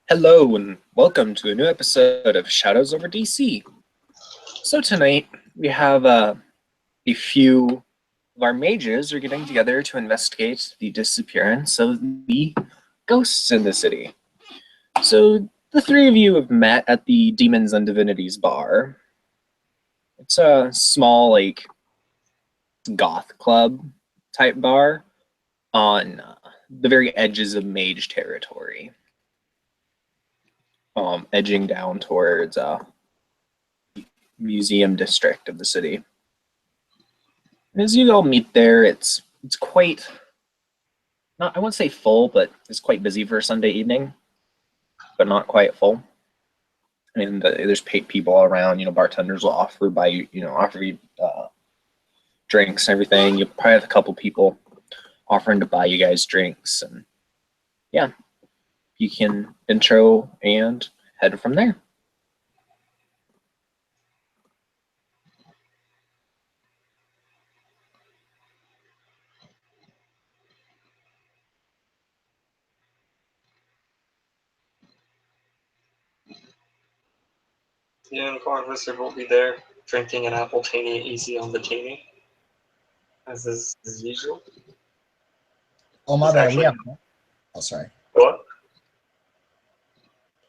Hello and welcome to a new episode of Shadows over DC. So tonight we have a few of our mages are getting together to investigate the disappearance of the ghosts in the city. So the three of you have met at the Demons and Divinities bar. It's a small, goth club type bar on the very edges of mage territory. Edging down towards museum district of the city. As you all meet there, it's quite not, I wouldn't say full, but it's quite busy for a Sunday evening, but not quite full. I mean, there's people all around. Bartenders will offer you drinks and everything. You'll probably have a couple people offering to buy you guys drinks, and yeah, you can intro and head from there. The unicorn wizard will be there, drinking an apple teeny easy on the teeny, as is usual. Oh, my bad. Yeah. Oh, sorry. What?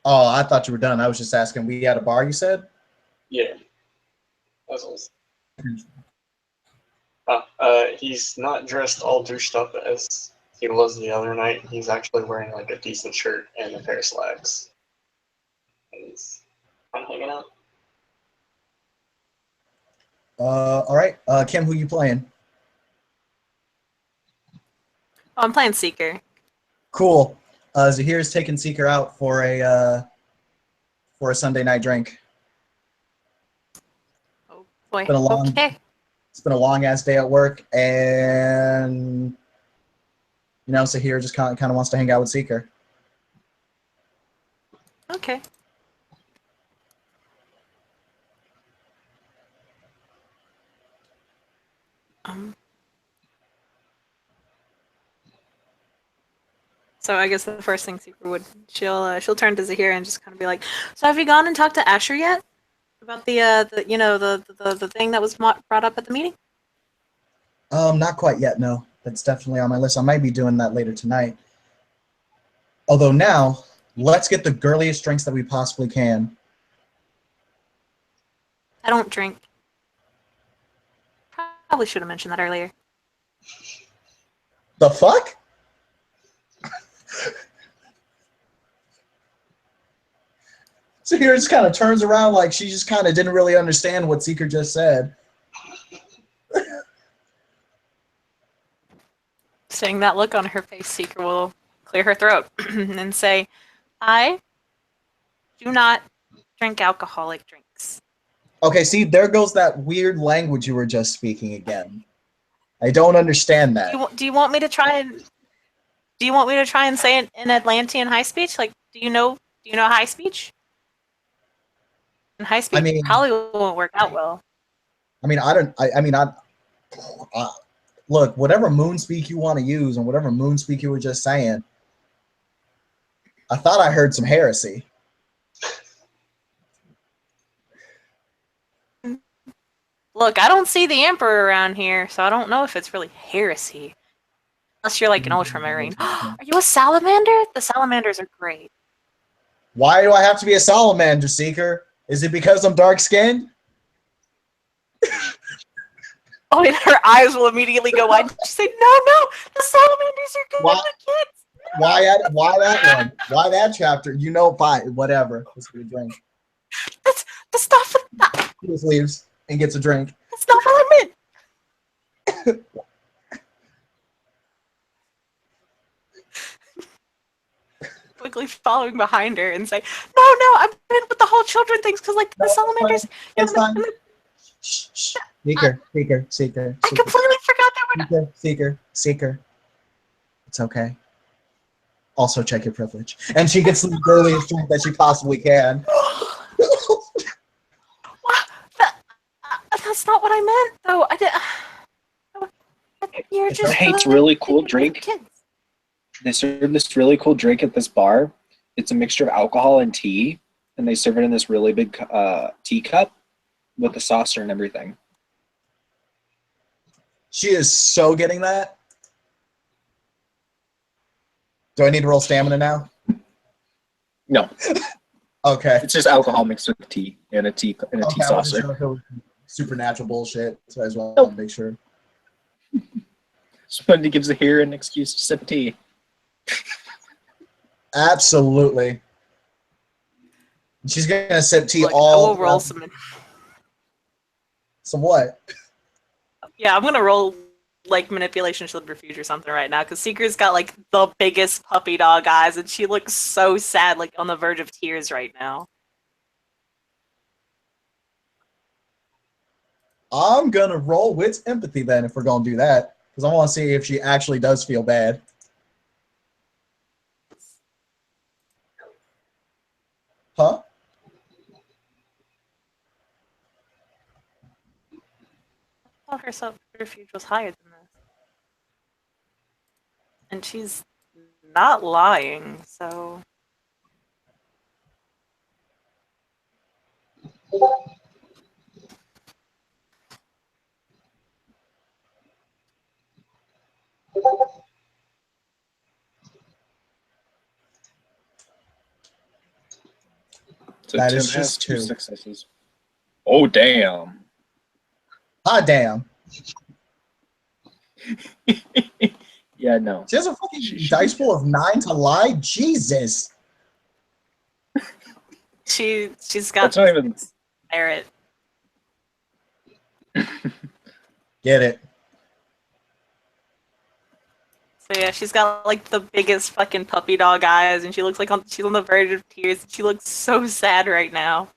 Oh, I thought you were done. I was just asking. We had a bar, you said? Yeah. That's all. He's not dressed all douched up as he was the other night. He's actually wearing like a decent shirt and a pair of slacks. And he's kind of hanging out. All right. Kim, who you playing? Oh, I'm playing Seeker. Cool. Zahir's taking Seeker out for a Sunday night drink. Oh boy. It's been a long ass day at work, and Zahir just kind of wants to hang out with Seeker. Okay. So I guess the first thing Seeker would, she'll turn to Zahir and just kind of be like, "So have you gone and talked to Asher yet about the thing that was brought up at the meeting?" Not quite yet. No, that's definitely on my list. I might be doing that later tonight. Although now, let's get the girliest drinks that we possibly can. I don't drink. Probably should have mentioned that earlier. The fuck? So here just kind of turns around like she just kind of didn't really understand what Seeker just said. Seeing that look on her face, Seeker will clear her throat and say, "I do not drink alcoholic drinks." Okay, see, there goes that weird language you were just speaking again. I don't understand that. Do you want me to try and say it in Atlantean high speech? Like, do you know high speech? And high speech probably won't work out well. Look, whatever moon speak you want to use and whatever moon speak you were just saying, I thought I heard some heresy. Look, I don't see the Emperor around here, so I don't know if it's really heresy. Unless you're like an Ultramarine. Are you a salamander? The salamanders are great. Why do I have to be a salamander, Seeker? Is it because I'm dark-skinned? Oh, and her eyes will immediately go wide. She say, "No, the salamanders are good with the kids." Why that one? Why that chapter? Fine, whatever. Let's get a drink. That's not. He just leaves and gets a drink. That's not what I meant. Quickly following behind her and say, "No, I've been with the whole children things because the salamanders." It's fine. Shh. Seeker. I completely forgot that we're not. Seeker. It's okay. Also check your privilege. And she gets the earliest drink that she possibly can. That's not what I meant, though. You're just Hey, it's really cool drink. They serve this really cool drink at this bar. it's a mixture of alcohol and tea, and they serve it in this really big teacup with the saucer and everything. She is so getting that. Do I need to roll stamina now? No, Okay. it's just alcohol mixed with tea and a tea Okay, I wasn't saucer. sure if it was supernatural bullshit, so I just wanted Nope. to make sure. Somebody gives the hair an excuse to sip tea. Absolutely. She's gonna sip tea Look, I all. will roll some. Some what? Yeah, I'm gonna roll like manipulation subterfuge or something right now because Seeker's got like the biggest puppy dog eyes and she looks so sad, like on the verge of tears right now. I'm gonna roll Wit's empathy then if we're gonna do that because I want to see if she actually does feel bad. Huh? I thought her subterfuge was higher than this, and she's not lying. So So That Tim is has just two two. successes. Oh damn! Ah, damn. Yeah, no. She has a fucking She- dice pool of 9 to lie. Jesus. she's got That's not even. Barrett. Get it. So yeah, she's got like the biggest fucking puppy dog eyes, and she looks like she's on the verge of tears. She looks so sad right now.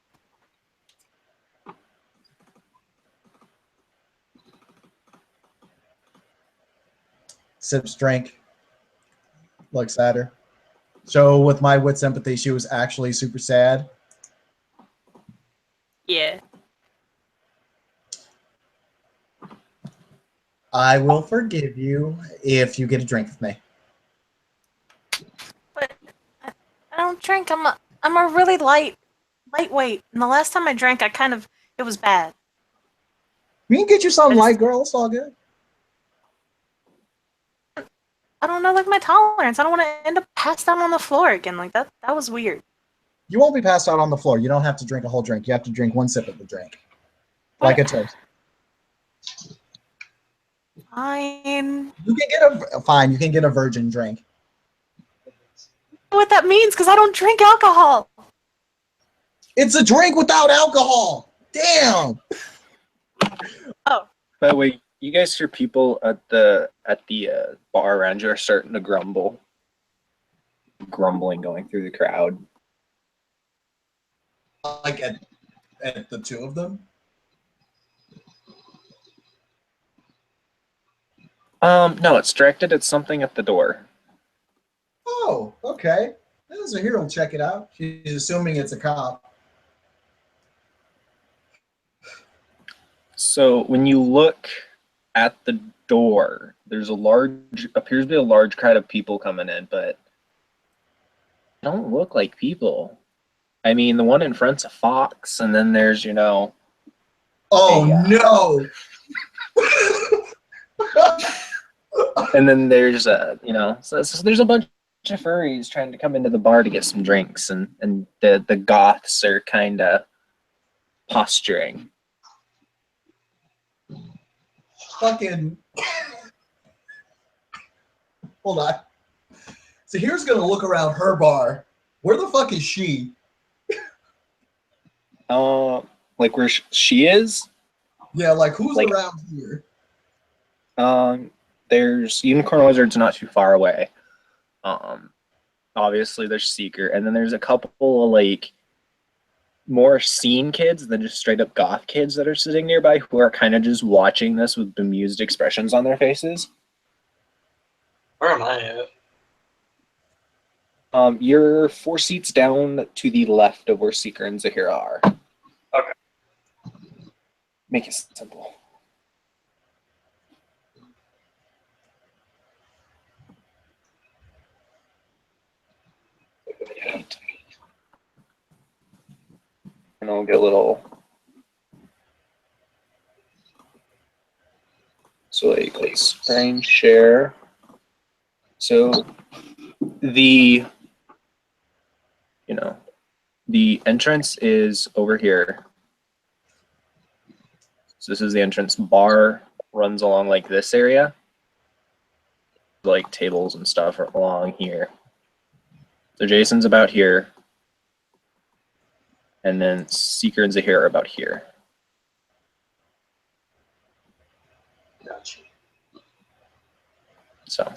Sips drink. Looks at her. So with my Wit's empathy, she was actually super sad. Yeah. I will forgive you if you get a drink with me. But I don't drink. I'm a really lightweight. And the last time I drank, it was bad. You can get you something I just- light, girl. It's all good. I don't know, like my tolerance. I don't want to end up passed out on the floor again. Like that was weird. You won't be passed out on the floor. You don't have to drink a whole drink. You have to drink one sip of the drink. Like a toast. Fine. You can get fine, you can get a virgin drink. I don't know what that means because I don't drink alcohol. It's a drink without alcohol. Damn. By the way, you guys hear people at the bar around you are starting to grumble. Grumbling going through the crowd. Like at the two of them. No, it's directed at something at the door. Oh, okay. There's a hero. Check it out. She's assuming it's a cop. So when you look at the door, there's appears to be a large crowd of people coming in, but they don't look like people. I mean, the one in front's a fox, and then there's, Oh Hey, no. and then there's so there's a bunch of furries trying to come into the bar to get some drinks, and the goths are kind of posturing. Fucking. Hold on. So here's gonna look around her bar. Where the fuck is she? Like where she is. Yeah, like who's Like- around here? There's Unicorn Wizard's not too far away. Obviously there's Seeker, and then there's a couple of like more scene kids than just straight up goth kids that are sitting nearby who are kind of just watching this with bemused expressions on their faces. Where am I at? You're 4 seats down to the left of where Seeker and Zahira are. Okay. Make it simple. And I'll get a little. So like screen share. So the the entrance is over here. So this is the entrance. Bar runs along like this area. Like tables and stuff are along here. So Jason's about here. And then Seeker and Zahir are about here. Gotcha. So,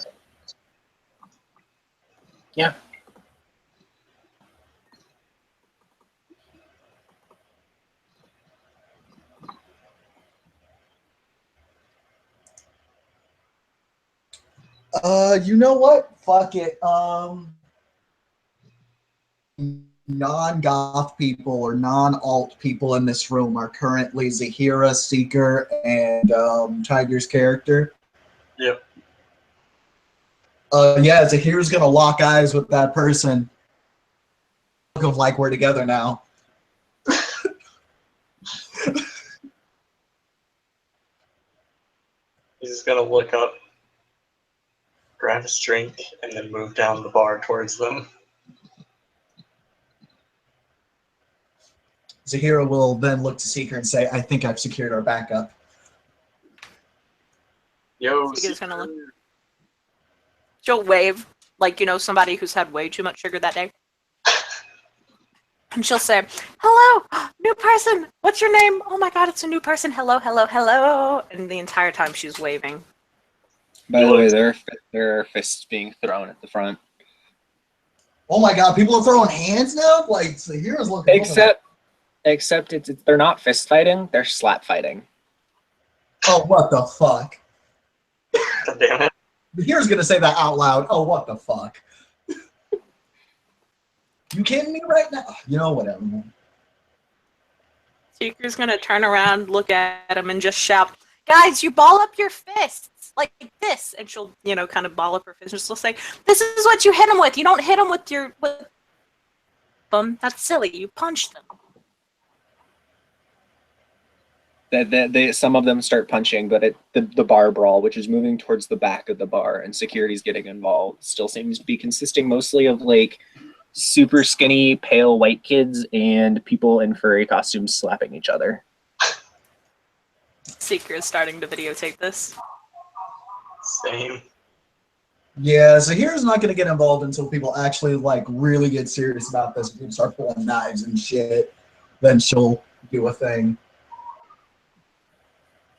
yeah. You know what? Fuck it. Non-goth people or non-alt people in this room are currently Zahira, Seeker, and Tiger's character. Yep. Yeah, Zahira's gonna lock eyes with that person. Look of like we're together now. He's just gonna look up, grab his drink, and then move down the bar towards them. Zahira will then look to Seeker and say, I think I've secured our backup. Yo, Seeker's gonna look. Seeker. She'll wave, like, somebody who's had way too much sugar that day. And she'll say, hello, new person. What's your name? Oh my god, it's a new person. Hello, hello, hello. And the entire time she's waving. By the way, there are fists being thrown at the front. Oh my god, people are throwing hands now? Like, Zahira's looking Except they're not fist fighting, they're slap fighting. Oh, what the fuck? God damn it. Zahira's gonna say that out loud. Oh, what the fuck? You kidding me right now? Whatever, man. Seeker's gonna turn around, look at him, and just shout, guys, you ball up your fists like this. And she'll, kind of ball up her fists. And she'll say, this is what you hit them with. You don't hit them with them. That's silly. You punch them. Some of them start punching, but the bar brawl, which is moving towards the back of the bar and security's getting involved, still seems to be consisting mostly of like super skinny, pale white kids and people in furry costumes slapping each other. Seeker is starting to videotape this. Same. Yeah, Zahira's not gonna get involved until people actually like really get serious about this and start pulling knives and shit. Then she'll do a thing.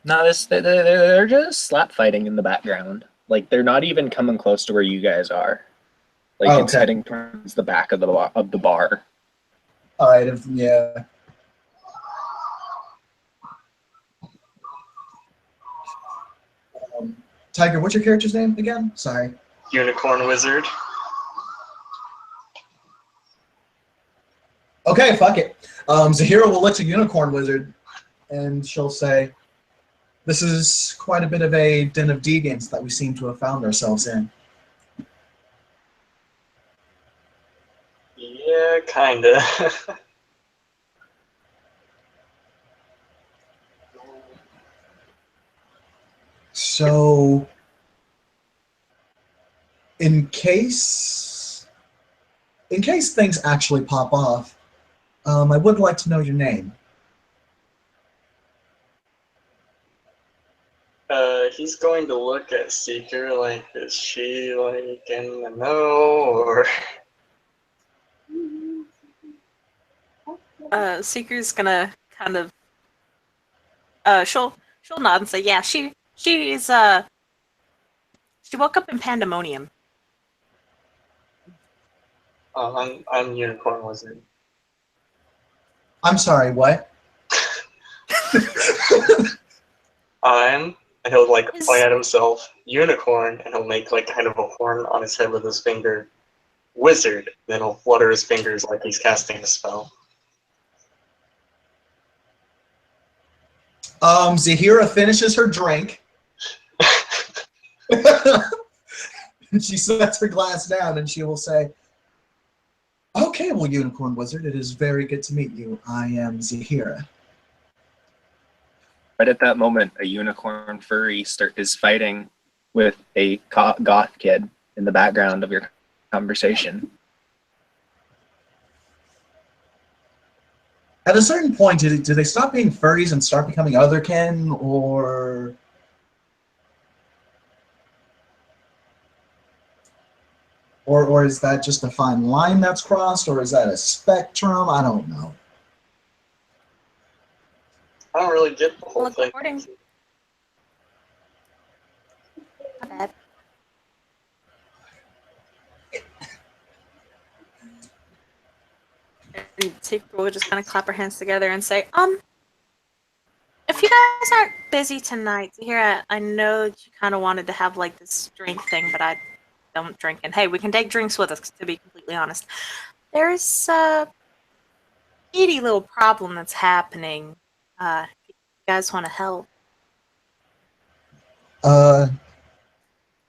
No, they're just slap fighting in the background. Like they're not even coming close to where you guys are. Like Oh, it's okay. heading towards the back of the bar. All right, yeah. Tiger, what's your character's name again? Sorry. Unicorn Wizard. Okay, fuck it. Zahira will look to Unicorn Wizard, and she'll say, this is quite a bit of a den of deviants that we seem to have found ourselves in. Yeah, kinda. So, in case things actually pop off, I would like to know your name. He's going to look at Seeker like, is she like in the know, or? Seeker's gonna kind of she'll nod and say, yeah, she woke up in pandemonium. I'm Unicorn Wizard. I'm sorry, what? And he'll like point at himself, unicorn, and he'll make like kind of a horn on his head with his finger, wizard. Then he'll flutter his fingers like he's casting a spell. Zahira finishes her drink. And she sets her glass down and she will say, Okay, well, Unicorn Wizard, it is very good to meet you. I am Zahira. Right at that moment, a unicorn furry is fighting with a goth kid in the background of your conversation. At a certain point, do they stop being furries and start becoming otherkin, or is that just a fine line that's crossed, or is that a spectrum? I don't know. I don't really get the whole Well, thing. according. My bad. And Secret would just kind of clap her hands together and say, if you guys aren't busy tonight, here I know that you kind of wanted to have like this drink thing, but I don't drink. And hey, we can take drinks with us, to be completely honest. There's a itty little problem that's happening. If you guys want to help.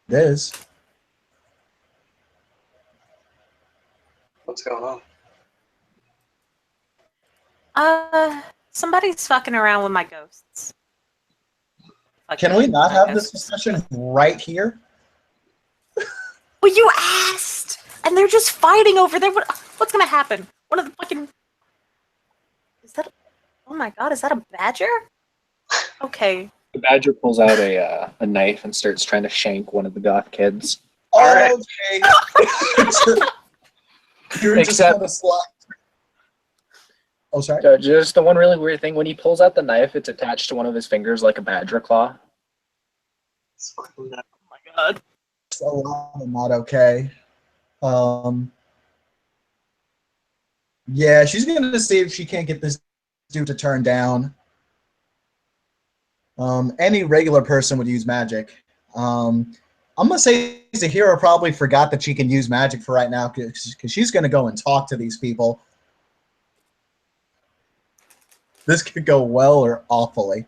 This. What's going on? Somebody's fucking around with my ghosts. Can we not have this discussion right here? Well, you asked, and they're just fighting over there. What's gonna happen? One of the fucking. Is that? Oh my god! Is that a badger? Okay. The badger pulls out a knife and starts trying to shank one of the goth kids. Alright. Okay. You're just Except- kind of slot. Oh, sorry. Just the one really weird thing, when he pulls out the knife, it's attached to one of his fingers like a badger claw. It's fucking nuts. Oh my god. It's a lot of not okay. Yeah, she's gonna see if she can't get this dude to turn down. Any regular person would use magic. I'm gonna say Zahira probably forgot that she can use magic for right now because she's gonna go and talk to these people. This could go well or awfully.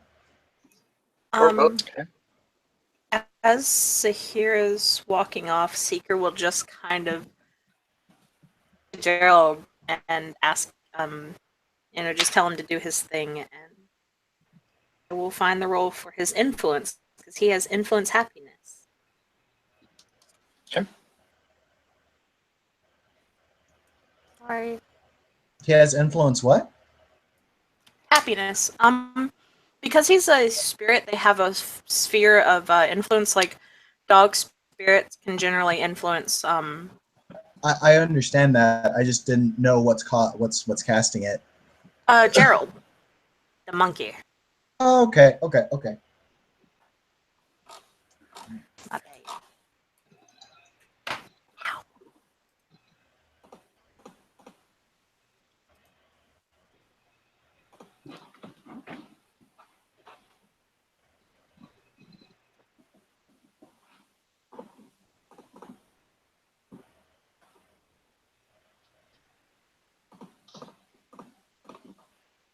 Or both. As Zahira's walking off, Seeker will just kind of Gerald and ask, just tell him to do his thing, and we'll find the role for his influence because he has influence happiness. Okay. Alright. He has influence. What? Happiness. Because he's a spirit, they have a sphere of influence. Like dog spirits can generally influence. I understand that. I just didn't know what's casting it. Gerald, the monkey. Oh, okay. Okay.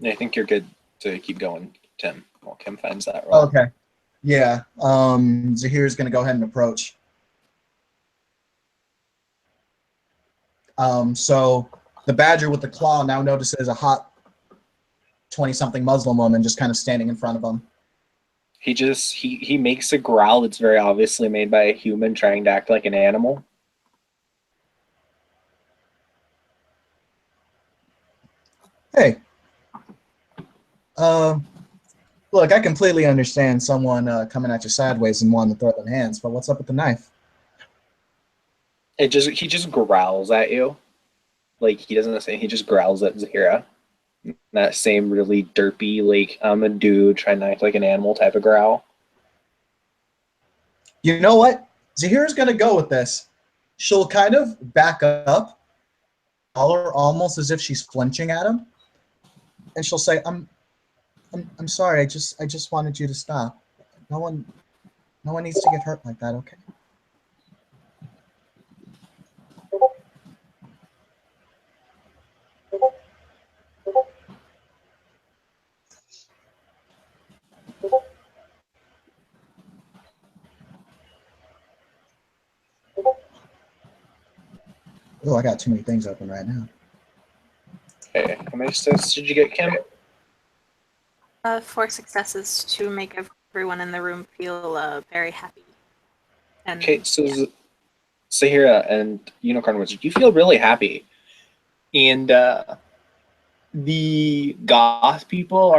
I think you're good to keep going, Tim, while Kim finds that role. Okay. Yeah. Zahir's gonna go ahead and approach. So the badger with the claw now notices a hot 20-something Muslim woman just kind of standing in front of him. He makes a growl that's very obviously made by a human trying to act like an animal. Hey. Look, I completely understand someone coming at you sideways and wanting to throw their hands, but what's up with the knife? He just growls at you. Like, he doesn't say, he just growls at Zahira. That same really derpy, like, I'm a dude trying to act like an animal type of growl. You know what? Zahira's gonna go with this. She'll kind of back up, almost as if she's flinching at him, and she'll say, I'm sorry. I just wanted you to stop. No one needs to get hurt like that, okay? Oh, I got too many things open right now. Okay, how many successes did you get, Kim? 4 successes to make everyone in the room feel very happy. And Okay, so yeah. Sahira and Unicorn Wizard, you feel really happy. And the goth people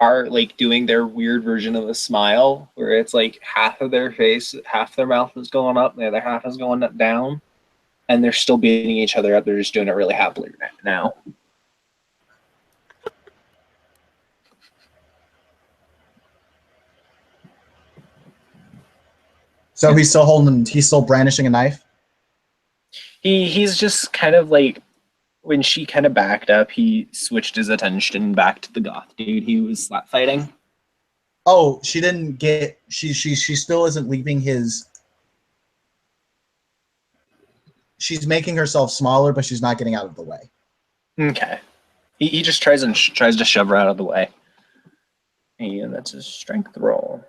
are like doing their weird version of a smile where it's like half of their face, half their mouth is going up, the other half is going down, and they're still beating each other up. They're just doing it really happily now. So he's still brandishing a knife. He's just kind of like, when she kind of backed up, he switched his attention back to the goth dude he was slap fighting. Oh, she didn't get. She still isn't leaving his. She's making herself smaller, but she's not getting out of the way. Okay. He just tries to shove her out of the way. And that's his strength roll.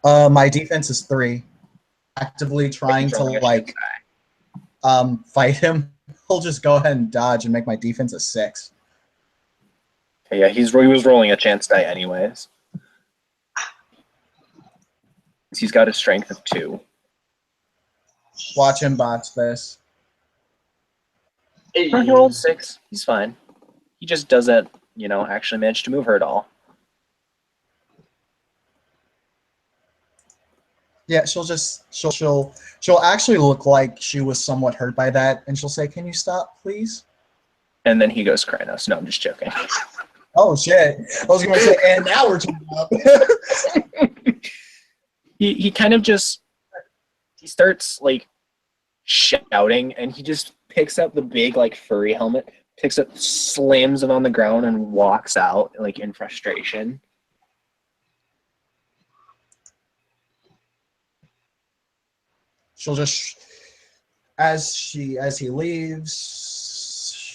My defense is 3. Actively trying to like fight him. I'll just go ahead and dodge and make my defense a 6. Okay, yeah, he was rolling a chance die anyways. He's got a strength of 2. Watch him botch this. Hey. He rolled 6. He's fine. He just doesn't, actually manage to move her at all. Yeah, she'll actually look like she was somewhat hurt by that, and she'll say, "Can you stop, please?" And then he goes Krynos. No, I'm just joking. Oh shit! I was gonna say, and now we're turning up. He kind of just he starts like shouting, and he just picks up the big like furry helmet, picks it, slams it on the ground, and walks out like in frustration. She'll just, as he leaves,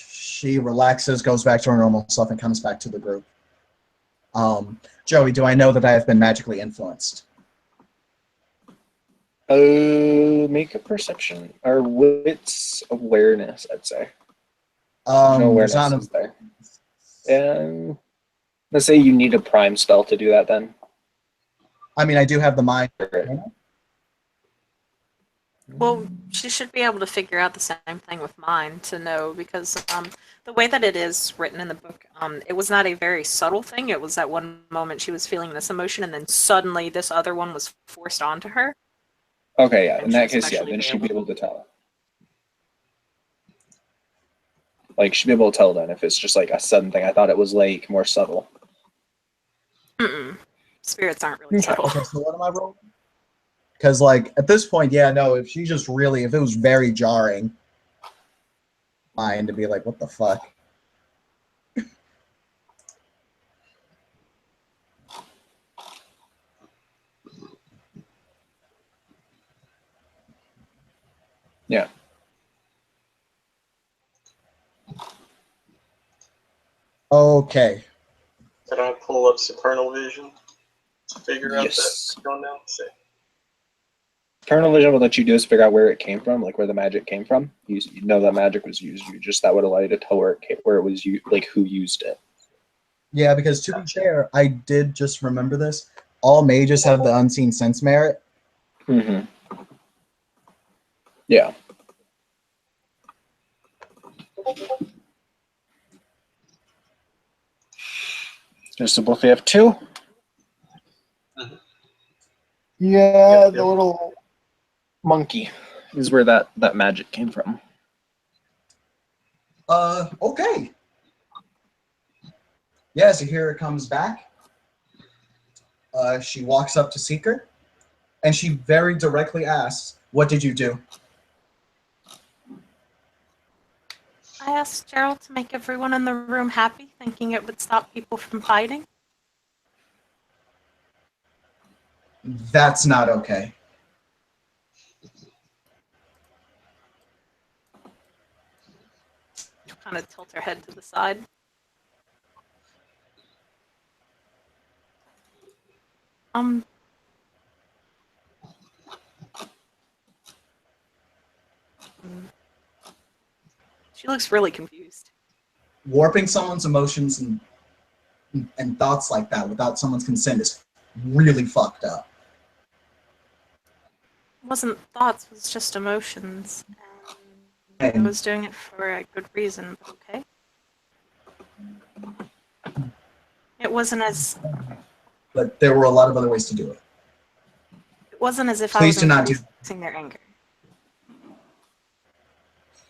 she relaxes, goes back to her normal self, and comes back to the group. Joey, do I know that I have been magically influenced? Make a perception or wits awareness, I'd say. No awareness There's not is there. And let's say you need a prime spell to do that then. I mean, I do have the mind. Well, she should be able to figure out the same thing with mine to know, because the way that it is written in the book, it was not a very subtle thing. It was that one moment she was feeling this emotion, and then suddenly this other one was forced onto her. Okay, yeah. And In that she'll case, yeah, especially then be she'd be able- able to tell. Like, she'd be able to tell then if it's just like a sudden thing. I thought it was like more subtle. Mm-mm. Spirits aren't really Okay. subtle. Okay, so what am I rolling? Because, like, at this point, yeah, no, if it was very jarring, fine to be like, what the fuck? Yeah. Okay. Did I pull up Supernal Vision to figure out Yes. that going down? Say. Eternal Vision would let you do is figure out where it came from, like where the magic came from. You know that magic was used. That would allow you to tell where it was used, like who used it. Yeah, because to be fair, I did just remember this. All mages have the unseen sense merit. Mm-hmm. Yeah. Just simple if you have 2. Mhm. Yeah, Yep, the yep. little monkey is where that magic came from. Okay. Yeah, so here it comes back. She walks up to Seeker, and she very directly asks, "What did you do?" I asked Gerald to make everyone in the room happy, thinking it would stop people from fighting. That's not okay. She'll kind of tilt her head to the side. Um, She looks really confused. Warping someone's emotions and thoughts like that without someone's consent is really fucked up. It wasn't thoughts, it was just emotions. And I And was doing it for a good reason, but okay. It wasn't as but there were a lot of other ways to do it. if I Please was do not do. increasing their anger.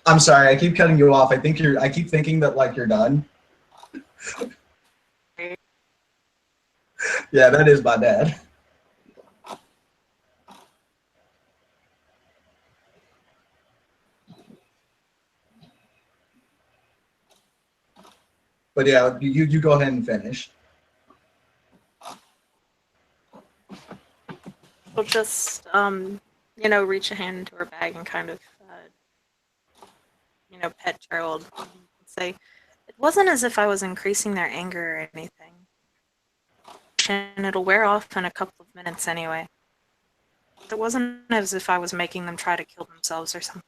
I'm sorry, I keep cutting you off. I keep thinking that like you're done. Yeah, that is my dad. But yeah, you go ahead and finish. She'll just, reach a hand into her bag and kind of, pet Gerald and say, it wasn't as if I was increasing their anger or anything. And it'll wear off in a couple of minutes anyway. It wasn't as if I was making them try to kill themselves or something.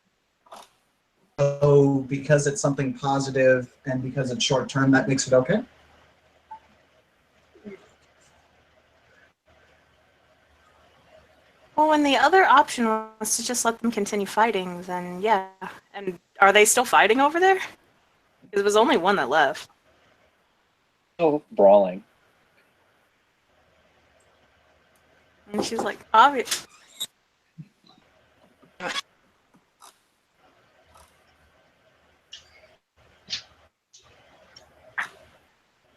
So because it's something positive and because it's short term, that makes it okay? Well, when the other option was to just let them continue fighting, then yeah. And are they still fighting over there? Because it was only one that left. Still brawling. And she's like, obvious.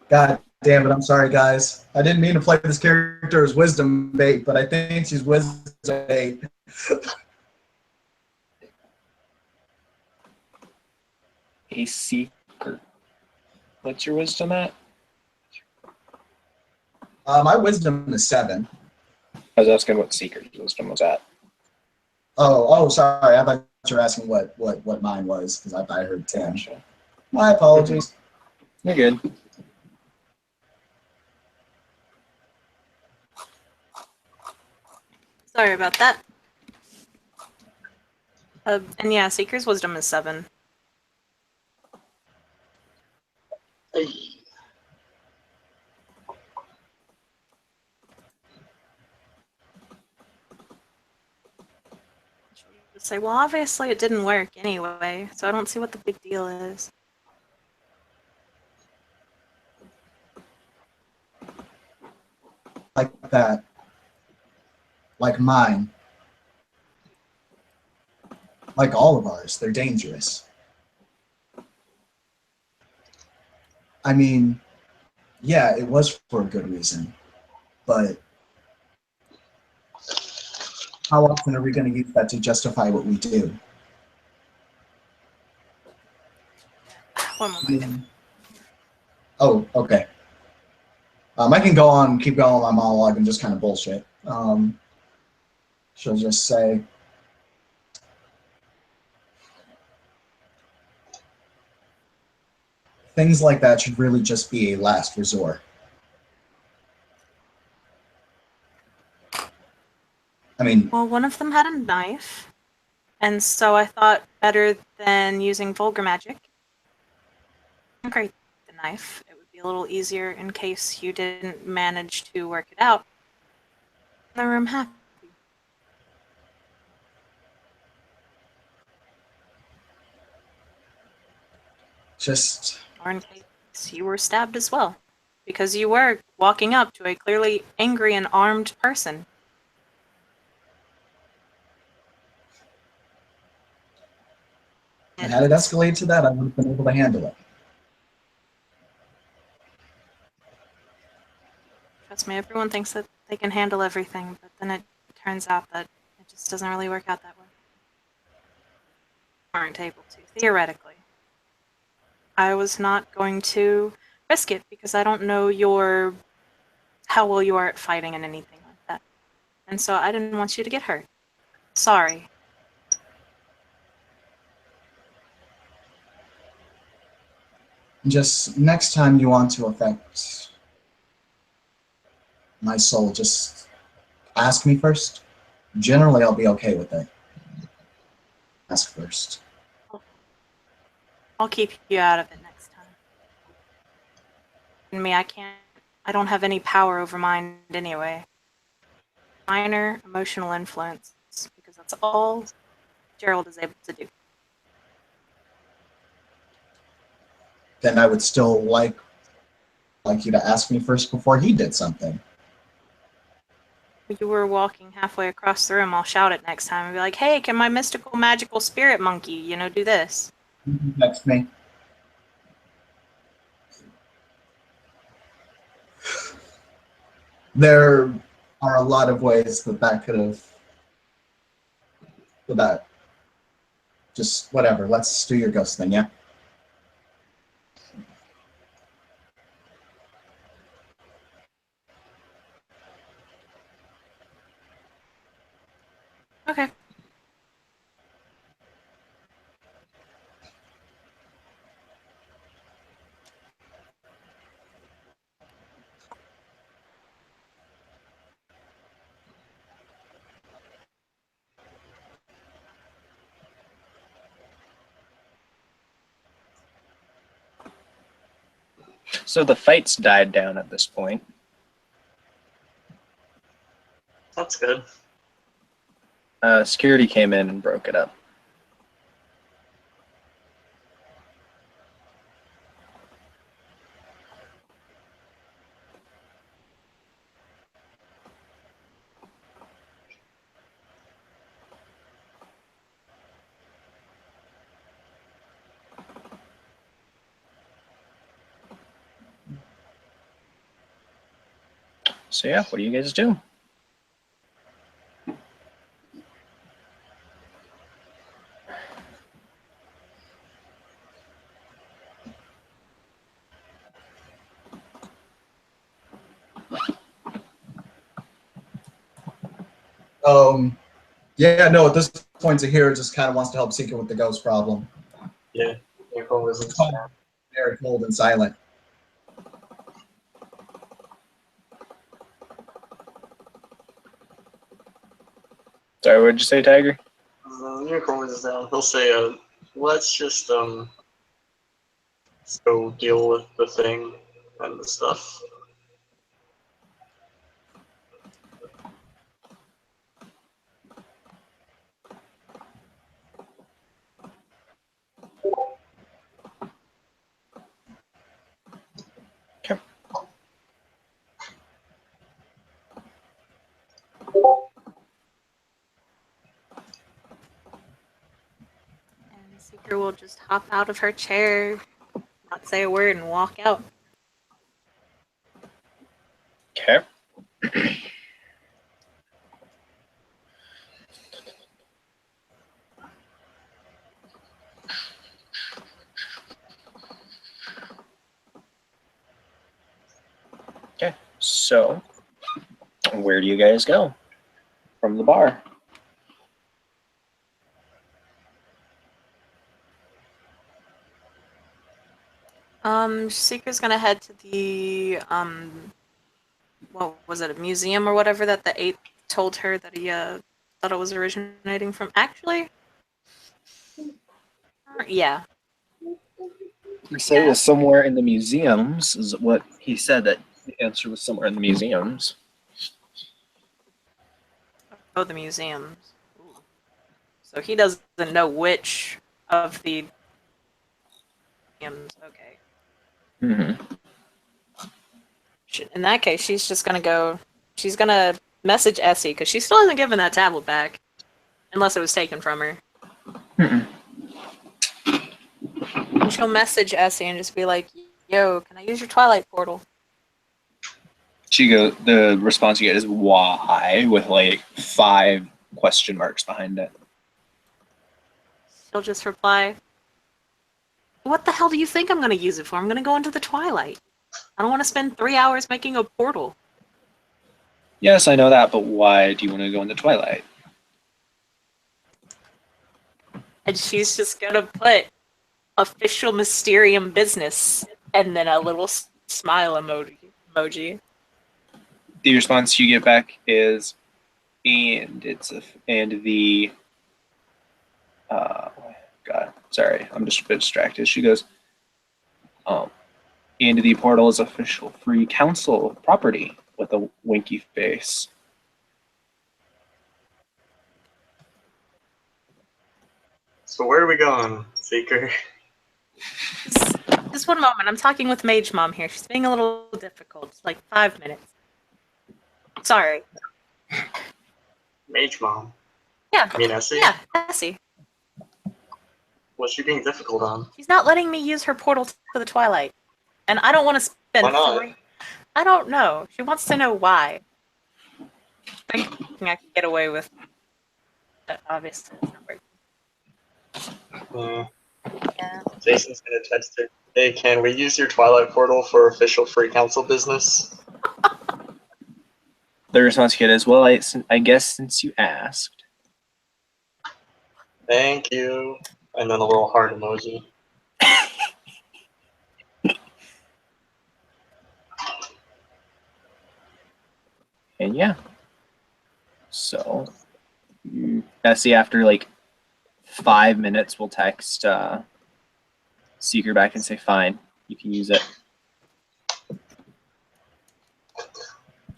God damn it, I'm sorry, guys. I didn't mean to play this character as wisdom bait, but I think she's wisdom bait. A seeker. What's your wisdom at? My wisdom is 7. I was asking what seeker's wisdom was at. Oh, sorry. I thought you were asking what mine was, because I thought I heard 10. Gotcha. My apologies. You're good. Sorry about that. And yeah, Seeker's wisdom is 7. Hey. She'll say, well, obviously it didn't work anyway, so I don't see what the big deal is. Like that. Like mine. Like all of ours. They're dangerous. I mean, yeah, it was for a good reason. But how often are we going to use that to justify what we do? One moment. Oh, okay. I can keep going on my monologue and just kind of bullshit. She'll just say, things like that should really just be a last resort. I mean, Well, one of them had a knife, and so I thought better than using vulgar magic. Great, the knife. It would be a little easier in case you didn't manage to work it out. The room happy. just Or in case you were stabbed as well. Because you were walking up to a clearly angry and armed person. and had it escalated to that, I would have been able to handle it. Trust me, everyone thinks that they can handle everything, but then it turns out that it just doesn't really work out that way. Aren't able to, theoretically. I was not going to risk it because I don't know how well you are at fighting and anything like that. And so I didn't want you to get hurt. Sorry. Just next time you want to affect my soul, just ask me first. Generally, I'll be okay with it. Ask first. I'll keep you out of it next time. And me, I don't have any power over mind anyway. Minor emotional influence, because that's all Gerald is able to do. Then I would still like you to ask me first before he did something. If you were walking halfway across the room, I'll shout it next time and be like, hey, can my mystical magical spirit monkey, do this? Text me. There are a lot of ways that could have. That. Just whatever. Let's do your ghost thing, yeah? Okay. So the fight's died down at this point. That's good. Security came in and broke it up. So yeah, what do you guys do? Yeah, no, at this point, Zahir just kind of wants to help Seeker with the ghost problem. Yeah. April was It's called very cold and silent. Sorry, what did you say, Tiger? Unicorn is down. He'll say, let's just go deal with the thing and the stuff. Okay. And Seeker will just hop out of her chair, not say a word, and walk out. Okay. Okay, so where do you guys go from the bar? Seeker's gonna head to the what was it, a museum or whatever that the ape told her that he thought it was originating from. Actually, yeah. He said it was somewhere in the museums, is what he said, that the answer was somewhere in the museums. Oh, the museums. Ooh. So he doesn't know which of the museums. Okay. Mm-hmm. In that case, she's just gonna go. She's gonna message Essie because she still hasn't given that tablet back, unless it was taken from her. Mm-mm. And she'll message Essie and just be like, "Yo, can I use your Twilight portal?" The response you get is why, with like 5 question marks behind it. She'll just reply, "What the hell do you think I'm gonna use it for? I'm gonna go into the Twilight. I don't want to spend 3 hours making a portal." Yes, I know that, but why do you want to go into Twilight? And she's just gonna put official Mysterium business and then a little smile emoji. The response you get back is, God, sorry, I'm just a bit distracted. She goes, into the portal is official free council property with a winky face. So where are we going, Seeker? Just one moment. I'm talking with Mage Mom here. She's being a little difficult. It's like 5 minutes. Sorry. Mage Mom. Yeah. I mean, Essie? Yeah, Essie. What's she being difficult on? She's not letting me use her portal to the Twilight. And I don't want to spend Why not? I don't know. She wants to know why. Thinking I could get away with that, obviously. It's not working. Yeah. Jason's gonna text her. Hey, can we use your Twilight portal for official free council business? The response kid is, well, I guess since you asked. Thank you. And then a little heart emoji. And yeah. So, Essie, after like 5 minutes, will text Seeker back and say, fine, you can use it.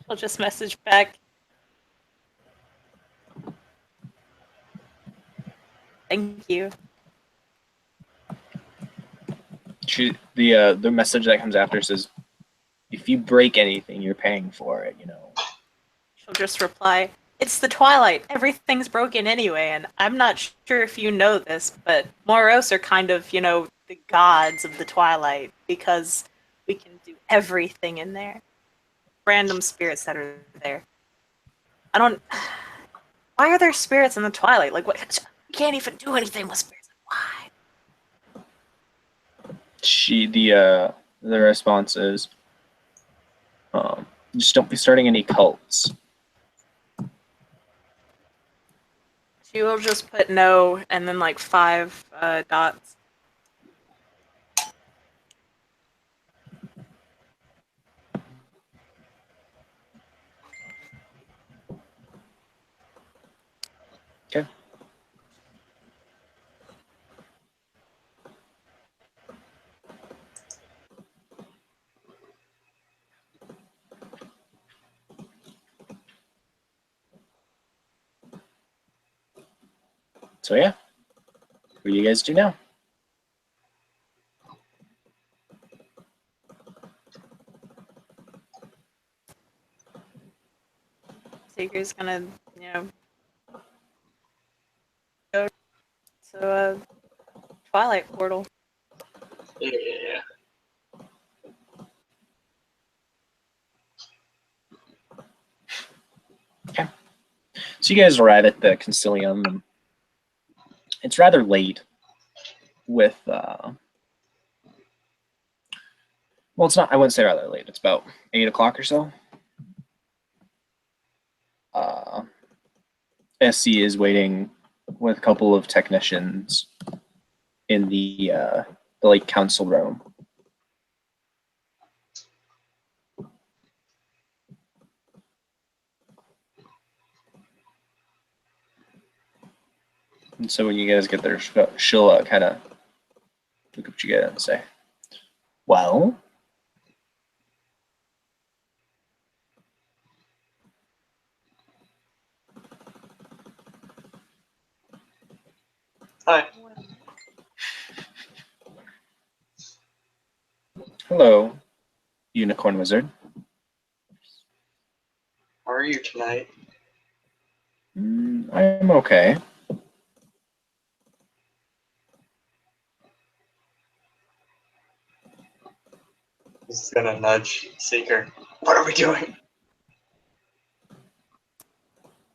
She'll just message back. Thank you. The message that comes after says, if you break anything, you're paying for it, you know. She'll just reply, it's the Twilight. Everything's broken anyway, and I'm not sure if you know this, but Moros are kind of, you know, the gods of the Twilight because we can do everything in there. Random spirits that are there. Why are there spirits in the Twilight? Like, what? You can't even do anything with spirits. Why? The response is, just don't be starting any cults. She will just put no and then like 5 dots. Okay. So yeah, what do you guys do now? Seeker's gonna, you know, go to a Twilight portal. Yeah. So you guys arrive at the Concilium, and it's rather late with, well, it's not, I wouldn't say rather late, it's about 8 o'clock or so. SC is waiting with a couple of technicians in the like council room. And so when you guys get there, she'll kind of look at you guys and say, well, Hi. hello, Unicorn Wizard. How are you tonight? I'm okay. He's gonna nudge Seeker. What are we doing?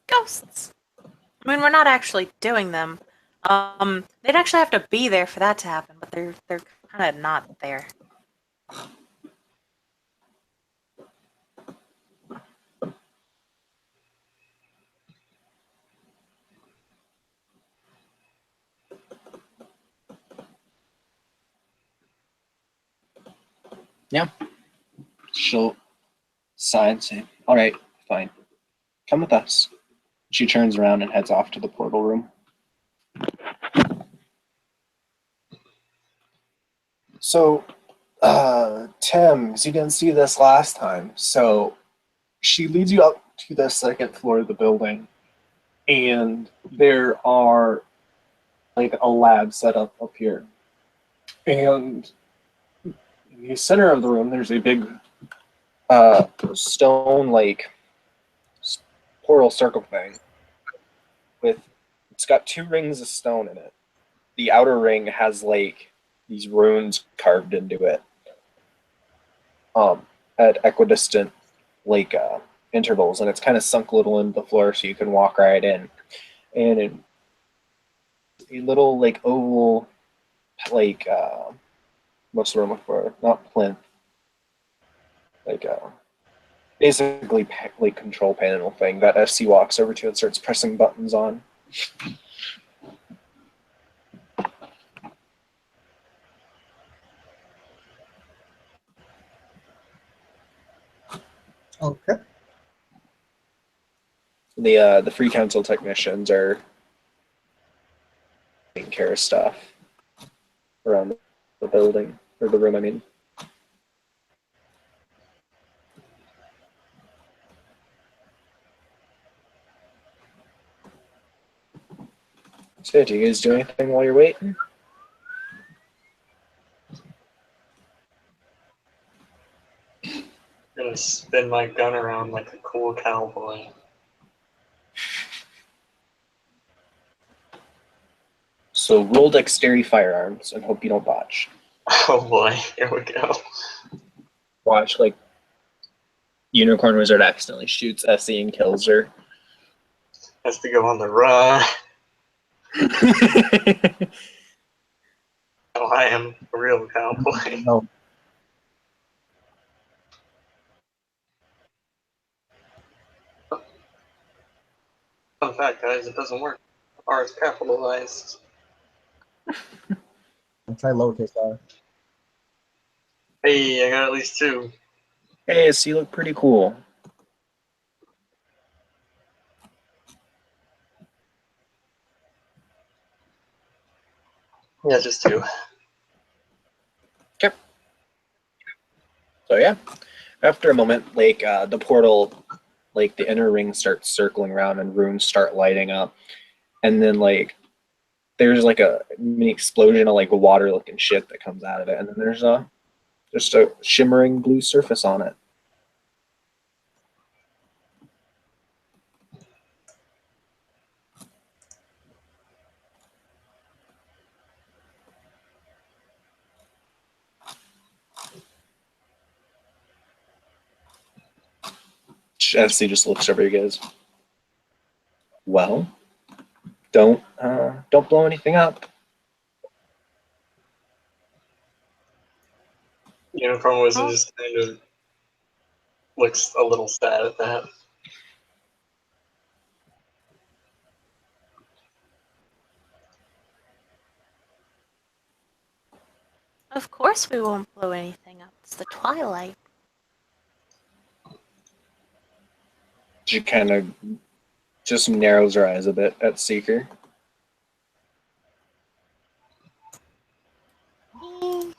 Ghosts. I mean, we're not actually doing them. They'd actually have to be there for that to happen, but they're kind of not there. Yeah. She'll sigh and say, all right, fine. Come with us. She turns around and heads off to the portal room. So, Tim, 'cause you didn't see this last time, so she leads you up to the second floor of the building, and there are like a lab set up here. And in the center of the room, there's a big stone like portal circle thing with it's got 2 rings of stone in it. The outer ring has like these runes carved into it at equidistant like intervals, and it's kind of sunk a little into the floor so you can walk right in. And in a little like oval like what's the room looking for? Not plinth. Like basically like control panel thing that SC walks over to and starts pressing buttons on. Okay. The free council technicians are taking care of stuff around the building or the room. I mean, so do you guys do anything while you're waiting? I'm gonna spin my gun around like a cool cowboy. So roll dexterity firearms and hope you don't botch. Oh boy, here we go. Watch like Unicorn Wizard accidentally shoots SE and kills her. Has to go on the run. Oh, I am a real cowboy. No. Fun fact, guys, it doesn't work. R is capitalized. I'll try lowercase r. Hey, I got at least 2. Hey, SE, you look pretty cool. Yeah, just 2. So yeah, after a moment, like the portal, like the inner ring starts circling around and runes start lighting up, and then like there's like a mini explosion of like water looking shit that comes out of it, and then there's just a shimmering blue surface on it. FC just looks over you guys. Well, don't blow anything up. Unicorn Wizard just kind of looks a little sad at that. Of course we won't blow anything up. It's the twilight. She kind of just narrows her eyes a bit at Seeker. Blow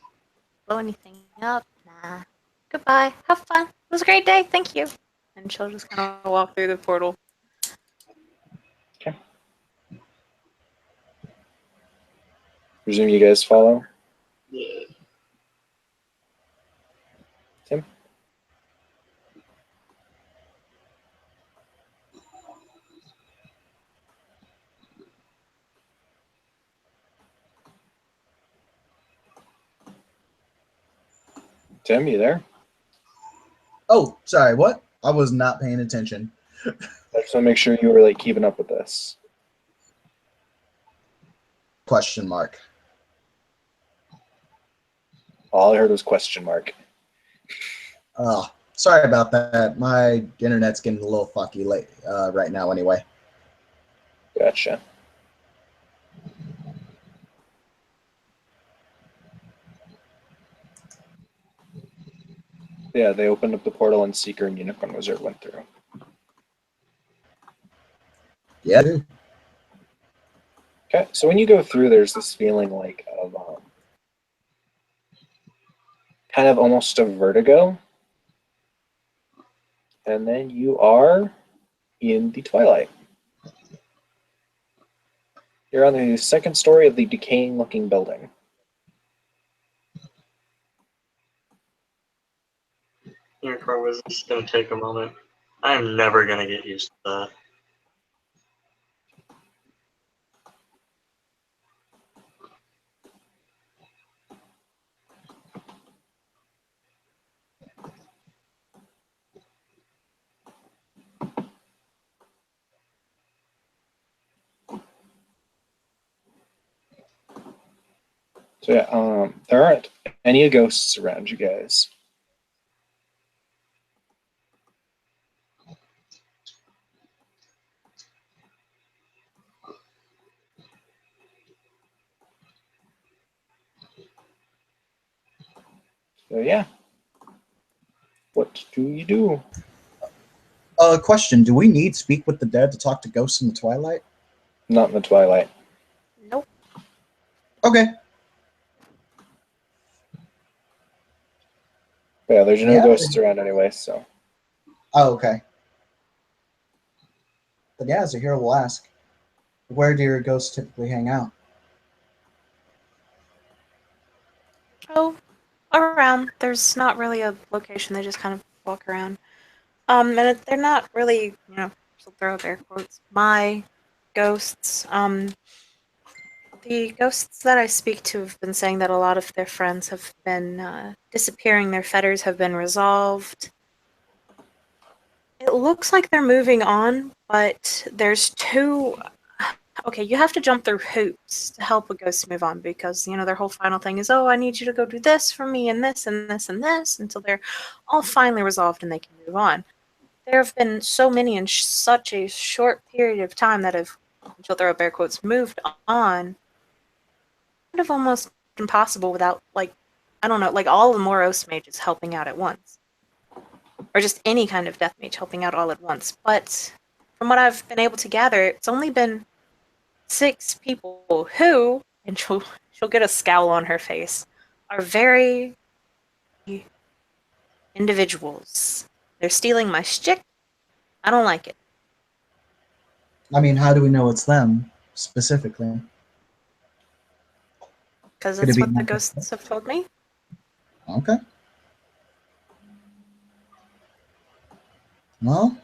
anything up? Nah. Goodbye. Have fun. It was a great day. Thank you. And she'll just kind of walk through the portal. Okay. Presume you guys follow? Yeah. Tim? Tim, you there? Oh, sorry, what? I was not paying attention. I just want to make sure you were like keeping up with this. Question mark. All I heard was question mark. Oh, sorry about that. My internet's getting a little fucky late right now anyway. Gotcha. Yeah, they opened up the portal and Seeker and Unicorn Wizard went through. Yeah, dude. Okay, so when you go through, there's this feeling like of kind of almost a vertigo. And then you are in the twilight. You're on the second story of the decaying looking building. Unicorn was just gonna take a moment. I'm never gonna get used to that. So yeah, there aren't any ghosts around you guys. So yeah, what do you do? Question: do we need Speak with the Dead to talk to ghosts in the twilight? Not in the twilight. Nope. Okay. Yeah, there's no Yeah. ghosts around anyway, so. Oh, okay. But yeah, Zahira will ask, where do your ghosts typically hang out? Oh, around. There's not really a location. They just kind of walk around. They're not really, she'll throw up air quotes, my ghosts. The ghosts that I speak to have been saying that a lot of their friends have been disappearing. Their fetters have been resolved. It looks like they're moving on, but there's two. Okay, you have to jump through hoops to help a ghost move on because, their whole final thing is, oh, I need you to go do this for me and this and this and this until they're all finally resolved and they can move on. There have been so many in such a short period of time that have, until throw up air quotes, moved on. Kind of almost impossible without, I don't know, all the Moros mages helping out at once. Or just any kind of death mage helping out all at once. But from what I've been able to gather, it's only been 6 people who, and she'll get a scowl on her face, are very individuals. They're stealing my shtick. I don't like it. I mean, how do we know it's them specifically? Because Could it that's be what the multiple? ghosts have told me. Okay. Well,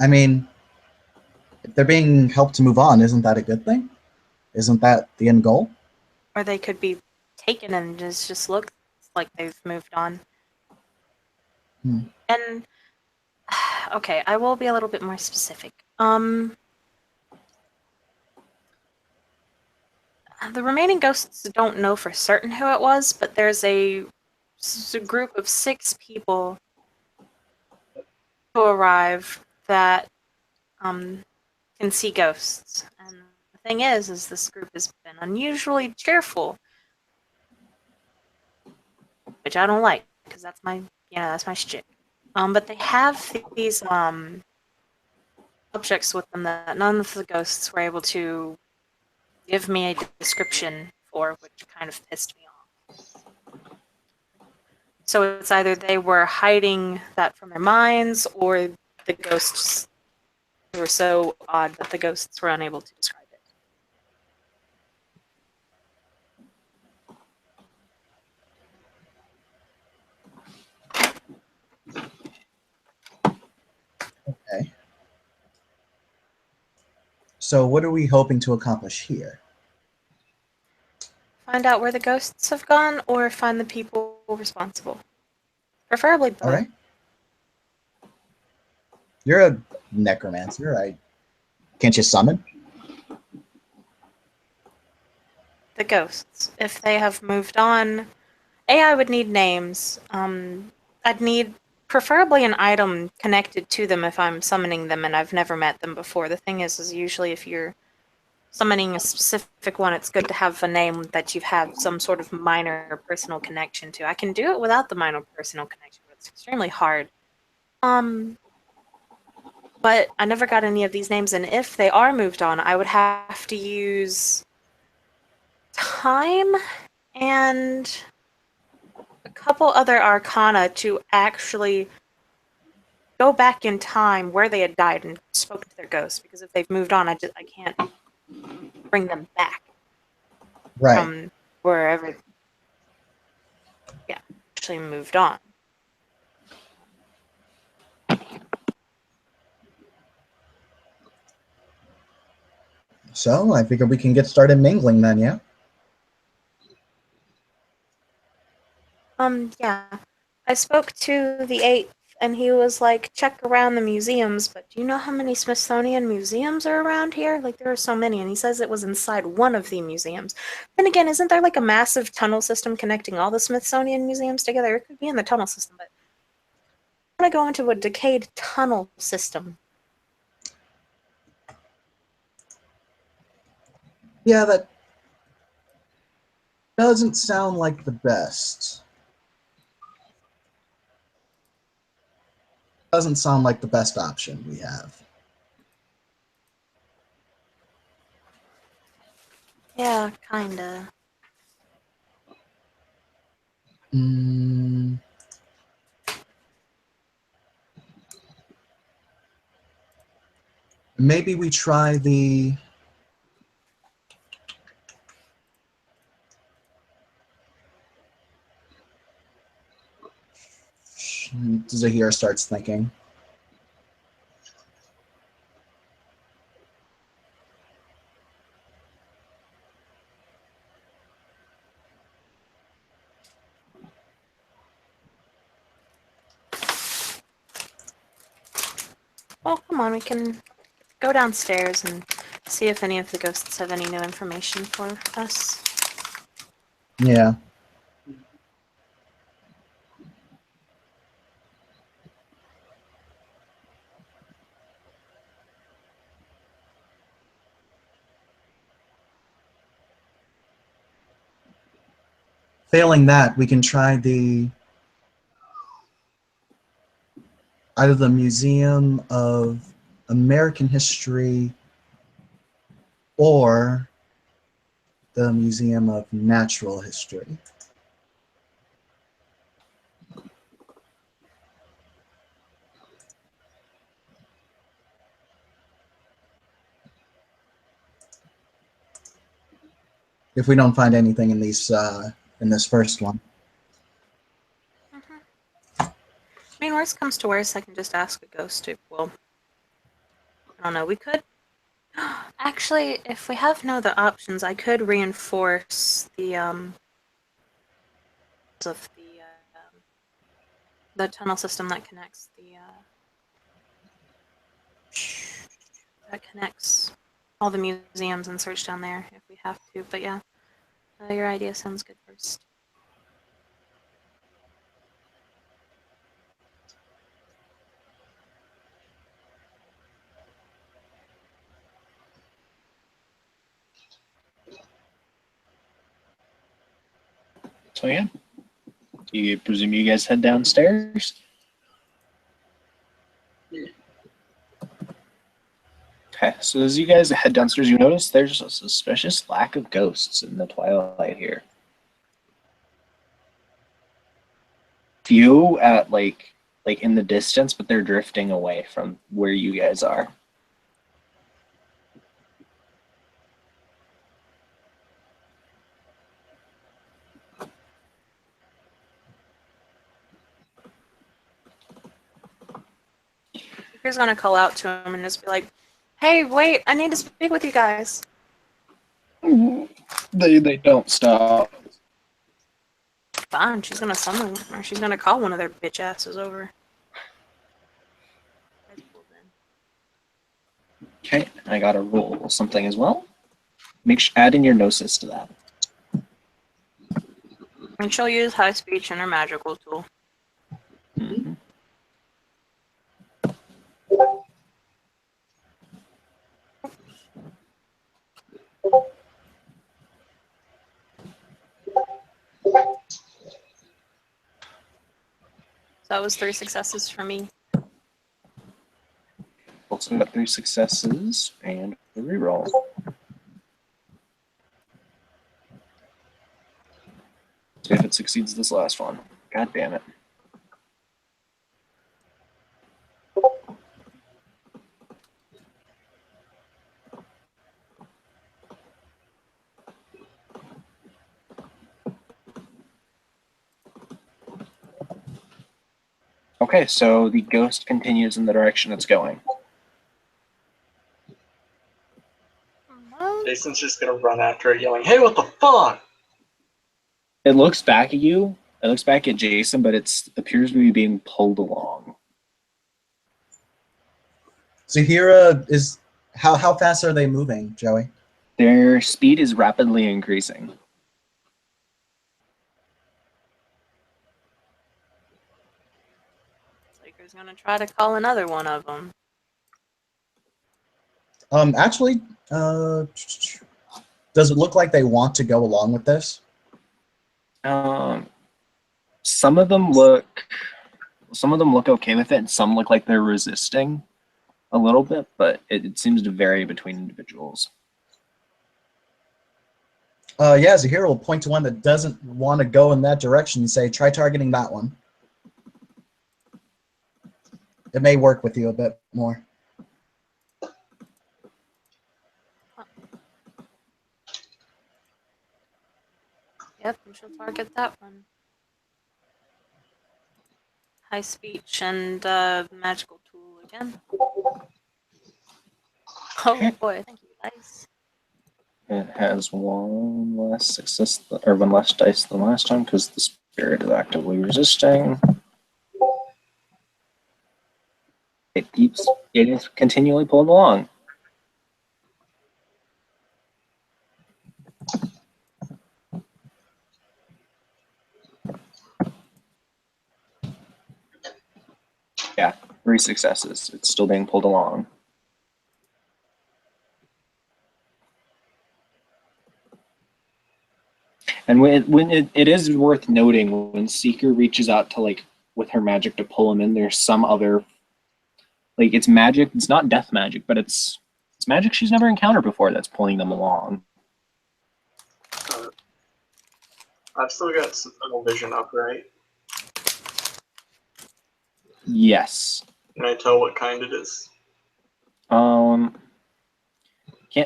I mean, if they're being helped to move on, isn't that a good thing? Isn't that the end goal? Or they could be taken and just look like they've moved on. And okay, I will be a little bit more specific. The remaining ghosts don't know for certain who it was, but there's a group of 6 people who arrive that can see ghosts. And the thing is this group has been unusually cheerful, which I don't like because that's my shit. But they have these objects with them that none of the ghosts were able to give me a description for, which kind of pissed me off. So it's either they were hiding that from their minds, or the ghosts were so odd that the ghosts were unable to describe it. Okay. So what are we hoping to accomplish here? Find out where the ghosts have gone, or find the people responsible. Preferably both. All right. You're a necromancer, right? Can't you summon? The ghosts. If they have moved on, I would need names. I'd need preferably an item connected to them if I'm summoning them and I've never met them before. The thing is usually if you're summoning a specific one, it's good to have a name that you've had some sort of minor personal connection to. I can do it without the minor personal connection, but it's extremely hard. But I never got any of these names, and if they are moved on, I would have to use time and couple other arcana to actually go back in time where they had died and spoke to their ghosts. Because if they've moved on, I can't bring them back Right. from wherever. Yeah, actually moved on. So I figure we can get started mingling then, yeah? Yeah. I spoke to the 8th, and he was like, check around the museums, but do you know how many Smithsonian museums are around here? Like, there are so many, and he says it was inside one of the museums. Then again, isn't there like a massive tunnel system connecting all the Smithsonian museums together? It could be in the tunnel system, but I want to go into a decayed tunnel system. Yeah, that doesn't sound like the best. Doesn't sound like the best option we have. Yeah, kinda. Maybe we try the... Zahir starts thinking. Well, come on, we can go downstairs and see if any of the ghosts have any new information for us. Yeah. Failing that, we can try either the Museum of American History or the Museum of Natural History. If we don't find anything in these in this first one. I mean, worst comes to worst, I can just ask a ghost to, well, I don't know, we could... Actually, if we have no other options, I could reinforce the, of the tunnel system that connects that connects all the museums and search down there if we have to, but yeah, your idea sounds good first. So yeah, you presume you guys head downstairs? Okay, so as you guys head downstairs, you notice there's a suspicious lack of ghosts in the twilight here. Few at like in the distance, but they're drifting away from where you guys are. Here's gonna call out to him and just be like, "Hey, wait! I need to speak with you guys." They don't stop. Fine, she's gonna summon, or she's gonna call one of their bitch asses over. Okay, I gotta roll something as well. Add in your gnosis to that. And she'll use high speech and her magical tool. Mm-hmm. So that was 3 successes for me. Also got 3 successes and a reroll. See if it succeeds this last one. God damn it. Okay, so the ghost continues in the direction it's going. Well, Jason's just gonna run after it, yelling, "Hey, what the fuck?" It looks back at you. It looks back at Jason, but it appears to be being pulled along. Zahira is how fast are they moving, Joey? Their speed is rapidly increasing. Slaker's gonna try to call another one of them. Actually, does it look like they want to go along with this? Some of them look okay with it, and some look like they're resisting a little bit, but it seems to vary between individuals. Yeah, Zahira will point to one that doesn't want to go in that direction and say, try targeting that one. It may work with you a bit more. Yep, and she'll target that one. High speech and magical tool again. Oh boy, thank you, guys. It has one less success, or one less dice than last time because the spirit is actively resisting. It is continually pulled along. Yeah, 3 successes. It's still being pulled along. And it is worth noting when Seeker reaches out to with her magic to pull him in, there's some other it's magic. It's not death magic, but it's magic she's never encountered before that's pulling them along. I've still got some tunnel vision up, right? Yes. Can I tell what kind it is? Can't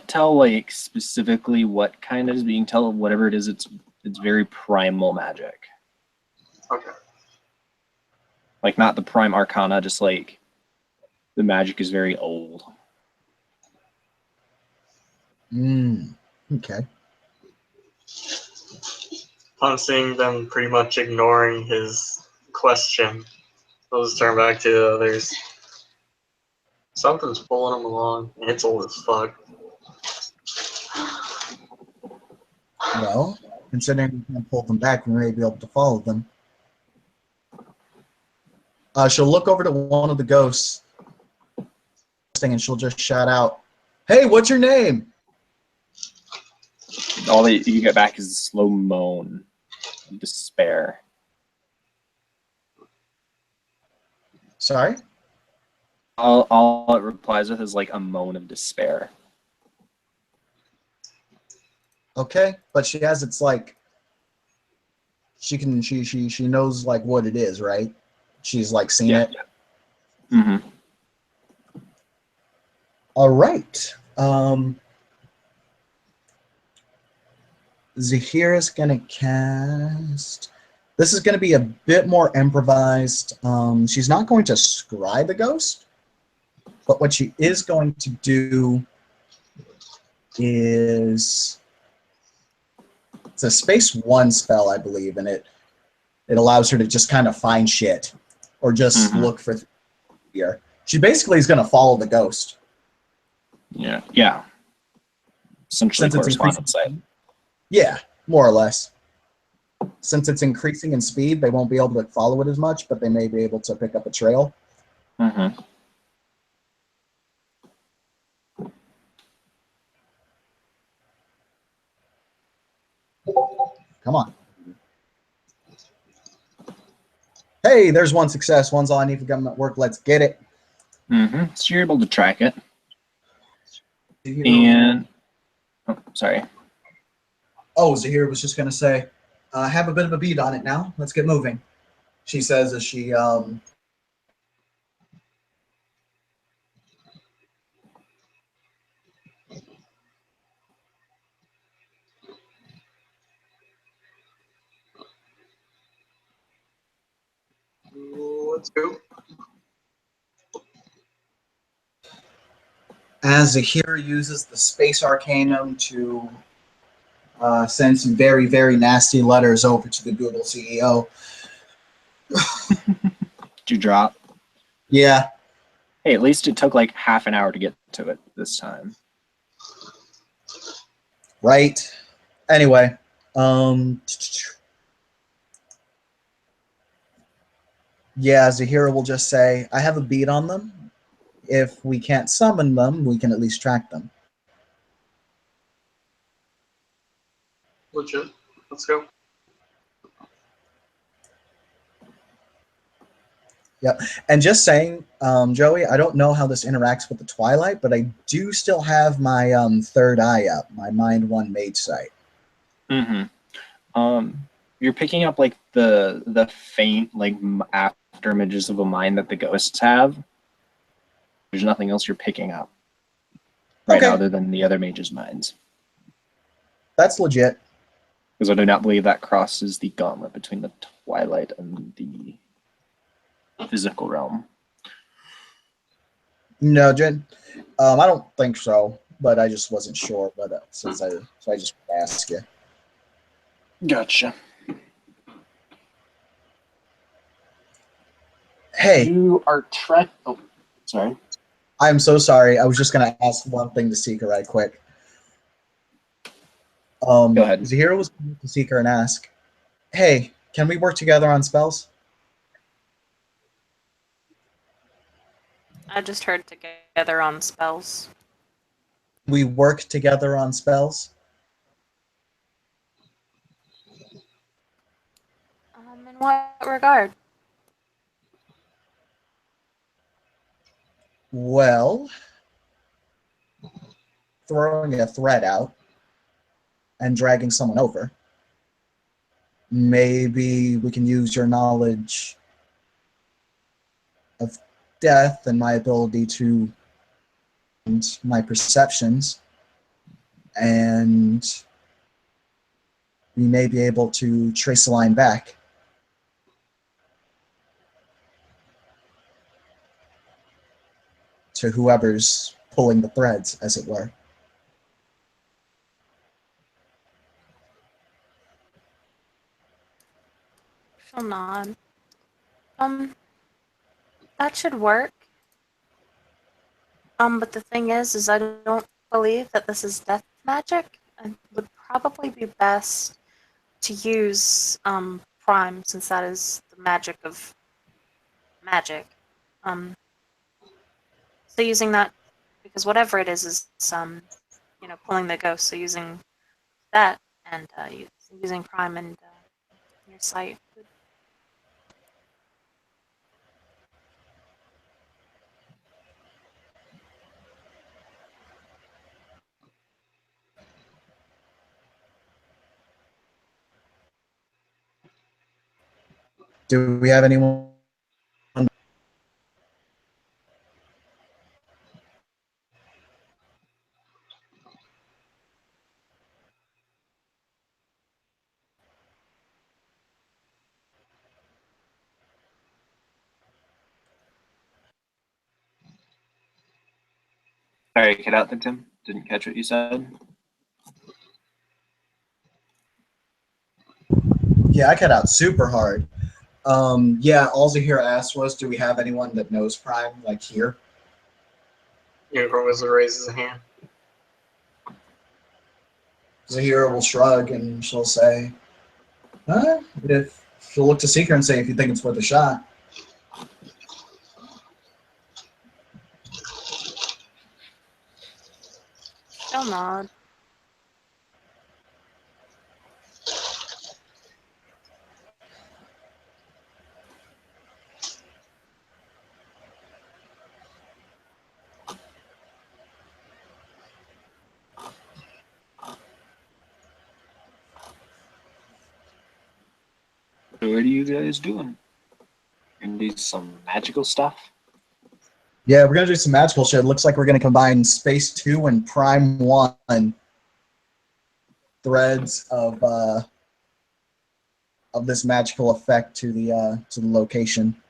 tell specifically what kind it is, but you can tell whatever it is, it's very primal magic. Okay. Not the prime arcana, just the magic is very old. Okay. Upon seeing them pretty much ignoring his question, I'll just turn back to the others. Something's pulling him along, and it's old as fuck. Well, considering we can pull them back, we may be able to follow them. She'll look over to one of the ghosts, and she'll just shout out, "Hey, what's your name?" All that you get back is a slow moan of despair. Sorry? All it replies with is a moan of despair. Okay, but she has she knows what it is, right? She's seen it. Mm-hmm. All right. Zahira's gonna cast. This is gonna be a bit more improvised. She's not going to scry the ghost, but what she is going to do is it's a space 1 spell, I believe, and it allows her to just kind of find shit or just look for here. She basically is going to follow the ghost. Yeah. Essentially correspondence site. Yeah, more or less. Since it's increasing in speed, they won't be able to follow it as much, but they may be able to pick up a trail. Mm-hmm. Come on. Hey, there's one success. One's all I need for government work. Let's get it. Mm-hmm. So you're able to track it. And sorry. Oh, Zahir was just going to say, have a bit of a beat on it now. Let's get moving. She says as she Let's go. as Zahira uses the Space Arcanum to send some very, very nasty letters over to the Google CEO. Did you drop? Yeah, Hey, at least it took like half an hour to get to it this time. right. Anyway, yeah, Zahira will just say, I have a beat on them. If we can't summon them, we can at least track them. Legit. Let's go. And just saying, Joey, I don't know how this interacts with the Twilight, but I do still have my third eye up, my Mind One Mage sight. You're picking up like the faint like after images of a mind that the ghosts have. There's nothing else you're picking up right Okay. now other than the other mages' minds. That's legit. Because I do not believe that crosses the gauntlet between the Twilight and the physical realm. No, Jen, I don't think so, but I just wasn't sure. But so I just asked you. Gotcha. Hey, You are Oh, sorry. I'm so sorry. I was just gonna ask one thing to Seeker right quick. Go ahead. Zahira was going to Seeker and ask, "Hey, can we work together on spells?" I just heard together on spells. We work together on spells. In what regard? Well, throwing a threat out and dragging someone over. Maybe we can use your knowledge of death and my ability to and my perceptions, and we may be able to trace a line back. To whoever's pulling the threads, as it were. She'll nod. That should work. But the thing is I don't believe that this is death magic. It would probably be best to use Prime, since that is the magic of magic. So using that, because whatever it is pulling the ghost. So using that and using Prime and your sight. Do we have anyone? Sorry, cut out the Tim. Didn't catch what you said. Yeah, I cut out super hard. Yeah, all Zahira asked was, do we have anyone that knows Prime, like here? Unicorn Wizard raises a hand. Zahira will shrug and she'll say, if she'll look to Seeker and say, if you think it's worth a shot. She'll nod. So what are you guys doing? and do some magical stuff. Yeah, we're gonna do some magical shit. Looks like we're gonna combine Space 2 and Prime 1 threads of this magical effect to the location.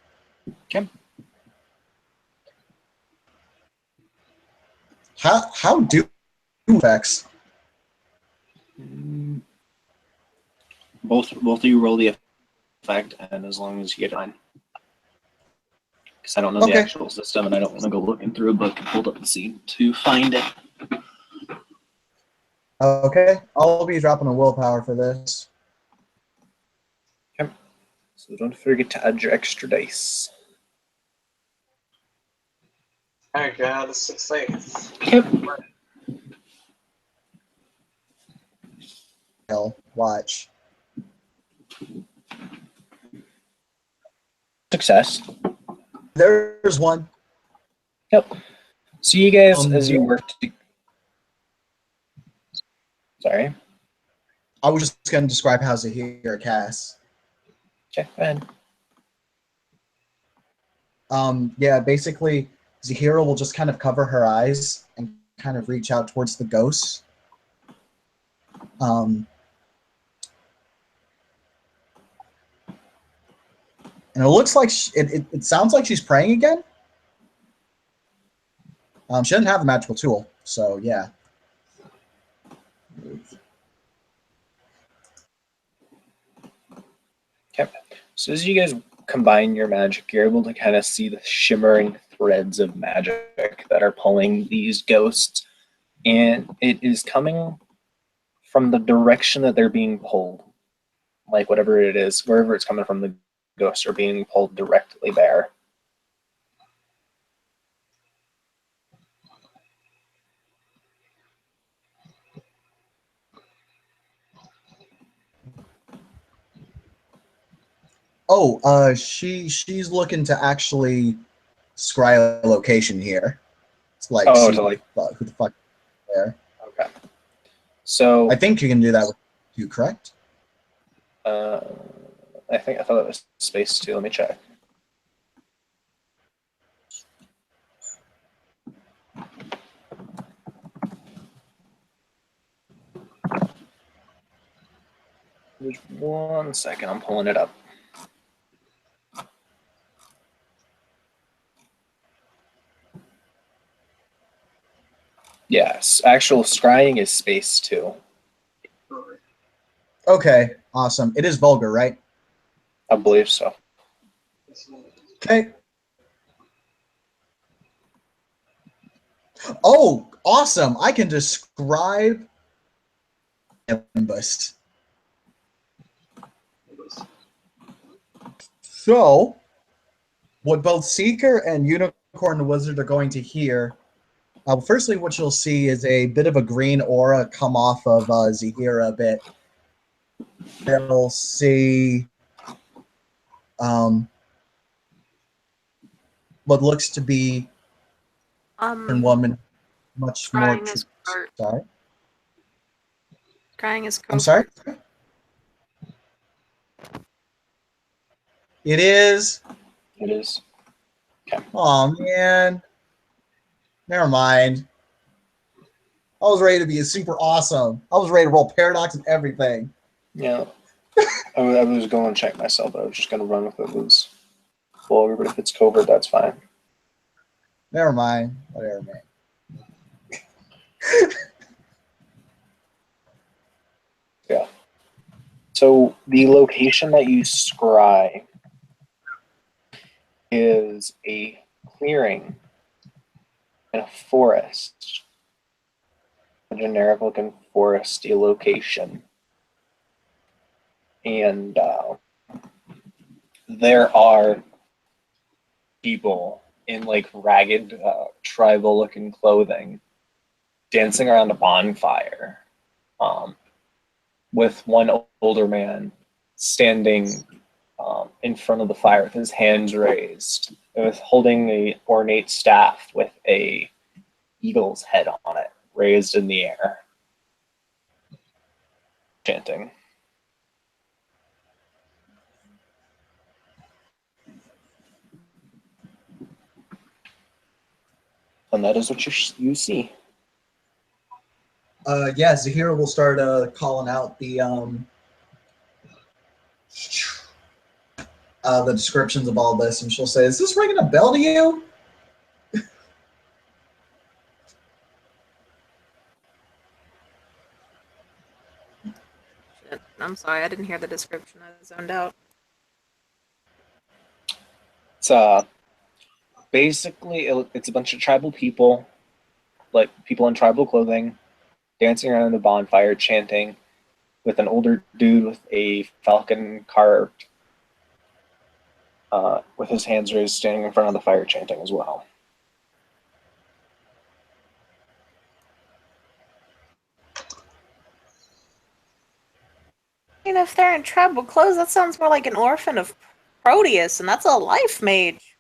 Okay. How do effects? Both of you roll the effect, and as long as you get mine. Because I don't know the Okay. actual system, and I don't want to go looking through a book and hold up the scene to find it. Okay, I'll be dropping a willpower for this. So don't forget to add your extra dice. I got a success. Yep. Hell, watch. Success. There's one. Yep. So you guys, as you Yeah. work Sorry. I was just gonna describe how Zahira casts. Okay, go ahead. Yeah, basically, Zahira will just kind of cover her eyes and kind of reach out towards the ghosts. And it looks like it sounds like she's praying again. She doesn't have a magical tool, so yeah. Okay. So as you guys combine your magic, you're able to kind of see the shimmering threads of magic that are pulling these ghosts. And it is coming from the direction that they're being pulled. Like whatever it is, wherever it's coming from, the ghosts are being pulled directly there. Oh, she's looking to actually scry a location here. It's like, Oh, see to like, who the fuck is there. okay. So I think you can do that with you, correct? I thought it was space too. Let me check. Just 1 second, I'm pulling it up. Yes, actual scrying is space 2. Okay, awesome. It is vulgar, right? I believe so. Okay. Oh, awesome. I can describe Nimbus. So, what both Seeker and Unicorn the Wizard are going to hear, firstly, what you'll see is a bit of a green aura come off of Zahira a bit. They'll see what looks to be a woman much more. Crying is Kurt. Sorry? Crying is I'm sorry? It is. It is. Oh man. Never mind. I was ready to be super awesome. I was ready to roll paradox and everything. Yeah. I was going to check myself, but I was just going to run with it. It was vulgar, but if it's covert, that's fine. Never mind. Whatever, man. Yeah. So the location that you scry is a clearing in a forest, a generic looking foresty location. And there are people in like ragged tribal looking clothing dancing around a bonfire, with one older man standing in front of the fire with his hands raised, with holding a ornate staff with a eagle's head on it, raised in the air, chanting. And that is what you see. Yeah, Zahira will start calling out the descriptions of all this, and she'll say, "Is this ringing a bell to you?" Shit. I'm sorry, I didn't hear the description. I zoned out. It's basically it's a bunch of tribal people, like people in tribal clothing, dancing around the bonfire, chanting, with an older dude with a falcon carved, with his hands raised, standing in front of the fire, chanting as well. I mean, if they're in tribal clothes, that sounds more like an orphan of Proteus, and that's a life mage.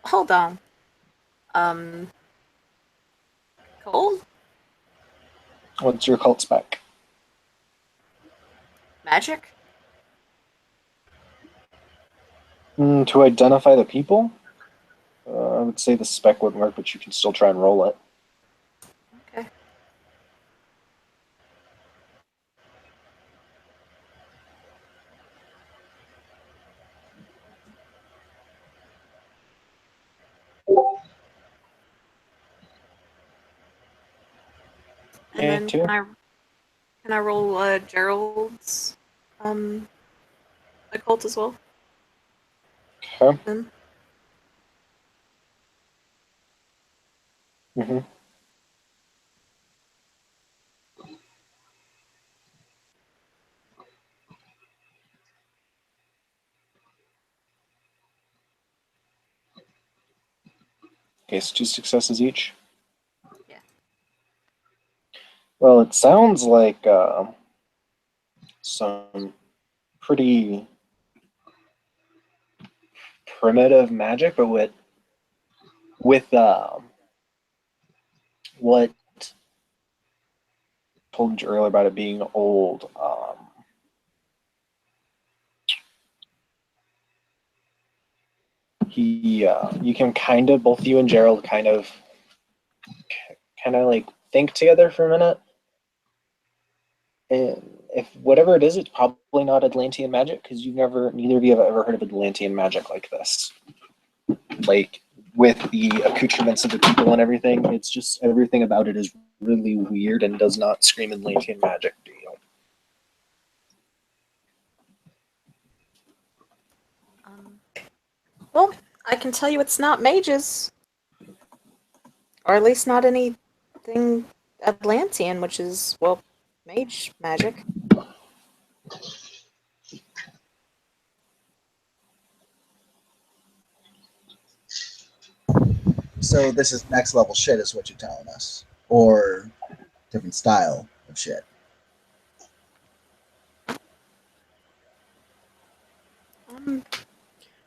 Hold on. Cold? What's your cult spec? Magic? To identify the people, I would say the spec wouldn't work, but you can still try and roll it. Okay. And Yeah, then two. can I roll Gerald's occult as well? Okay. Then? Mm-hmm. Okay, so 2 successes each. Yeah. Well, it sounds like some pretty primitive magic, but with what I told you earlier about it being old. You can kind of, both you and Gerald kind of like think together for a minute, and if whatever it is, it's probably not Atlantean magic, because neither of you have ever heard of Atlantean magic like this. Like, with the accoutrements of the people and everything, it's just everything about it is really weird and does not scream Atlantean magic to you. Well, I can tell you it's not mages. Or at least not anything Atlantean, which is, well, mage magic. So this is next level shit, is what you're telling us, or different style of shit.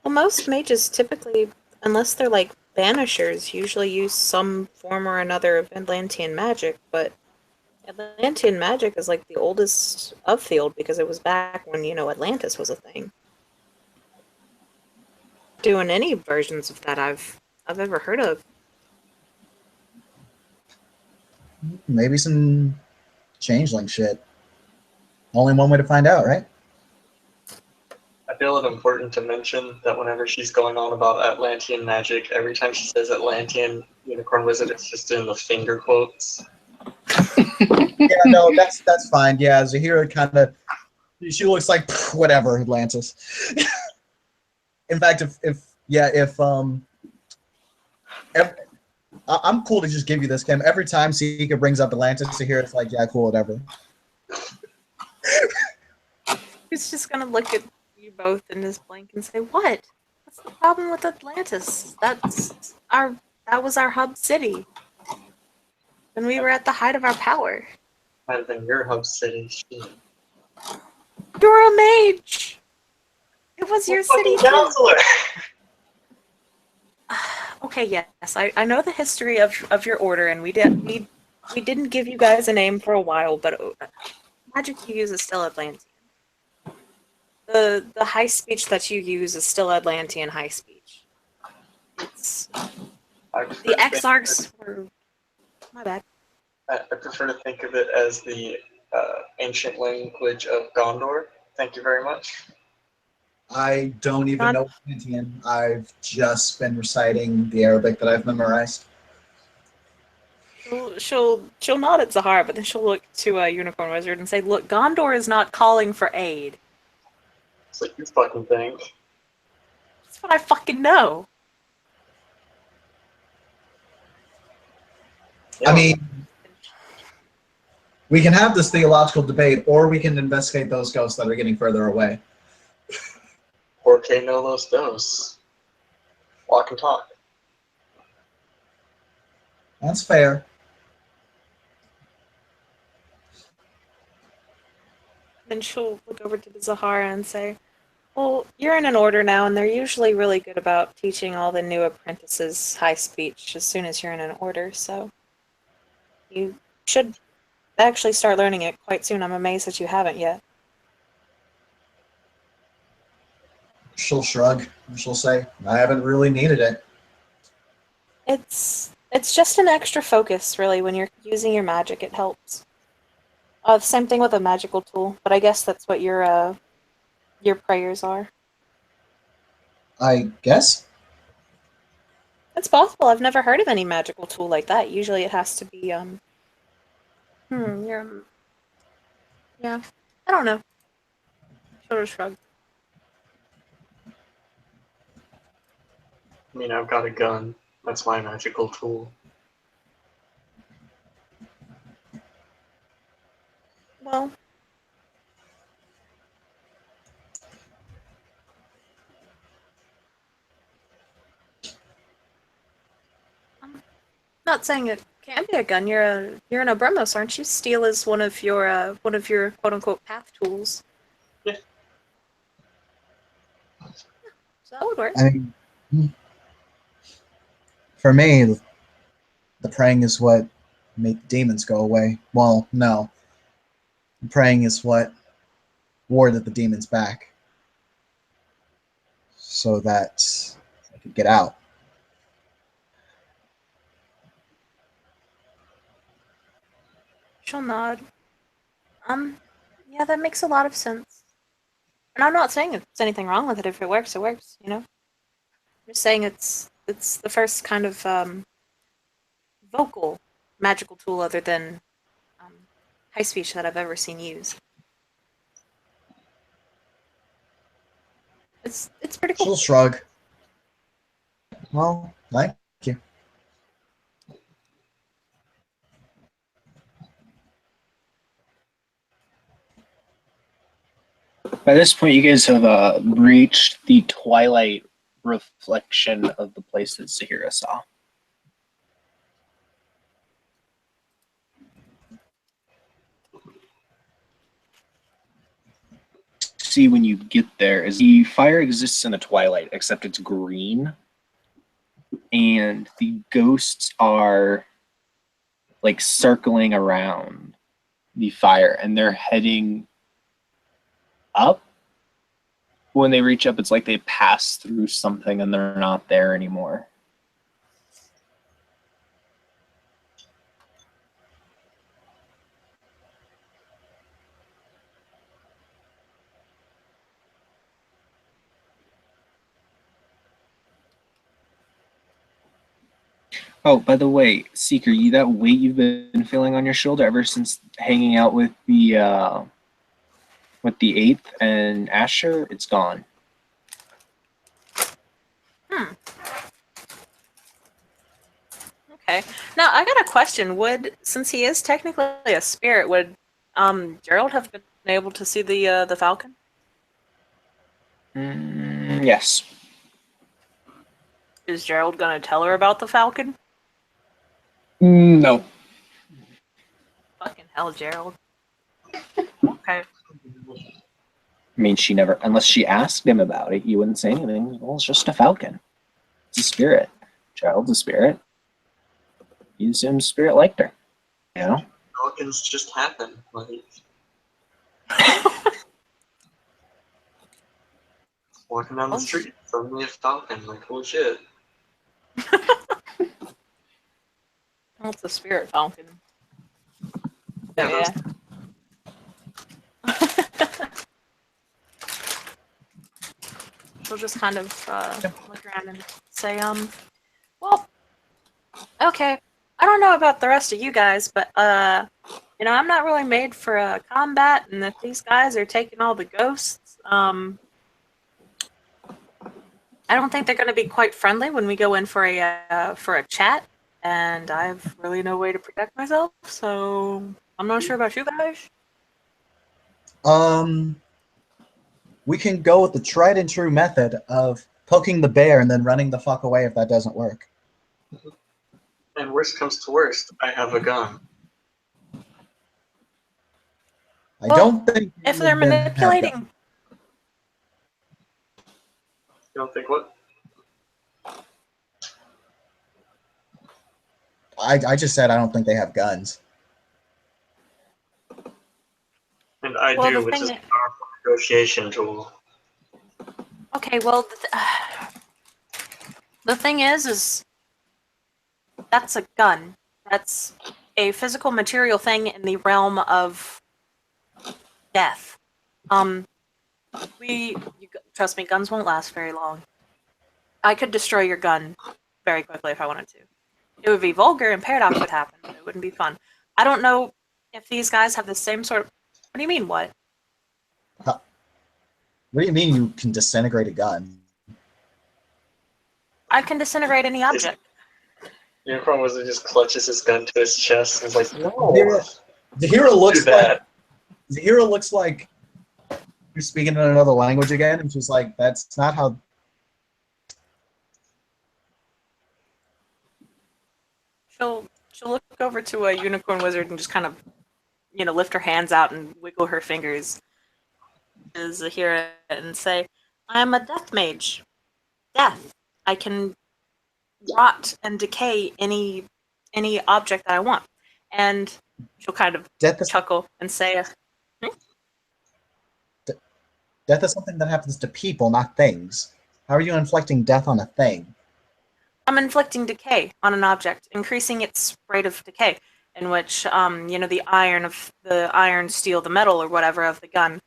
Well, most mages typically, unless they're like banishers, usually use some form or another of Atlantean magic, but Atlantean magic is like the oldest of field because it was back when, Atlantis was a thing. Doing any versions of that I've ever heard of. Maybe some changeling shit. Only one way to find out, right? I feel it important to mention that whenever she's going on about Atlantean magic, every time she says Atlantean unicorn wizard, it's just in the finger quotes. Yeah, no, that's fine. Yeah, Zahira kind of, she looks like whatever, Atlantis. In fact, I'm cool to just give you this, Kim. Every time Sika brings up Atlantis, Zahira's like, yeah, cool, whatever. He's just gonna look at you both in his blank and say, "What? What's the problem with Atlantis? That was our hub city. When we were at the height of our power. Might have been your hub city. Shit. You're a mage. It was your city too." Counselor. Okay, yes, I know the history of your order, and we didn't give you guys a name for a while, but magic you use is still Atlantean. The high speech that you use is still Atlantean high speech. I prefer The to think- Exarchs were. My bad. I prefer to think of it as the ancient language of Gondor. Thank you very much. I don't even Ron? know Atlantean. I've just been reciting the Arabic that I've memorized. She'll nod at Zahara, but then she'll look to a Unicorn Wizard and say, "Look, Gondor is not calling for aid. It's like you fucking think. That's what I fucking know." I mean, we can have this theological debate, or we can investigate those ghosts that are getting further away. Porque no los dos. Walk and talk. That's fair. Then she'll look over to the Zahara and say, "Well, you're in an order now, and they're usually really good about teaching all the new apprentices high speech as soon as you're in an order, so you should actually start learning it quite soon. I'm amazed that you haven't yet." She'll shrug. She'll say, I haven't really needed it. It's just an extra focus, really. When you're using your magic, it helps. Same thing with a magical tool, but I guess that's what your prayers are. I guess. It's possible. I've never heard of any magical tool like that. Usually, it has to be yeah. I don't know. Shoulder shrug. I mean, I've got a gun. That's my magical tool. Well, I'm not saying it can't be a gun. You're an Obremos, aren't you? Steel is one of your quote unquote path tools. Yeah. So that would work. I mean, for me, the praying is what made demons go away. Well, no. Praying is what warded the demons back so that I could get out. She'll nod. Yeah, that makes a lot of sense. And I'm not saying there's anything wrong with it. If it works, it works, you know? I'm just saying it's the first kind of vocal magical tool other than high speech that I've ever seen used. It's pretty cool. She'll shrug. Well, thank you. By this point, you guys have reached the twilight reflection of the place that Zahira saw. See when you get there is the fire exists in the twilight, except it's green, and the ghosts are like circling around the fire, and they're heading up. When they reach up, it's like they pass through something and they're not there anymore. Oh, by the way, Seeker, that weight you've been feeling on your shoulder ever since hanging out with the 8th and Asher, it's gone. Okay. Now I got a question. Since he is technically a spirit, would Gerald have been able to see the Falcon? Yes. Is Gerald gonna tell her about the Falcon? No. Fucking hell, Gerald. Okay. I mean, she never, unless she asked him about it, you wouldn't say anything. Well, it's just a falcon. It's a spirit. Child's a spirit. You assume spirit liked her. You know? Falcons just happen. Like, walking down the street, suddenly a falcon. Like, holy shit. What's a spirit falcon? Yeah, She'll just kind of look around and say, well, okay. I don't know about the rest of you guys, but you know, I'm not really made for combat, and if these guys are taking all the ghosts, I don't think they're going to be quite friendly when we go in for a chat. And I've really no way to protect myself, so I'm not sure about you guys. We can go with the tried and true method of poking the bear and then running the fuck away if that doesn't work. and worst comes to worst, I have a gun. I Well, don't think If any they're of them have manipulating, guns. You don't think what? I just said I don't think they have guns. And I Well, do, the which thing is a is- powerful negotiation tool. okay. Well, the thing is that's a gun. That's a physical material thing in the realm of death. Trust me, guns won't last very long. I could destroy your gun very quickly if I wanted to. It would be vulgar and paradox would happen, but it wouldn't be fun. I don't know if these guys have the same sort of. What do you mean, what? What do you mean you can disintegrate a gun? I can disintegrate any object. Unicorn Wizard just clutches his gun to his chest and is like, no, Zahira do looks that. like you're speaking in another language again, and she's like, "That's not how." She'll look over to a unicorn wizard and just kind of, lift her hands out and wiggle her fingers to Zahira and say, "I'm a death mage. Death. I can rot and decay any object that I want." And she'll kind of Death is chuckle and say, death is something that happens to people, not things. How are you inflicting death on a thing? "I'm inflicting decay on an object, increasing its rate of decay, in which, the iron, steel, the metal, or whatever of the gun,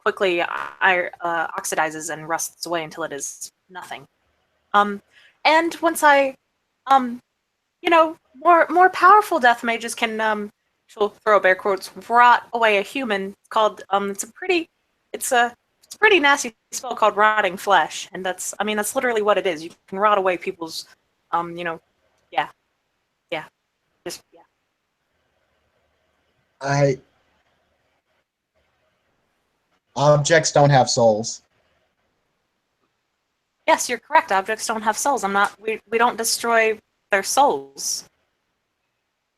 quickly oxidizes and rusts away until it is nothing. And once I, more powerful death mages can, she'll throw bear quotes, rot away a human. It's called, it's a pretty nasty spell called rotting flesh, and that's literally what it is. You can rot away people's, just. Objects don't have souls. Yes, you're correct. Objects don't have souls. We don't destroy their souls.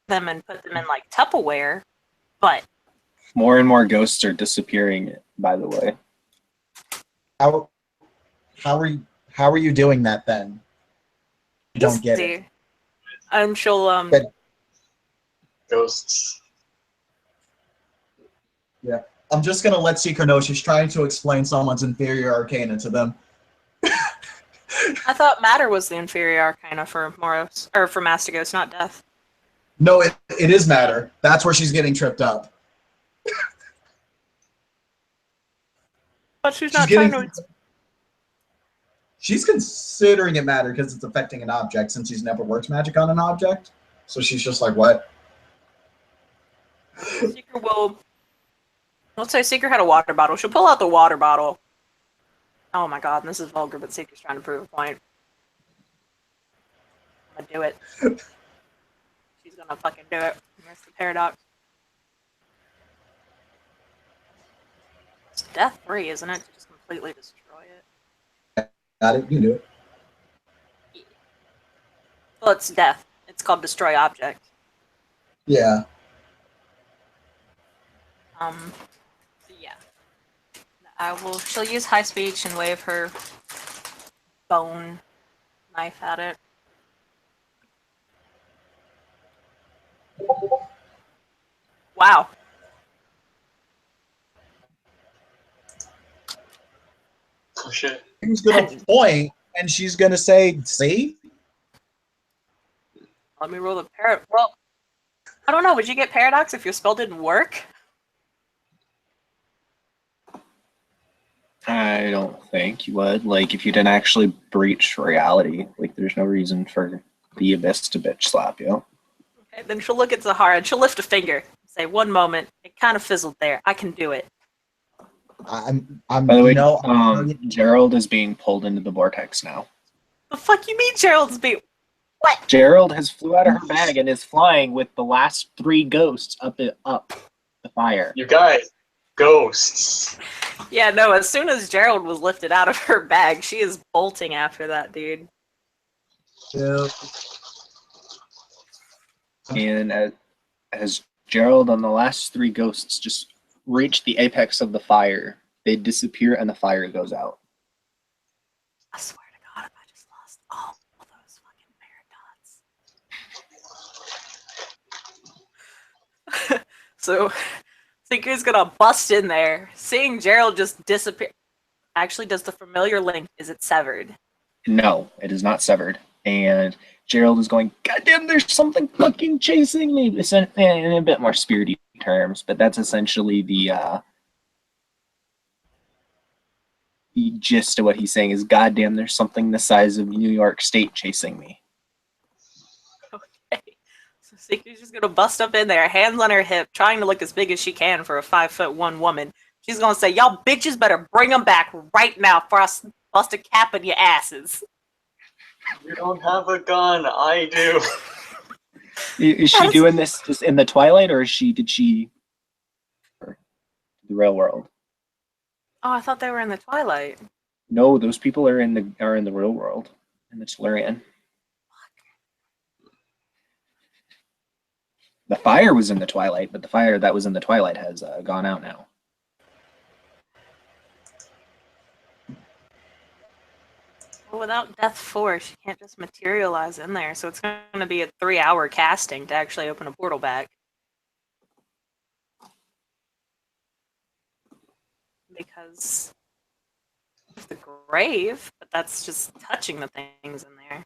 Them and put them in like Tupperware, but More and more ghosts are disappearing, by the way. How are you doing that then? You don't get it. And she'll But- Ghosts. I'm just gonna let Seeker know she's trying to explain someone's inferior arcana to them. I thought matter was the inferior arcana for Moros or for Mastigos, not death. No, it is matter. That's where she's getting tripped up. But she's not trying to. She's considering it matter because it's affecting an object since she's never worked magic on an object. So she's just like, what? Seeker will. Let's say Seeker had a water bottle. She'll pull out the water bottle. Oh my god, this is vulgar, but Seeker's trying to prove a point. I'm gonna do it. She's gonna fucking do it. There's the paradox. It's death free, isn't it? To just completely destroy it. Got it? You can do it. Well, it's death. It's called destroy object. Yeah. So yeah. She'll use high speech and wave her bone knife at it. Wow. Oh shit. She's gonna point and she's gonna say, see? Let me roll the paradox. Well, I don't know. Would you get paradox if your spell didn't work? I don't think you would. Like, if you didn't actually breach reality, like, there's no reason for the abyss to bitch slap you. Okay, then she'll look at Zahara and she'll lift a finger. Say, one moment. It kind of fizzled there. I can do it. I'm By the way, no. Gerald is being pulled into the vortex now. The fuck you mean Gerald's being... What? Gerald has flew out of her bag and is flying with the last 3 ghosts up the fire. You guys, ghosts. Yeah, no, as soon as Gerald was lifted out of her bag, she is bolting after that dude. Yeah. And as Gerald and the last 3 ghosts just reach the apex of the fire, they disappear and the fire goes out. I swear to God, if I just lost all those fucking paradots. So, Seeker's gonna bust in there, seeing Gerald just disappear. Actually, does the familiar link, is it severed? No, it is not severed. And Gerald is going, goddamn, there's something fucking chasing me. It's in a bit more spirity terms, but that's essentially the gist of what he's saying is, goddamn, there's something the size of New York State chasing me. Okay. So Seeker's just gonna bust up in there, hands on her hip, trying to look as big as she can for a 5'1" woman. She's gonna say, y'all bitches better bring them back right now for us bust a cap in your asses. You don't have a gun. I do. Is she doing this just in the Twilight, or did she the real world? Oh, I thought they were in the Twilight. No, those people are in the real world, in the Tellurian. The fire was in the Twilight, but the fire that was in the Twilight has gone out now. Well, without Death Force, you can't just materialize in there, so it's going to be a 3-hour casting to actually open a portal back. Because of the grave, but that's just touching the things in there.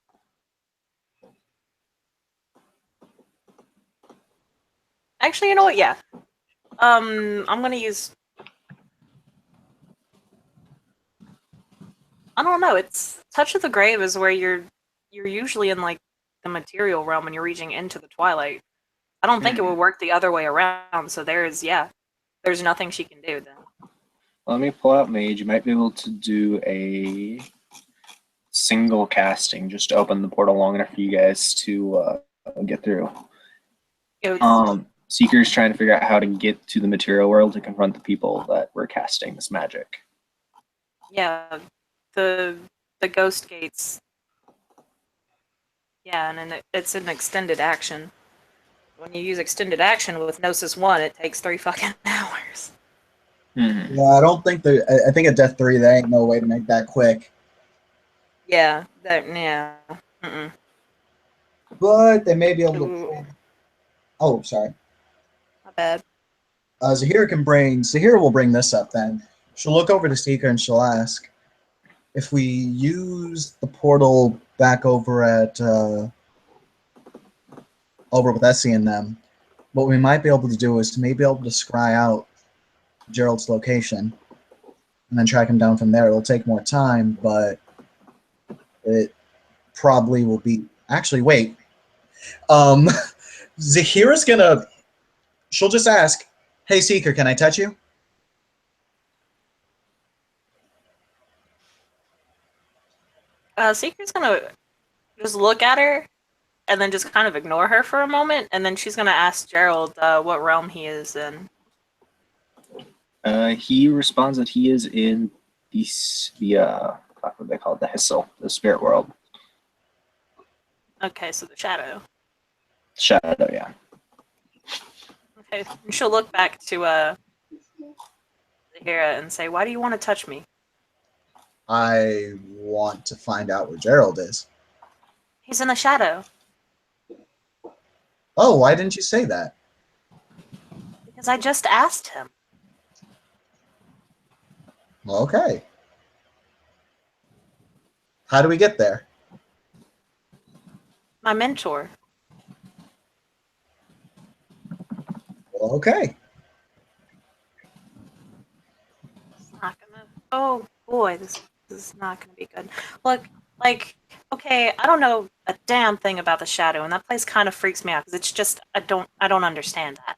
Actually, you know what? Yeah. I'm gonna use... I don't know. It's Touch of the Grave is where you're usually in like the material realm and you're reaching into the Twilight. I don't think it would work the other way around. So there's nothing she can do then. Let me pull out Mage. You might be able to do a single casting just to open the portal long enough for you guys to get through. Seeker's trying to figure out how to get to the material world to confront the people that were casting this magic. Yeah, the ghost gates. Yeah, and then it's an extended action. When you use extended action with Gnosis 1, it takes 3 fucking hours. Mm-hmm. Yeah, I don't think I think at Death 3 there ain't no way to make that quick. Yeah, yeah. Mm-mm. But they may be able to. Ooh, Oh, sorry. not bad. Zahira will bring this up then. She'll look over to Seeker and she'll ask if we use the portal back over at over with Essie and them. What we might be able to do is to maybe able to scry out Gerald's location and then track him down from there. It'll take more time, but it probably will be. Actually, wait. Zahira's gonna. She'll just ask, "Hey, Seeker, can I touch you?" Seeker's gonna just look at her and then just kind of ignore her for a moment, and then she's gonna ask Gerald what realm he is in. He responds that he is in what they call it, the Hyssal, the spirit world. Okay, so the shadow. Shadow, yeah. Okay, and she'll look back to Zahira and say, "Why do you want to touch me?" I want to find out where Gerald is. He's in the shadow. Oh, why didn't you say that? Because I just asked him. Okay. How do we get there? My mentor. Well, okay. It's not gonna. Oh boy, this is not gonna be good. Look, like, okay, I don't know a damn thing about the shadow, and that place kind of freaks me out because it's just I don't understand that,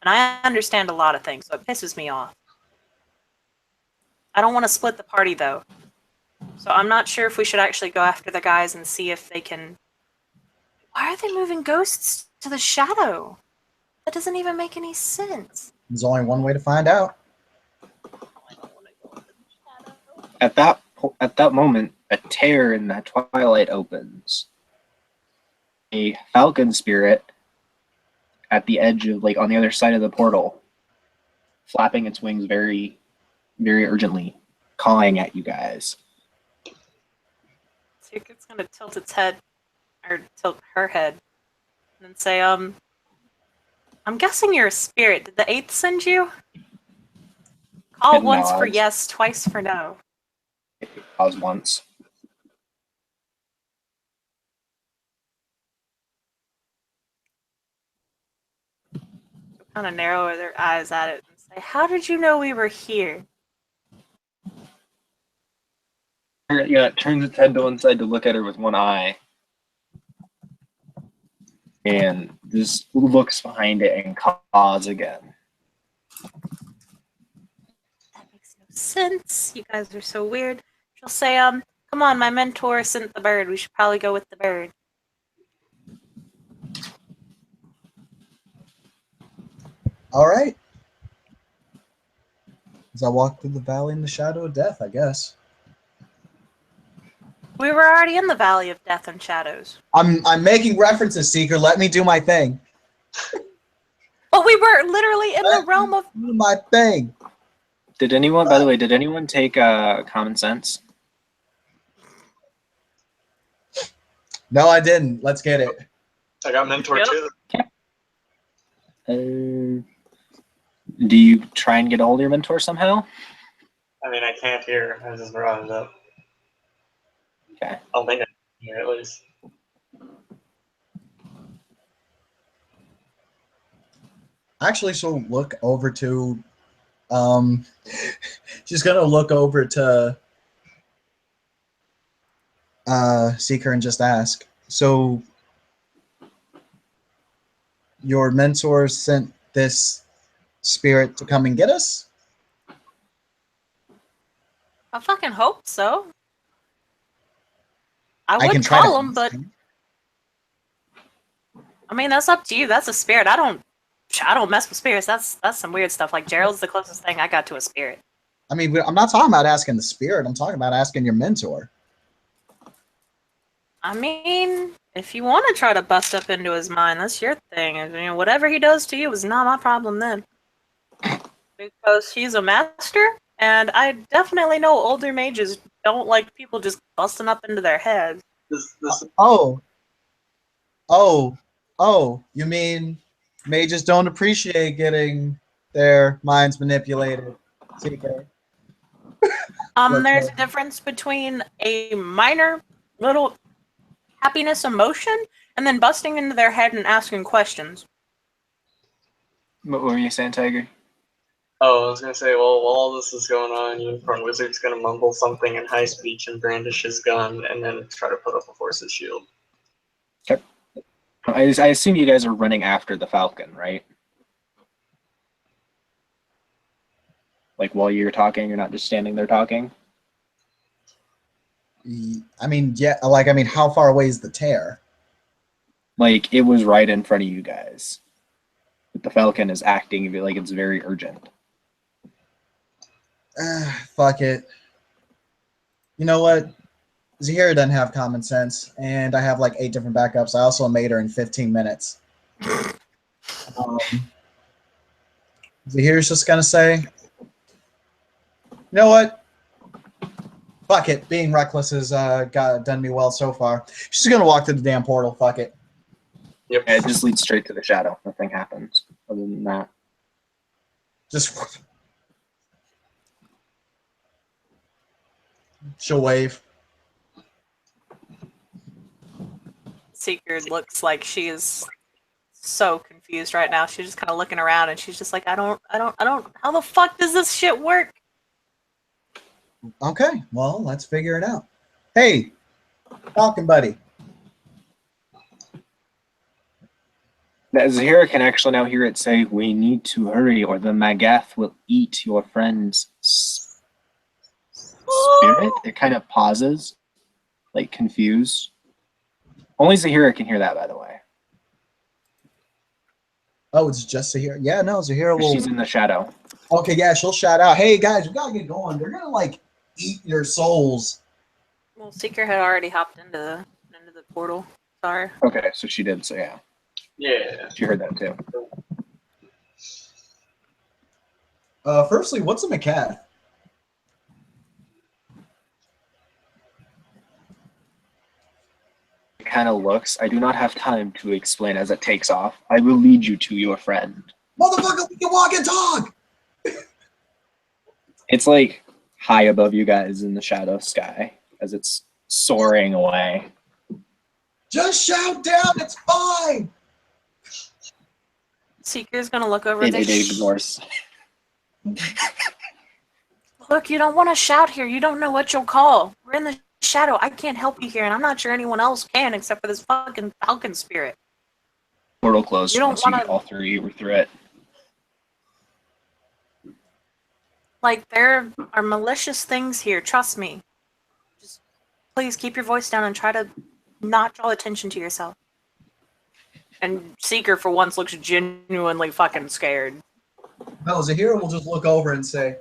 and I understand a lot of things, so it pisses me off. I don't want to split the party though, so I'm not sure if we should actually go after the guys and see if they can. Why are they moving ghosts to the shadow? That doesn't even make any sense. There's only one way to find out. At that moment, a tear in the twilight opens. A falcon spirit at the edge of, like, on the other side of the portal, flapping its wings very, very urgently, cawing at you guys. Secret's gonna tilt its head, or tilt her head, and then say, I'm guessing you're a spirit. Did the eighth send you? Call It once for nods. yes, twice for no. Pause once. Kind of narrow their eyes at it and say, how did you know we were here? Yeah, it turns its head to one side to look at her with one eye. And just looks behind it and caws again. That makes no sense. You guys are so weird. She'll say, come on, my mentor sent the bird. We should probably go with the bird. All right. As I walk through the valley in the shadow of death, I guess. We were already in the Valley of Death and Shadows. I'm making references, Seeker. Let me do my thing. But we were literally in the realm of... Do my thing. Did anyone, by the way, did anyone take common sense? No, I didn't. Let's get it. I got mentor Yep. too. Do you try and get a hold of your mentor somehow? I mean, I can't hear. I just brought it up. Okay. I'll think I can hear at least. Actually, she'll look over to. She's gonna look over to Seeker and just ask. So, your mentor sent this spirit to come and get us? I fucking hope so. I I can would try call to. him, but I mean that's up to you. That's a spirit. I don't mess with spirits. That's some weird stuff. Like Gerald's the closest thing I got to a spirit. I mean, I'm not talking about asking the spirit. I'm talking about asking your mentor. I mean, if you want to try to bust up into his mind, that's your thing. I mean, whatever he does to you is not my problem then. Because he's a master, and I definitely know older mages don't like people just busting up into their heads. This Oh, you mean mages don't appreciate getting their minds manipulated? Seeker. There's a difference between a minor little happiness emotion and then busting into their head and asking questions. What were you saying, Tiger? Oh, I was gonna say, well, while all this is going on, Unicorn Wizard's gonna mumble something in high speech and brandish his gun, and then try to put up a force's shield. I assume you guys are running after the Falcon, right? Like while you're talking, you're not just standing there talking? I mean, yeah, like, I mean, how far away is the tear? Like it was right in front of you guys. But the Falcon is acting like it's very urgent. Fuck it. You know what? Zahira doesn't have common sense, and I have like 8 different backups. I also made her in 15 minutes. Zahira's just gonna say, you know what? Fuck it. Being reckless has done me well so far. She's gonna walk to the damn portal. Fuck it. Yep. Yeah, it just leads straight to the shadow. Nothing happens other than that. Just she'll wave. Seeker looks like she is so confused right now. She's just kind of looking around, and she's just like, I don't. How the fuck does this shit work? Okay, well, let's figure it out. Hey, Falcon buddy. That Zahira can actually now hear it say, "We need to hurry, or the Magath will eat your friend's spirit." It kind of pauses, like confused. Only Zahira can hear that, by the way. Oh, it's just Zahira. Yeah, no, Zahira will. She's in the shadow. Okay, yeah, she'll shout out, "Hey guys, we gotta get going. They're gonna like eat your souls." Well, Seeker had already hopped into the portal. Sorry. Okay, so she did. So yeah, Yeah. she heard that too. Firstly, what's a Macath? It kind of looks. I do not have time to explain as it takes off. I will lead you to your friend. Motherfucker, we can walk and talk. It's like high above you guys in the shadow sky as it's soaring away. Just shout down. It's fine. Seeker's gonna look over It and say, ignores. "Look, you don't want to shout here. You don't know what you'll call. We're in the shadow. I can't help you here, and I'm not sure anyone else can except for this fucking falcon spirit." Portal closed You don't once you wanna- get all three were through it. Like, there are malicious things here. Trust me. Just please keep your voice down and try to not draw attention to yourself. And Seeker, for once, looks genuinely fucking scared. No, Zahira will just look over and say,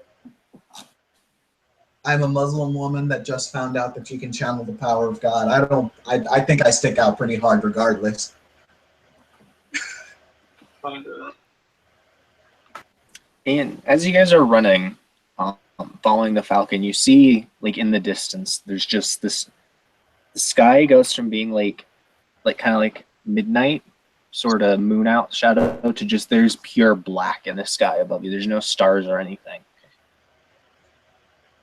"I'm a Muslim woman that just found out that she can channel the power of God. I think I stick out pretty hard regardless." And as you guys are running, following the falcon, you see, like in the distance, there's just this. The sky goes from being like kind of like midnight, sort of moon out shadow, to just there's pure black in the sky above you. There's no stars or anything.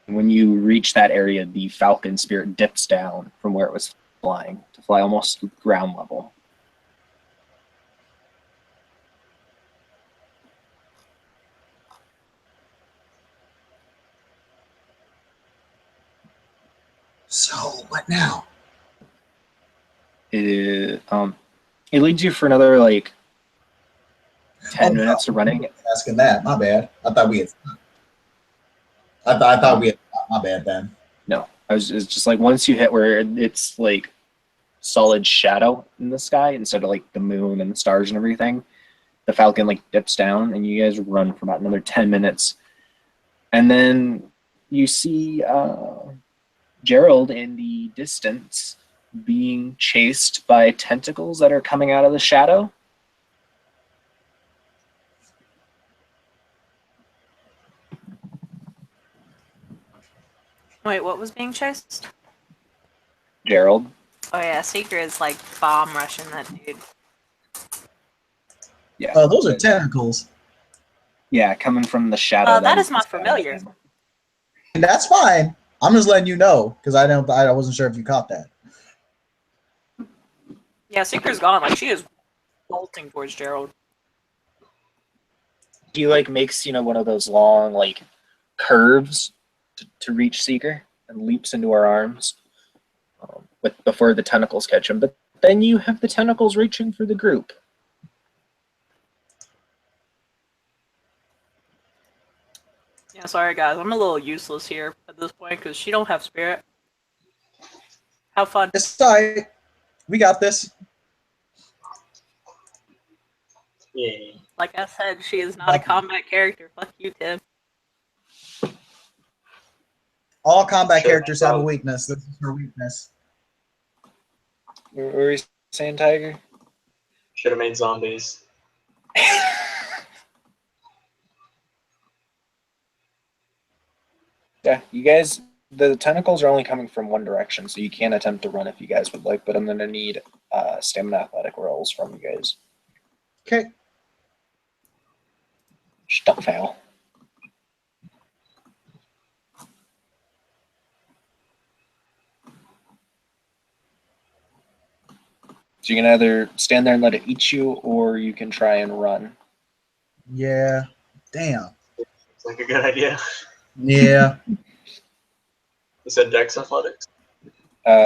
When you reach that area, the falcon spirit dips down from where it was flying to fly almost ground level. So what now? It leads you for another like 10 Oh, minutes of running. Asking that. My bad. I thought we had. I thought we had. My bad then. No, it's just like once you hit where it's like solid shadow in the sky instead of like the moon and the stars and everything, the falcon like dips down and you guys run for about another 10 minutes. And then you see Gerald in the distance being chased by tentacles that are coming out of the shadow. Wait, what was being chased? Gerald. Oh yeah, Seeker is like bomb rushing that dude. Yeah. Those are tentacles. Yeah, coming from the shadow. That is the not sky. familiar. And that's fine. I'm just letting you know because I wasn't sure if you caught that. Yeah, Seeker's gone. Like, she is bolting towards Gerald. He like makes one of those long like curves to reach Seeker and leaps into her arms before the tentacles catch him. But then you have the tentacles reaching for the group. Yeah, sorry guys, I'm a little useless here at this point because she don't have spirit. Have fun. It's all right. We got this. Yeah. Like I said, she is not a combat character. Fuck you, Tim. All combat Sure, characters no have a problem. weakness. This is her weakness. What were you saying, Tiger? Should have made zombies. Yeah, you guys, the tentacles are only coming from one direction, so you can attempt to run if you guys would like, but I'm going to need stamina athletic rolls from you guys. Okay. Just don't fail. So you can either stand there and let it eat you, or you can try and run. Yeah. Damn. It's like a good idea. Yeah. You said Dex Athletics?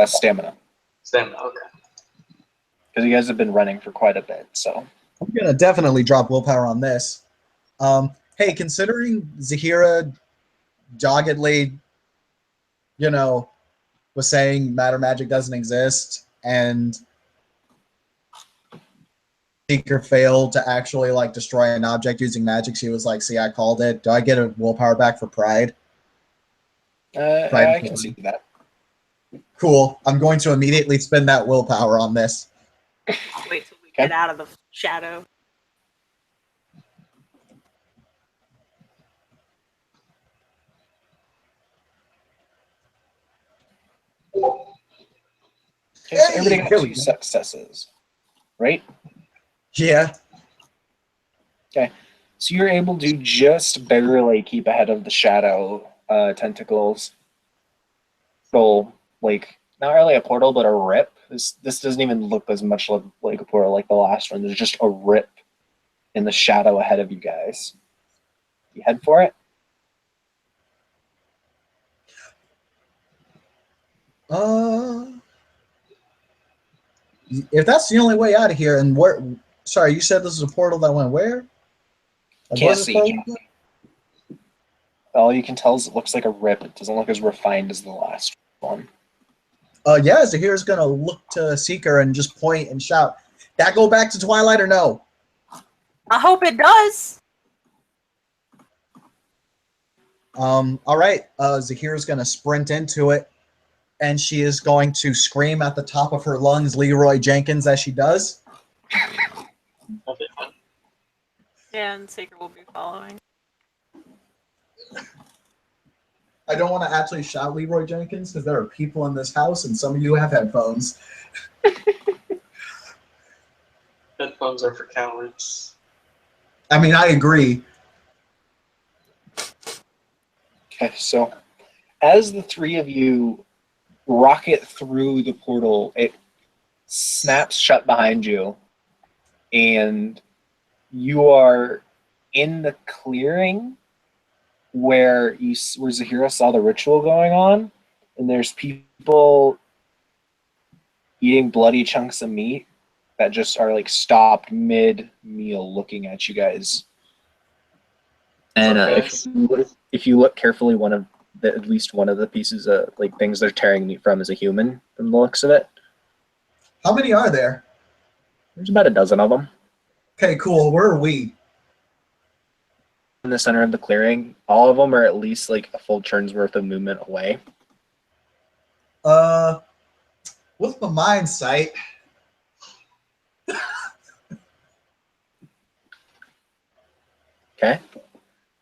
Stamina. Stamina, okay. Because you guys have been running for quite a bit, so. I'm gonna definitely drop willpower on this. Hey, considering Zahira doggedly, was saying matter magic doesn't exist, and Seeker failed to actually like destroy an object using magic, she was like, "See, I called it." Do I get a willpower back for pride? I can see that. Cool. I'm going to immediately spend that willpower on this. Wait till we Okay. get out of the shadow. Okay, so Hey, everybody got there we 2 go. successes, right? Yeah. So you're able to just barely keep ahead of the shadow tentacles. So, like, not really a portal, but a rip. This doesn't even look as much like a portal like the last one. There's just a rip in the shadow ahead of you guys. You head for it? If that's the only way out of here, and where? Sorry, you said this is a portal that went where? Like, Can't where's this see. portal go? All you can tell is it looks like a rip. It doesn't look as refined as the last one. Yeah, Zahir's gonna look to Seeker and just point and shout, "That go back to Twilight or no?" I hope it does. All right. Zahir's gonna sprint into it, and she is going to scream at the top of her lungs, Leroy Jenkins, as she does. Okay, fine. Yeah, and Seeker will be following. I don't want to actually shout Leroy Jenkins because there are people in this house, and some of you have headphones. Headphones are for cowards. I mean, I agree. Okay, so as the 3 of you rocket through the portal, it snaps shut behind you, and you are in the clearing where Zahira saw the ritual going on, and there's people eating bloody chunks of meat that just are like stopped mid-meal looking at you guys. And Okay. if you look carefully, at least one of the pieces of like things they're tearing meat from is a human from the looks of it. How many are there? There's about a dozen of them Okay, cool. Where are we? in the center of the clearing. All of them are at least like a full turn's worth of movement away. What's my mind sight? Okay.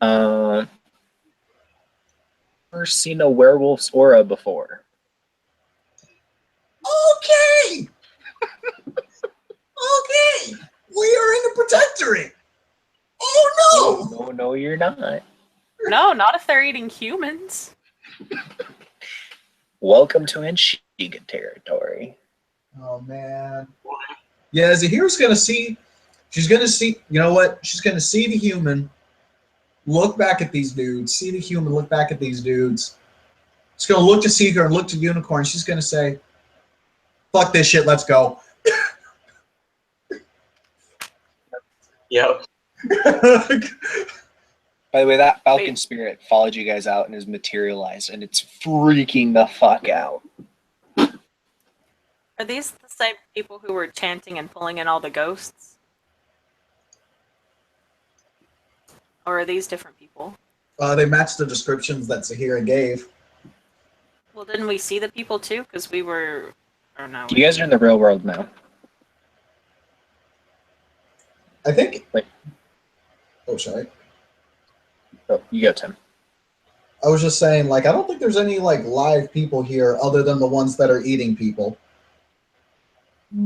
Never seen a werewolf's aura before. Okay. Okay. We are in the protectorate. Oh No, you're not. No, not if they're eating humans. Welcome to Anshiga territory. no. Oh man. Yeah, Zahira's gonna see. She's gonna see. You know what? She's gonna see the human. Look back at these dudes. See the human. Look back at these dudes. She's gonna look to Seeker and look to Unicorn. She's gonna say, "Fuck this shit. Let's go." Yep. By the way, that Falcon Wait. Spirit followed you guys out and is materialized, and it's freaking the fuck out. Are these the same people who were chanting and pulling in all the ghosts? Or are these different people? They match the descriptions that Zahira gave. Well, didn't we see the people too? Because we were. Or no. You guys are in the real world now. I think. Wait. Oh, sorry. Oh, you go, Tim. I was just saying, like, I don't think there's any like live people here other than the ones that are eating people. I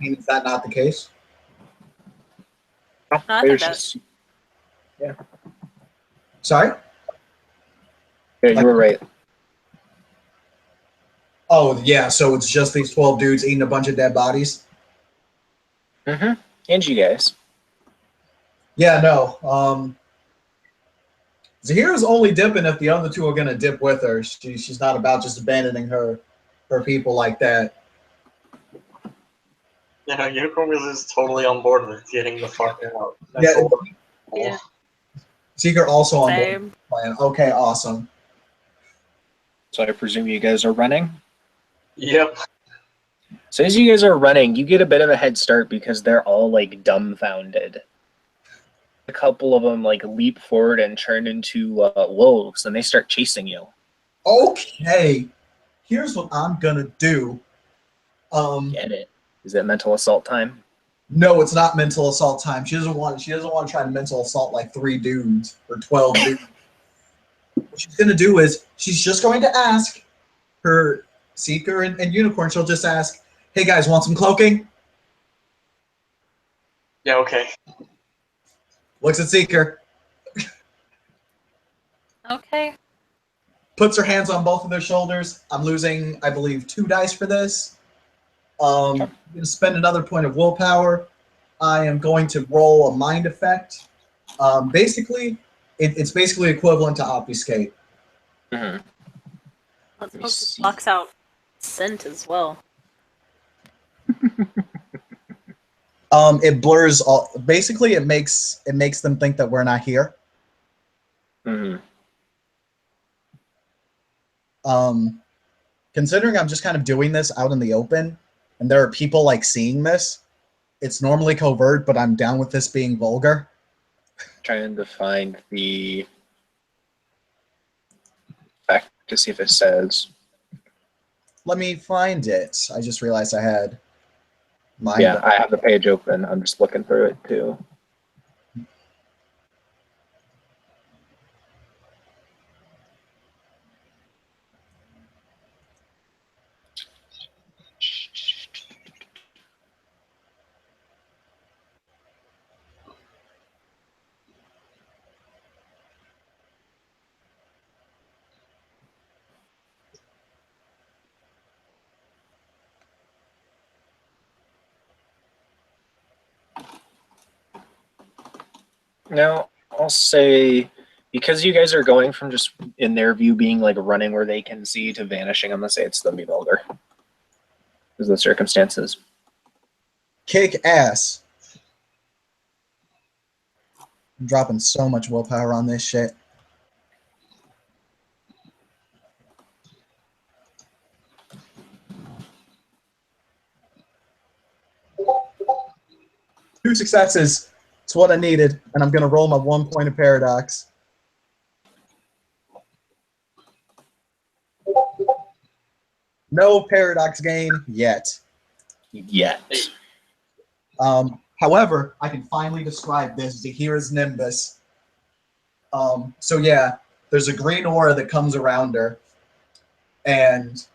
mean, is that not the case? No, I think There's that's- Sorry? Yeah, you were right. Oh, yeah, so it's just these 12 dudes eating a bunch of dead bodies? Mm-hmm. And you guys. Yeah, no. Zahira's only dipping if the other two are going to dip with her. She's not about just abandoning her people like that. You know, Unicorn is totally on board with getting the fuck out. That's Yeah, all. Yeah. Seeker also on board Same. with the plan. Okay, awesome. So I presume you guys are running? Yep. So as you guys are running, you get a bit of a head start because they're all like dumbfounded. A couple of them like leap forward and turn into wolves, and they start chasing you. Okay, here's what I'm going to do. Get it? Is it mental assault time? No, it's not mental assault time. She doesn't want to try to mental assault like 3 dudes or 12 dudes. What she's going to do is she's just going to ask her Seeker and Unicorn. She'll just ask, "Hey guys, want some cloaking?" Yeah, okay. Looks at Seeker, Okay. puts her hands on both of their shoulders. I'm losing, I believe, 2 dice for this. I'm going to spend another point of willpower. I am going to roll a mind effect. Basically, it's basically equivalent to obfuscate. Mm-hmm. Let's Let me hope this see. blocks out scent as well. It blurs all. Basically, it makes them think that we're not here. Mm-hmm. Considering I'm just kind of doing this out in the open, and there are people like seeing this, it's normally covert, but I'm down with this being vulgar. Trying to find the fact to see if it says. Let me find it. I just realized I had mine. Yeah, I have the page open. I'm just looking through it too. Now, I'll say, because you guys are going from just, in their view, being like running where they can see to vanishing, I'm going to say it's the be vulgar. Because of the circumstances. Kick ass. I'm dropping so much willpower on this shit. Two successes. It's what I needed, and I'm going to roll my 1 point of paradox. No paradox gain yet. Yet. However, I can finally describe this. Zahira's Nimbus. So yeah, there's a green aura that comes around her, and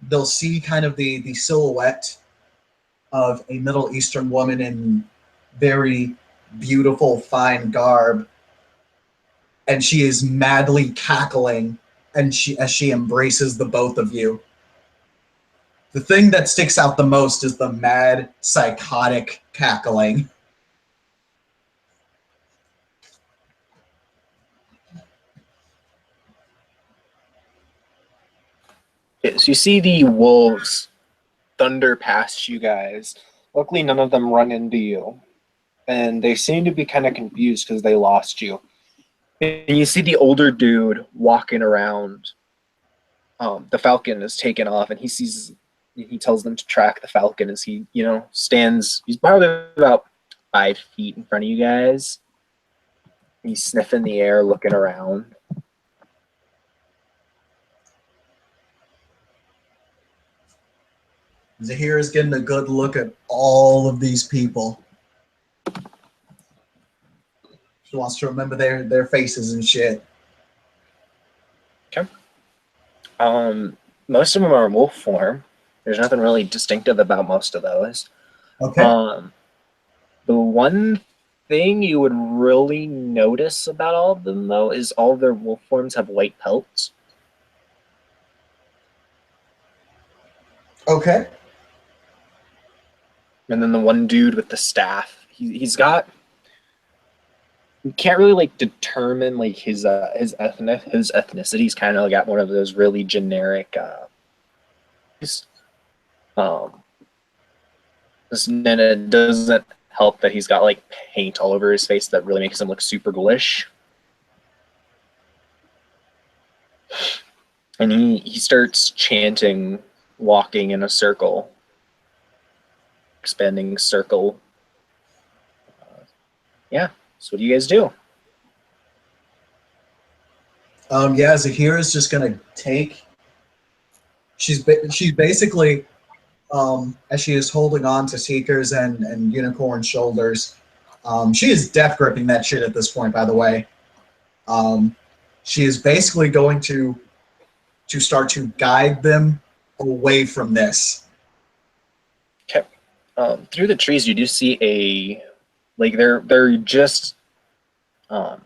they'll see kind of the silhouette of a Middle Eastern woman in very beautiful, fine garb, and she is madly cackling, and as she embraces the both of you. The thing that sticks out the most is the mad, psychotic cackling. Okay, so you see the wolves thunder past you guys. Luckily, none of them run into you. And they seem to be kind of confused because they lost you. And you see the older dude walking around. The falcon is taken off, and he tells them to track the falcon as he, stands. He's probably about 5 feet in front of you guys. He's sniffing the air, looking around. Zahira's getting a good look at all of these people. She wants to remember their faces and shit. Okay. Most of them are in wolf form. There's nothing really distinctive about most of those. Okay. The one thing you would really notice about all of them, though, is all of their wolf forms have white pelts. Okay. And then the one dude with the staff, he's got. You can't really like determine like his ethnicity. He's kind of got one of those really generic. And it doesn't help that he's got like paint all over his face that really makes him look super ghoulish. And he starts chanting, walking in a circle, expanding circle. Yeah. So what do you guys do? Yeah, Zahira is just gonna take. She's basically, as she is holding on to Seeker's and Unicorn's shoulders. She is death gripping that shit at this point. By the way, she is basically going to start to guide them away from this. Okay. Through the trees, you do see they're just.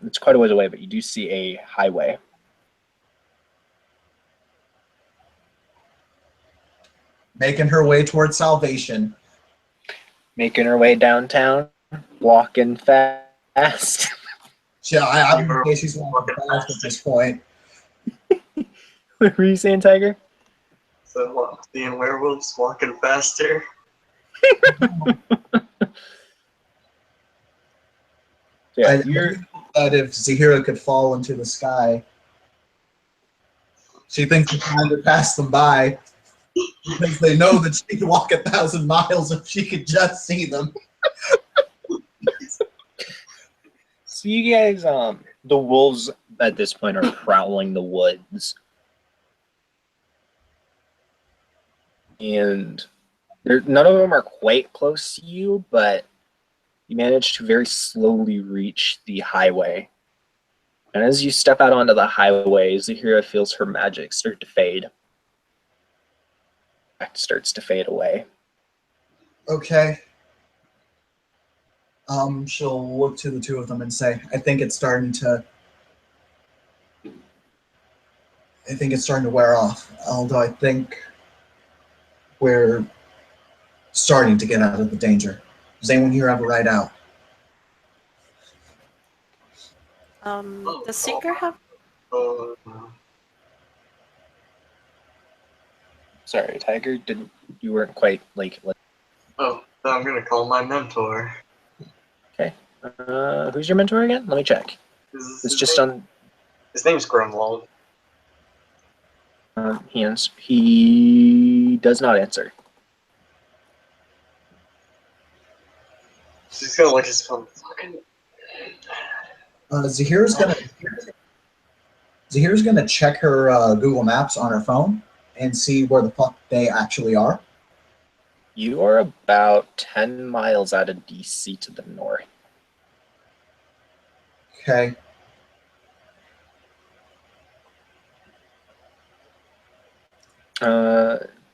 It's quite a ways away, but you do see a highway. Making her way towards salvation. Making her way downtown, walking fast. Yeah, I'm in case she's walking fast at this point. What were you saying, Tiger? So, seeing werewolves walking faster. Yeah, I think that if Zahira could fall into the sky, she thinks it's time to pass them by because they know that she can walk 1,000 miles if she could just see them. So you guys, the wolves at this point are prowling the woods, and none of them are quite close to you, but you manage to very slowly reach the highway. And as you step out onto the highway, Zahira feels her magic start to fade. It starts to fade away. Okay. She'll look to the two of them and say, I think it's starting to wear off. Although I think we're starting to get out of the danger. Does anyone here have a ride out? Does Seeker have? Sorry, Tiger, you weren't quite like. Oh, I'm gonna call my mentor. Okay. Who's your mentor again? Let me check. It's just on. His name's Grunwald. He does not answer. She's gonna look at his phone. Fucking. Zahira's gonna check her Google Maps on her phone and see where the fuck they actually are. You are about 10 miles out of DC to the north. Okay.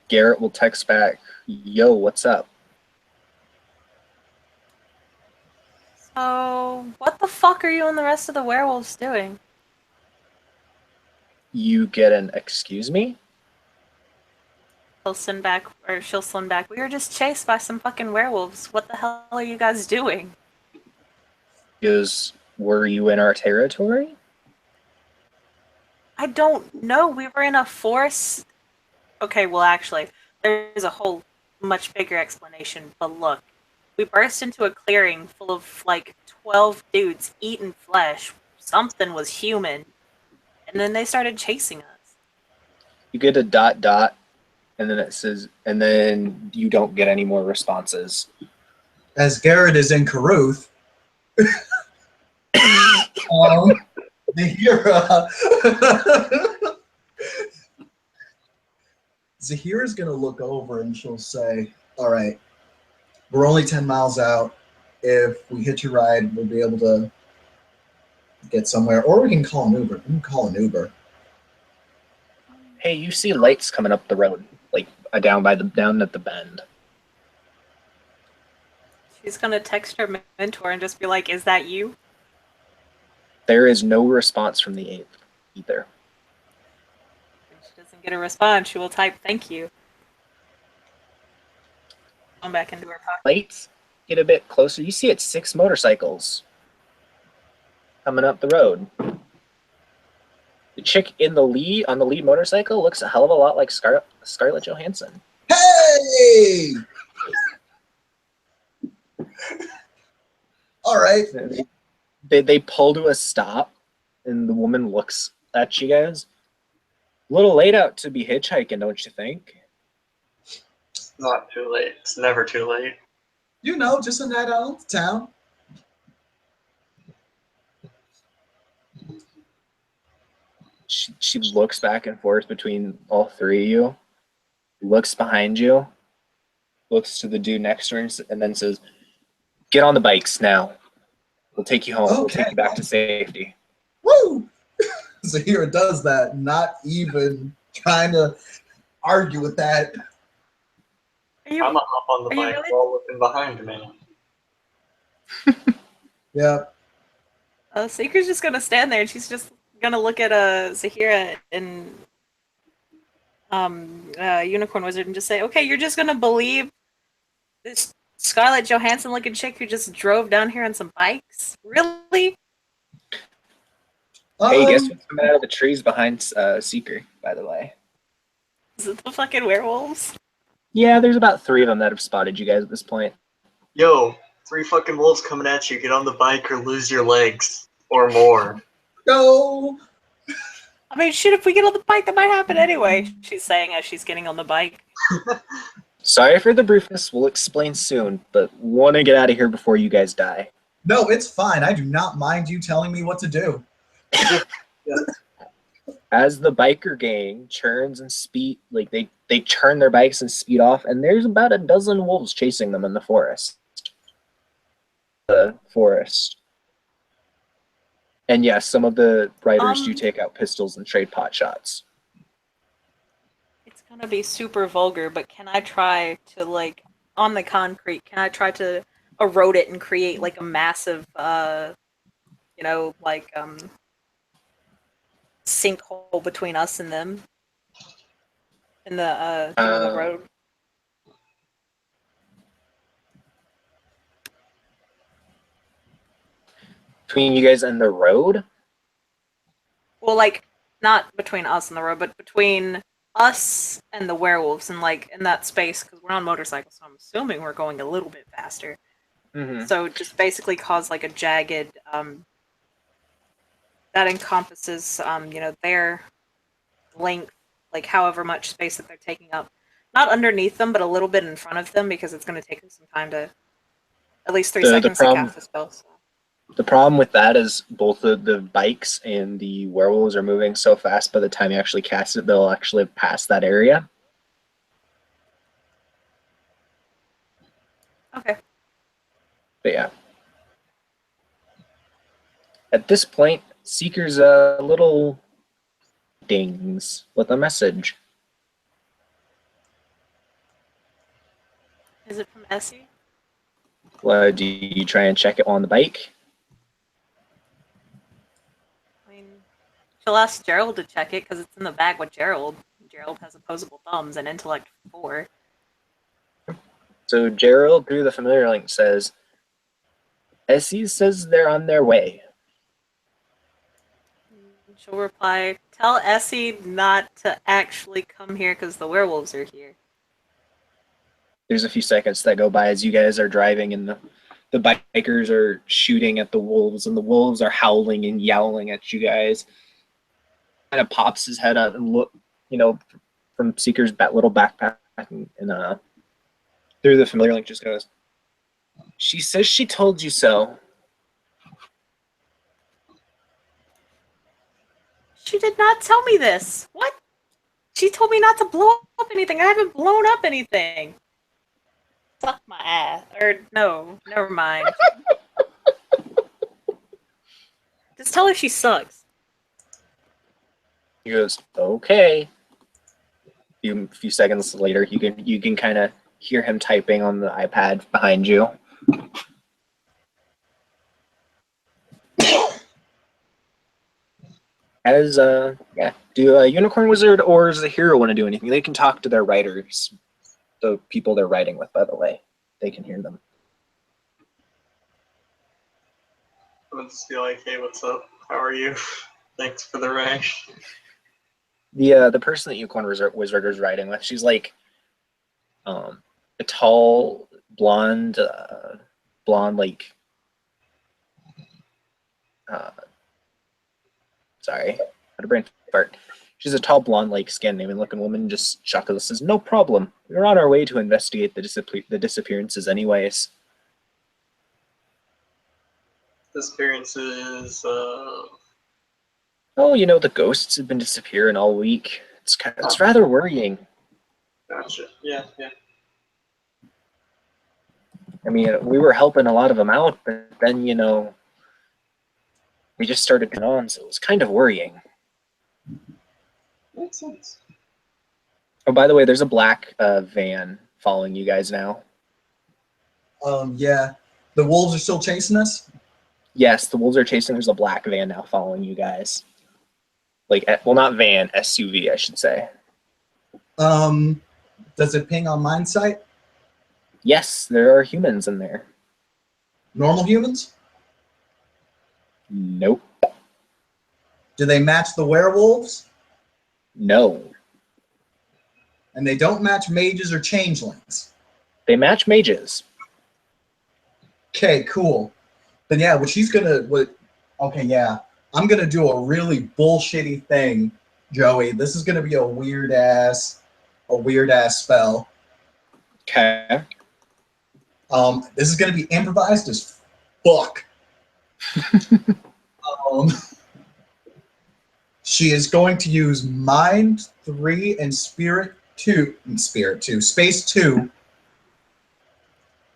Garrett will text back, yo, what's up? So, what the fuck are you and the rest of the werewolves doing? You get an excuse me? She'll send back. We were just chased by some fucking werewolves. What the hell are you guys doing? Because were you in our territory? I don't know. We were in a forest. Okay, well, actually, there's a whole much bigger explanation. But look, we burst into a clearing full of like 12 dudes eating flesh. Something was human. And then they started chasing us. You get a ... and then it says, and then you don't get any more responses. As Garrett is in Caruth, Zahira's gonna look over and she'll say, all right, we're only 10 miles out. If we hitch a ride, we'll be able to get somewhere. Or we can call an Uber. We can call an Uber. Hey, you see lights coming up the road, like down at the bend. She's gonna text her mentor and just be like, "Is that you?" There is no response from the 8th either. When she doesn't get a response, she will type "Thank you." Come back into her pocket. Lights get a bit closer. You see it's 6 motorcycles coming up the road. The chick in the lead on the lead motorcycle looks a hell of a lot like Scarlett Johansson. Hey! All right. They pull to a stop, and the woman looks at you guys. A little late out to be hitchhiking, don't you think? It's not too late. It's never too late. You know, just a night out of town. She looks back and forth between all 3 of you, looks behind you, looks to the dude next to her, and then says, "Get on the bikes now. We'll take you home. We'll Okay. take you back to safety." Woo! Zahira does that, not even trying to argue with that. Are you? I'm gonna hop on the Are you bike really? while looking behind me. Yeah. Seeker's just gonna stand there, and she's just gonna look at Zahira and Unicorn Wizard and just say, "Okay, you're just gonna believe this Scarlett Johansson looking chick who just drove down here on some bikes? Really?" Hey, guess what's coming out of the trees behind Seeker, by the way? Is it the fucking werewolves? Yeah, there's about 3 of them that have spotted you guys at this point. Yo, 3 fucking wolves coming at you. Get on the bike or lose your legs. Or more. Go! I mean, shit, if we get on the bike, that might happen anyway, she's saying as she's getting on the bike. Sorry for the briefness. We'll explain soon, but want to get out of here before you guys die. No, it's fine. I do not mind you telling me what to do. As the biker gang churns and speed, like they turn their bikes and speed off, and there's about a dozen wolves chasing them in the forest. And yes, some of the riders do take out pistols and trade pot shots. It's gonna be super vulgar, but can I try to, like, on the concrete, can I try to erode it and create, like, a massive, sinkhole between us and them? In the road? Between you guys and the road? Well, like, not between us and the road, but between us and the werewolves, and, like, in that space, because we're on motorcycles, so I'm assuming we're going a little bit faster. Mm-hmm. So just basically cause, like, a jagged, that encompasses, their length, like, however much space that they're taking up. Not underneath them, but a little bit in front of them, because it's going to take them some time to, at least 3 seconds to cast the spell. So. The problem with that is both the bikes and the werewolves are moving so fast by the time you actually cast it, they'll actually pass that area. Okay. But yeah. At this point, Seeker's a little dings with a message. Is it from Essie? Well, do you try and check it on the bike? I mean, she'll ask Gerald to check it because it's in the bag with Gerald. Gerald has opposable thumbs and intellect 4. So Gerald, through the familiar link, says, Essie says they're on their way. She'll reply, "Tell Essie not to actually come here because the werewolves are here." There's a few seconds that go by as you guys are driving and the bikers are shooting at the wolves and the wolves are howling and yowling at you guys. Kind of pops his head up and look, from Seeker's little backpack and through the familiar link just goes, "She says she told you so." She did not tell me this. What? She told me not to blow up anything. I haven't blown up anything. Suck my ass. Or no, never mind. Just tell her she sucks. He goes, "Okay." A few seconds later, you can kind of hear him typing on the iPad behind you. As yeah, do a unicorn wizard or does the hero want to do anything? They can talk to their writers, the people they're writing with. By the way, they can hear them. I would just be like, hey, what's up? How are you? Thanks for the rash. The person that unicorn wizard is writing with, she's like a tall blonde like sorry, had a brain fart. She's a tall blonde like Scandinavian looking woman. Just chuckles, says, "No problem. We're on our way to investigate the disappearances, anyways." Disappearances. Oh, you know, the ghosts have been disappearing all week. It's rather worrying. Gotcha. Yeah, yeah. I mean, we were helping a lot of them out, but then, you know, we just started going on, so it was kind of worrying. Makes sense. Oh, by the way, there's a black van following you guys now. Yeah. The wolves are still chasing us? Yes, the wolves are chasing. There's a black van now following you guys. Like, well, not van, SUV, I should say. Does it ping on mine sight? Yes, there are humans in there. Normal humans? Nope. Do they match the werewolves? No. And they don't match mages or changelings. They match mages. Okay, cool. Then yeah, okay, yeah. I'm gonna do a really bullshitty thing, Joey. This is gonna be a weird ass spell. Okay. This is gonna be improvised as fuck. She is going to use Mind 3 and Space 2,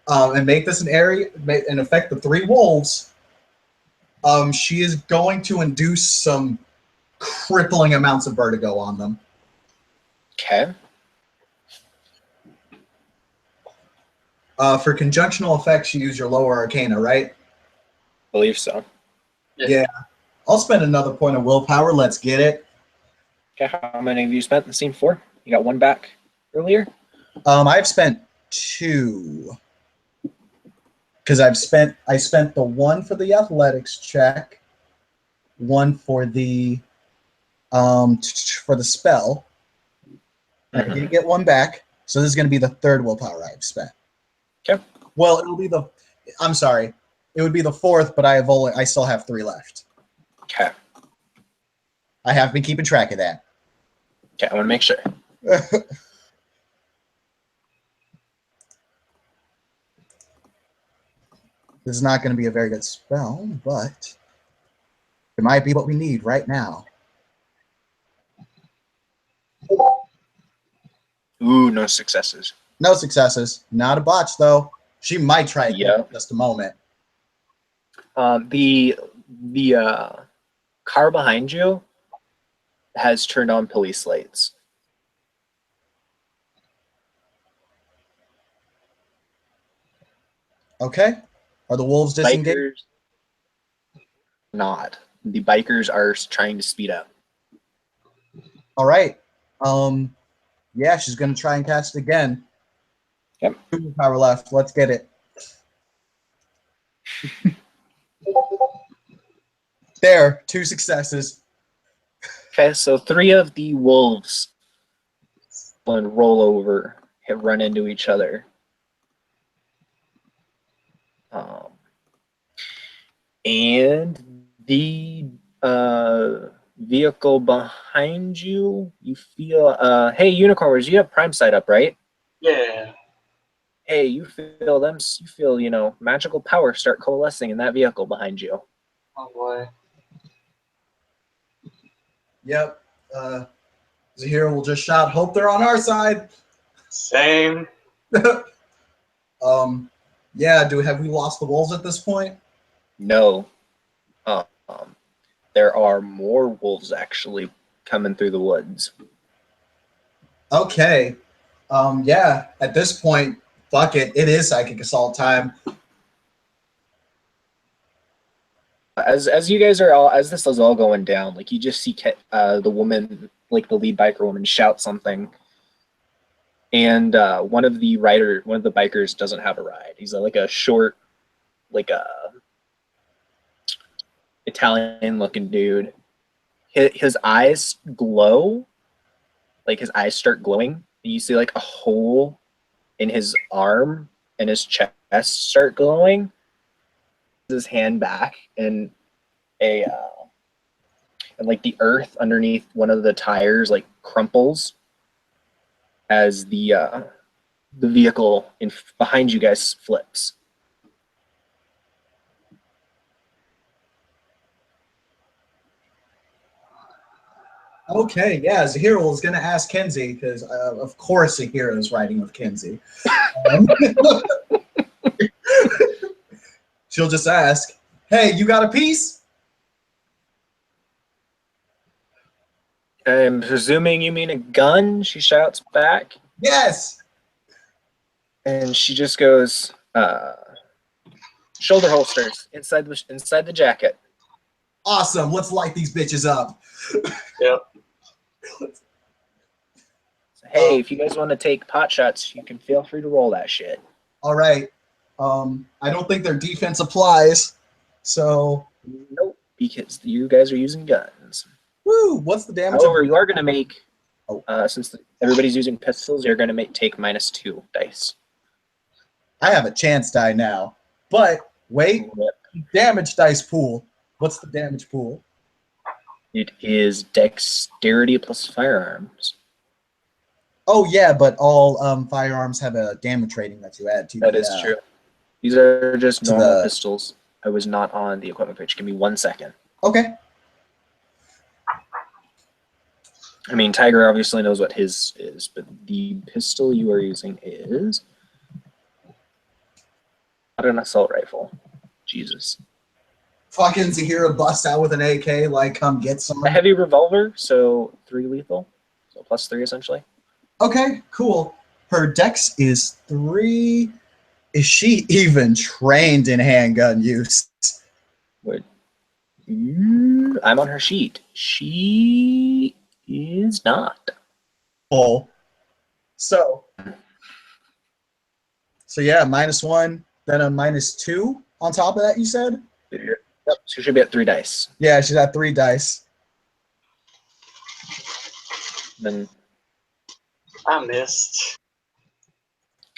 and make this an area and affect the 3 wolves. She is going to induce some crippling amounts of vertigo on them. Okay. For conjunctional effects, you use your lower arcana, right? Believe so. Yeah. I'll spend another point of willpower. Let's get it. Okay, how many have you spent in scene 4? You got 1 back earlier? I've spent 2. Because I spent the 1 for the athletics check, 1 for the spell. I did get 1 back, so this is going to be the 3rd willpower I've spent. Okay. Well, it would be the 4th, but I still have 3 left. Okay. I have been keeping track of that. Okay, I want to make sure. This is not going to be a very good spell, but it might be what we need right now. Ooh, no successes. No successes. Not a botch, though. She might try it in just a moment. The car behind you has turned on police lights. Okay. Are the wolves disengaged? Bikers not. The bikers are trying to speed up. All right. Yeah, she's going to try and cast it again. Yep. 2 power left. Let's get it. There, 2 successes. Okay, so 3 of the wolves and roll over, run into each other. And the vehicle behind you, you feel, hey, unicorns, you have Prime Sight up, right? Yeah. Hey, you feel, you know, magical power start coalescing in that vehicle behind you. Oh boy. Yep. Zahira will just shout, "Hope they're on our side." Same. Yeah, have we lost the wolves at this point? No. There are more wolves actually coming through the woods. Okay. Yeah, at this point, fuck it. It is psychic assault time. as you guys are all as this is all going down, like you just see the woman, like the lead biker woman, shout something, and one of the bikers doesn't have a ride. He's like a short, like a Italian looking dude. His eyes glow, like his eyes start glowing. You see like a hole in his arm, and his chest start glowing. His hand back, and like the earth underneath one of the tires like crumples as the vehicle behind you guys flips. Okay, yeah, Zahira was going to ask Kenzie, because of course Zahira is riding with Kenzie. She'll just ask, hey, you got a piece? I'm presuming you mean a gun, she shouts back. Yes! And she just goes, shoulder holsters inside the jacket. Awesome, let's light these bitches up. Yep. Hey, if you guys want to take pot shots, you can feel free to roll that shit. All right. I don't think their defense applies, so... Nope, because you guys are using guns. Woo! What's the damage? However, you are going to make, Oh. Since everybody's using pistols, you're going to take -2 dice. I have a chance die now. But, wait, damage dice pool. What's the damage pool? It is dexterity plus firearms. Oh, yeah, but all firearms have a damage rating that you add to. That is true. These are just To normal the- pistols. I was not on the equipment page. Give me 1 second. Okay. I mean, Tiger obviously knows what his is, but the pistol you are using is not an assault rifle. Jesus. Fucking Zahira busts out with an AK, like, come get some. A heavy revolver, so 3 lethal. So +3 essentially. Okay, cool. Her dex is 3. Is she even trained in handgun use? Wait. I'm on her sheet. She is not. Oh. So yeah, -1, then a -2 on top of that, you said? Yep. So you should be at 3 dice. Yeah, she's at 3 dice. Then I missed.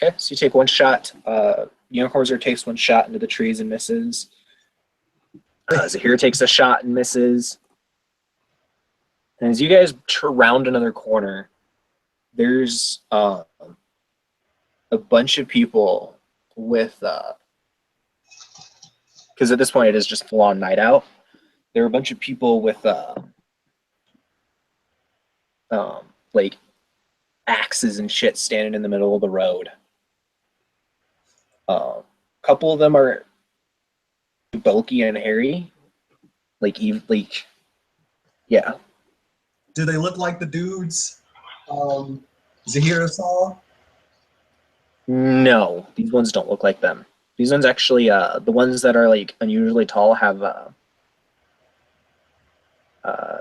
okay, so you take 1 shot. Unicornser takes 1 shot into the trees and misses. Zahir takes a shot and misses. And as you guys round another corner, there's a bunch of people with, because at this point it is just full on night out. There are a bunch of people with like axes and shit standing in the middle of the road. A couple of them are bulky and hairy, yeah. Do they look like the dudes Zahira saw? No, these ones don't look like them. These ones actually, the ones that are like unusually tall have,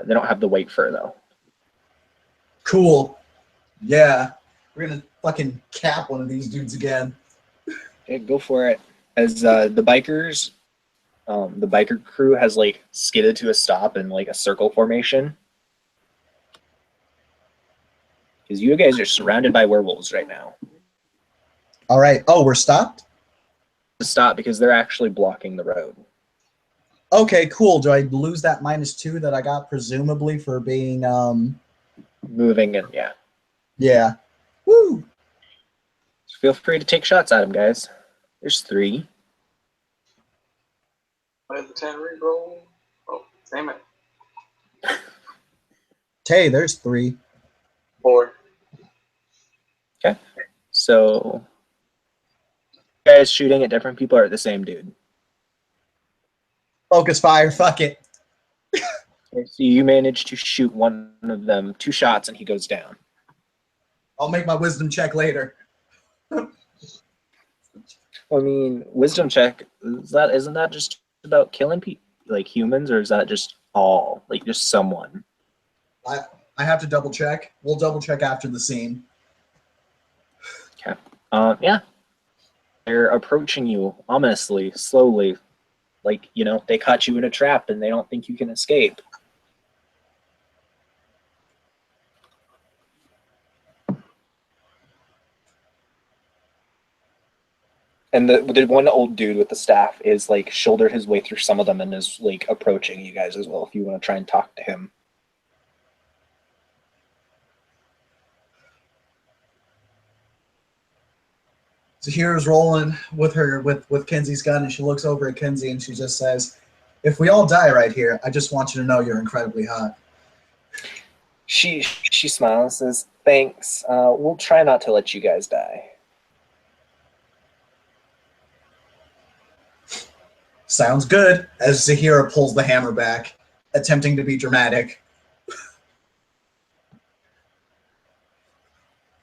they don't have the white fur though. Cool. Yeah. We're gonna fucking cap one of these dudes again. Okay, go for it. As the biker crew has like skidded to a stop in like a circle formation. Because you guys are surrounded by werewolves right now. All right. Oh, we're stopped? To stop because they're actually blocking the road. Okay, cool. Do I lose that -2 that I got presumably for being Moving and yeah. yeah. Woo! Feel free to take shots at them, guys. There's 3. What did the 10 reroll? Oh, damn it. Hey, there's 3. 4. So you guys shooting at different people or at the same dude? Focus fire, fuck it. Okay, so you manage to shoot one of them 2 shots and he goes down. I'll make my wisdom check later. Well, I mean, wisdom check, isn't that just about killing people? like humans, or is that just all like just someone? I have to double check. We'll double check after the scene. Yeah. They're approaching you ominously, slowly. Like, you know, they caught you in a trap and they don't think you can escape. And the one old dude with the staff is like shouldered his way through some of them and is like approaching you guys as well if you want to try and talk to him. Zahira's rolling with her with Kenzie's gun, and she looks over at Kenzie and she just says, "If we all die right here, I just want you to know you're incredibly hot." She smiles and says, "Thanks. We'll try not to let you guys die." Sounds good. As Zahira pulls the hammer back, attempting to be dramatic.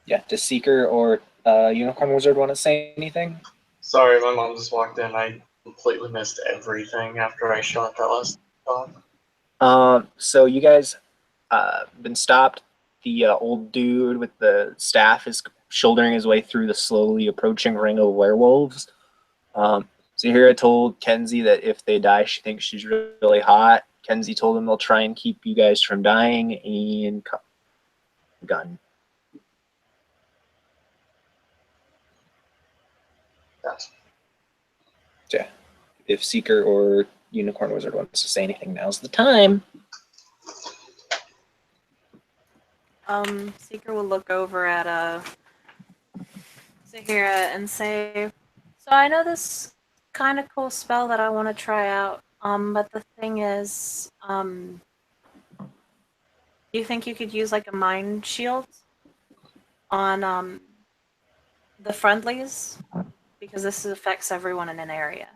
Yeah. Does Seeker or Unicorn Wizard want to say anything? Sorry, my mom just walked in. I completely missed everything after I shot that last dog. So you guys been stopped. The old dude with the staff is shouldering his way through the slowly approaching ring of werewolves. Zahira told Kenzie that if they die, she thinks she's really hot. Kenzie told him they'll try and keep you guys from dying, and gun. Yes. Yeah. If Seeker or Unicorn Wizard wants to say anything, now's the time. Seeker will look over at Zahira and say, "So I know this kind of cool spell that I want to try out. But the thing is, do you think you could use like a mind shield on the friendlies? Because this affects everyone in an area."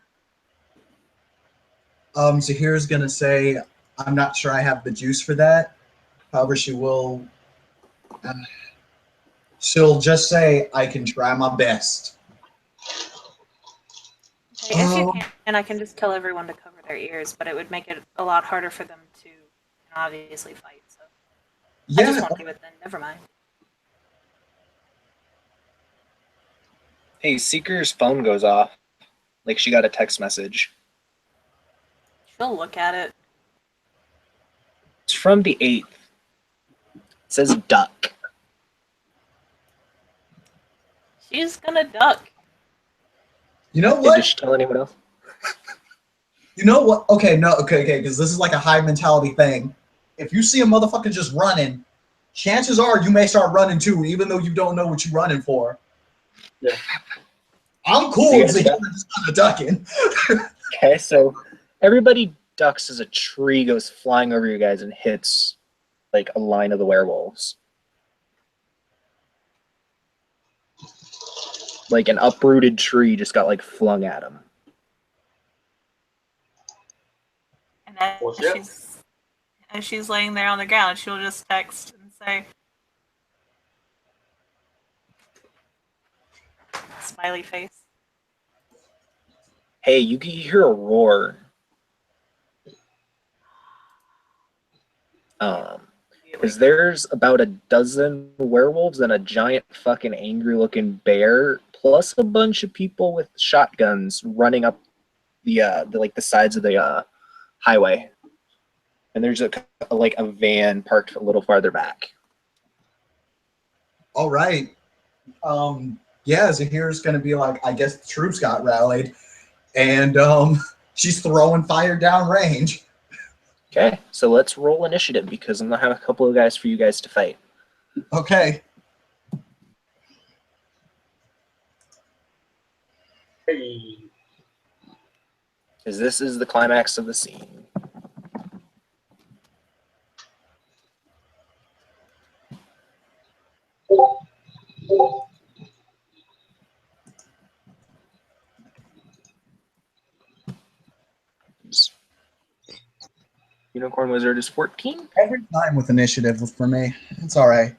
Zahira's gonna say, "I'm not sure I have the juice for that." However, she will. She'll just say, "I can try my best." Okay, if you can, and I can just tell everyone to cover their ears, but it would make it a lot harder for them to obviously fight. So I just Yeah. won't do it then. Never mind. Hey, Seeker's phone goes off. Like she got a text message. She'll look at it. It's from the 8th. It says duck. She's gonna duck. You know Did what? she tell anyone else? You know what? Okay, no, okay, because this is like a high mentality thing. If you see a motherfucker just running, chances are you may start running too, even though you don't know what you're running for. Yeah. I'm cool So you with guys Zahira just kind of ducking. Okay, so everybody ducks as a tree goes flying over you guys and hits like a line of the werewolves. Like an uprooted tree just got like flung at him. And Well, yeah. as she's laying there on the ground, she'll just text and say, smiley face. Hey, you can hear a roar. Because there's about a dozen werewolves and a giant fucking angry looking bear, plus a bunch of people with shotguns running up the sides of the highway. And there's a van parked a little farther back. All right. Yeah, Zahira's gonna be like, I guess the troops got rallied, and she's throwing fire down range. Okay, so let's roll initiative because I'm gonna have a couple of guys for you guys to fight. Okay. Hey. Because this is the climax of the scene. Unicorn Wizard is 14. Every time with initiative for me. It's all right.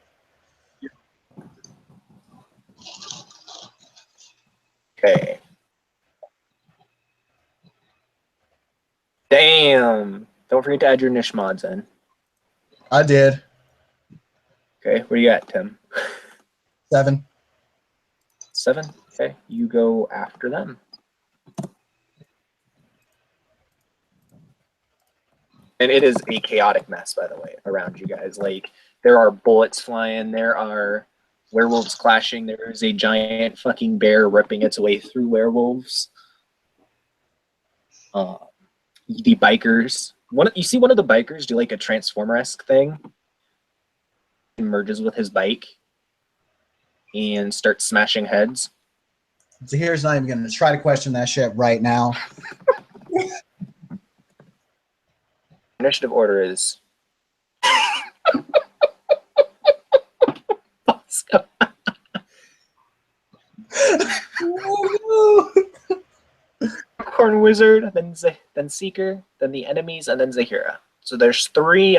Okay. Damn! Don't forget to add your niche mods in. I did. Okay, what do you got, Tim? 7. 7? Okay, you go after them. And it is a chaotic mess, by the way, around you guys. Like, there are bullets flying, there are werewolves clashing, there is a giant fucking bear ripping its way through werewolves. The bikers. You see one of the bikers do like a Transformer-esque thing. He merges with his bike and starts smashing heads. Zahir's not even going to try to question that shit right now. Initiative order is Oh, no. Corn Wizard, then Seeker, then the enemies, and then Zahira. So there's 3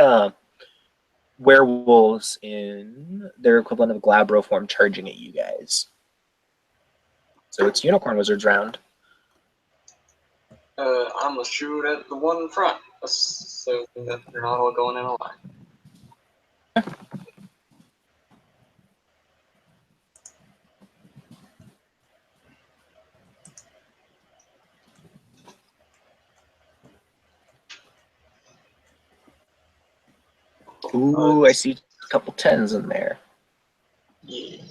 werewolves in their equivalent of Glabro form charging at you guys. So it's Unicorn Wizard's round. I'm gonna shoot at the one in front, assuming that they're not all going in a line. Ooh, I see a couple 10s in there. Yeah.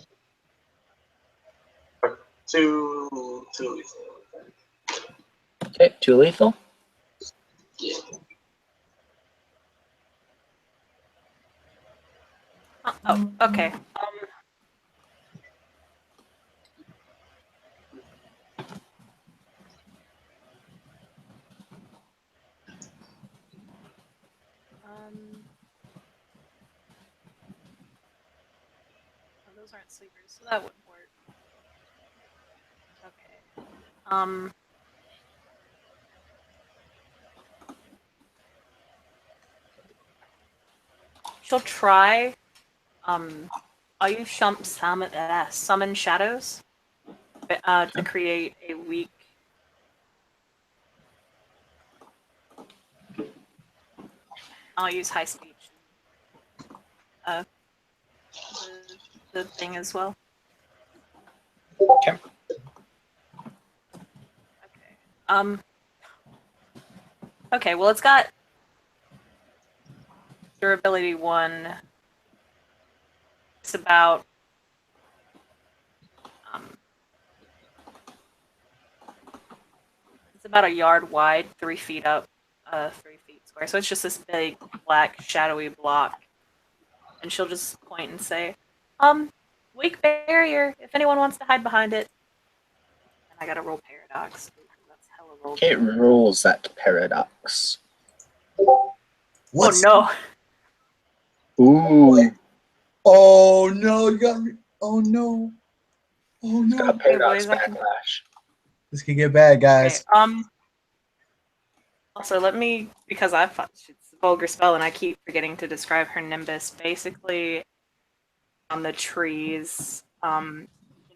Two lethal. Okay, 2 lethal. Yeah. Oh, okay. Oh, those aren't sleepers, so that wouldn't work. Okay. She'll try. I'll use summon shadows to create a weak. I'll use high speech. The thing as well. Okay. Okay. Okay. Well, it's got durability 1. It's about it's about a yard wide, 3 feet up, 3 feet square. So it's just this big black shadowy block, and she'll just point and say, "Weak barrier. If anyone wants to hide behind it." And I gotta roll paradox. That's hella roll. Okay, it rolls that paradox. What's, Oh no! Ooh, Oh no! You got me. Oh no! Oh it's got a no! paradox boys, I can- backlash. This could get bad, Okay, guys. Also, let me, because it's a vulgar spell and I keep forgetting to describe her nimbus. Basically, on the trees,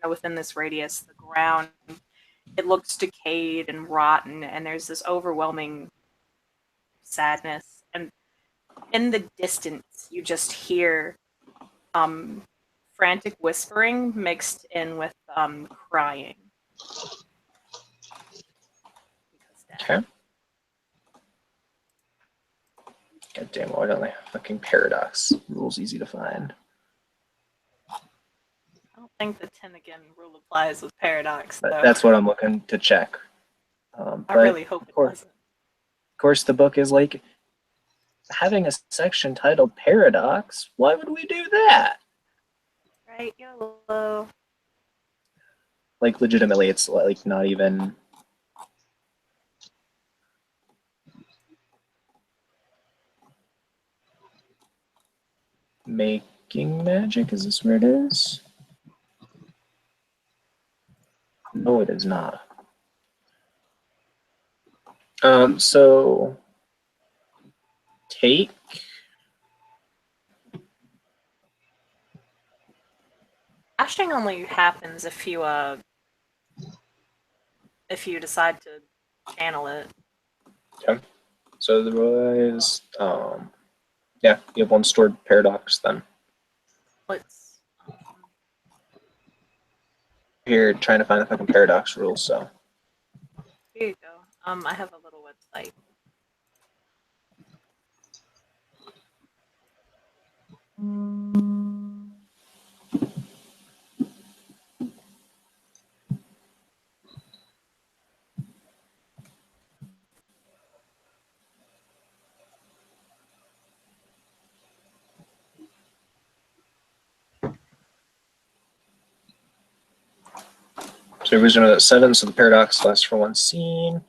within this radius, the ground, it looks decayed and rotten, and there's this overwhelming sadness. And in the distance, you just hear frantic whispering mixed in with crying. Okay. God damn, why don't they have fucking paradox? Rules easy to find. I don't think the 10 again rule applies with paradox, But though. that's what I'm looking to check. I But really hope it doesn't. of course, the book is like having a section titled Paradox. Why would we do that? Right, YOLO. Like, legitimately, it's like not even. Making magic? Is this where it is? No, it is not. So take Ashing only happens if you decide to channel it. Okay. So the was, yeah, you have one stored paradox then. What's Here trying to find the fucking paradox rules, so. here you go. I have a little website. So everybody's gonna at 7, so the paradox lasts for one scene.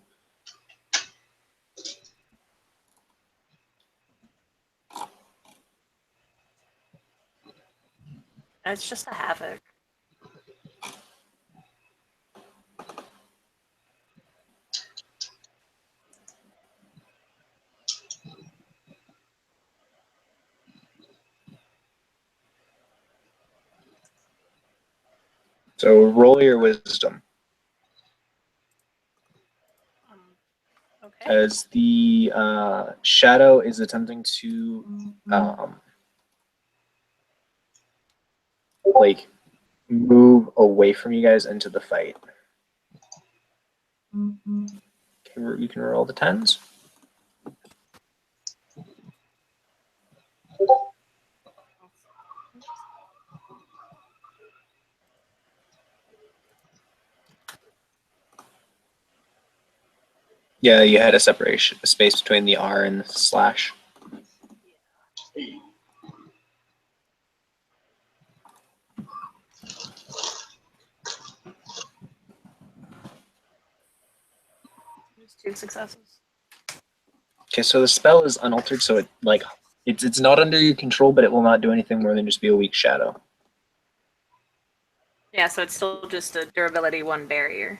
It's just a havoc. So roll your wisdom. Okay. As the shadow is attempting to like move away from you guys into the fight. Okay, you can roll the 10s. Yeah, you had a separation, a space between the R and the slash. Hey. Just 2 successes. Okay, so the spell is unaltered, so it's not under your control, but it will not do anything more than just be a weak shadow. Yeah, so it's still just a durability 1 barrier.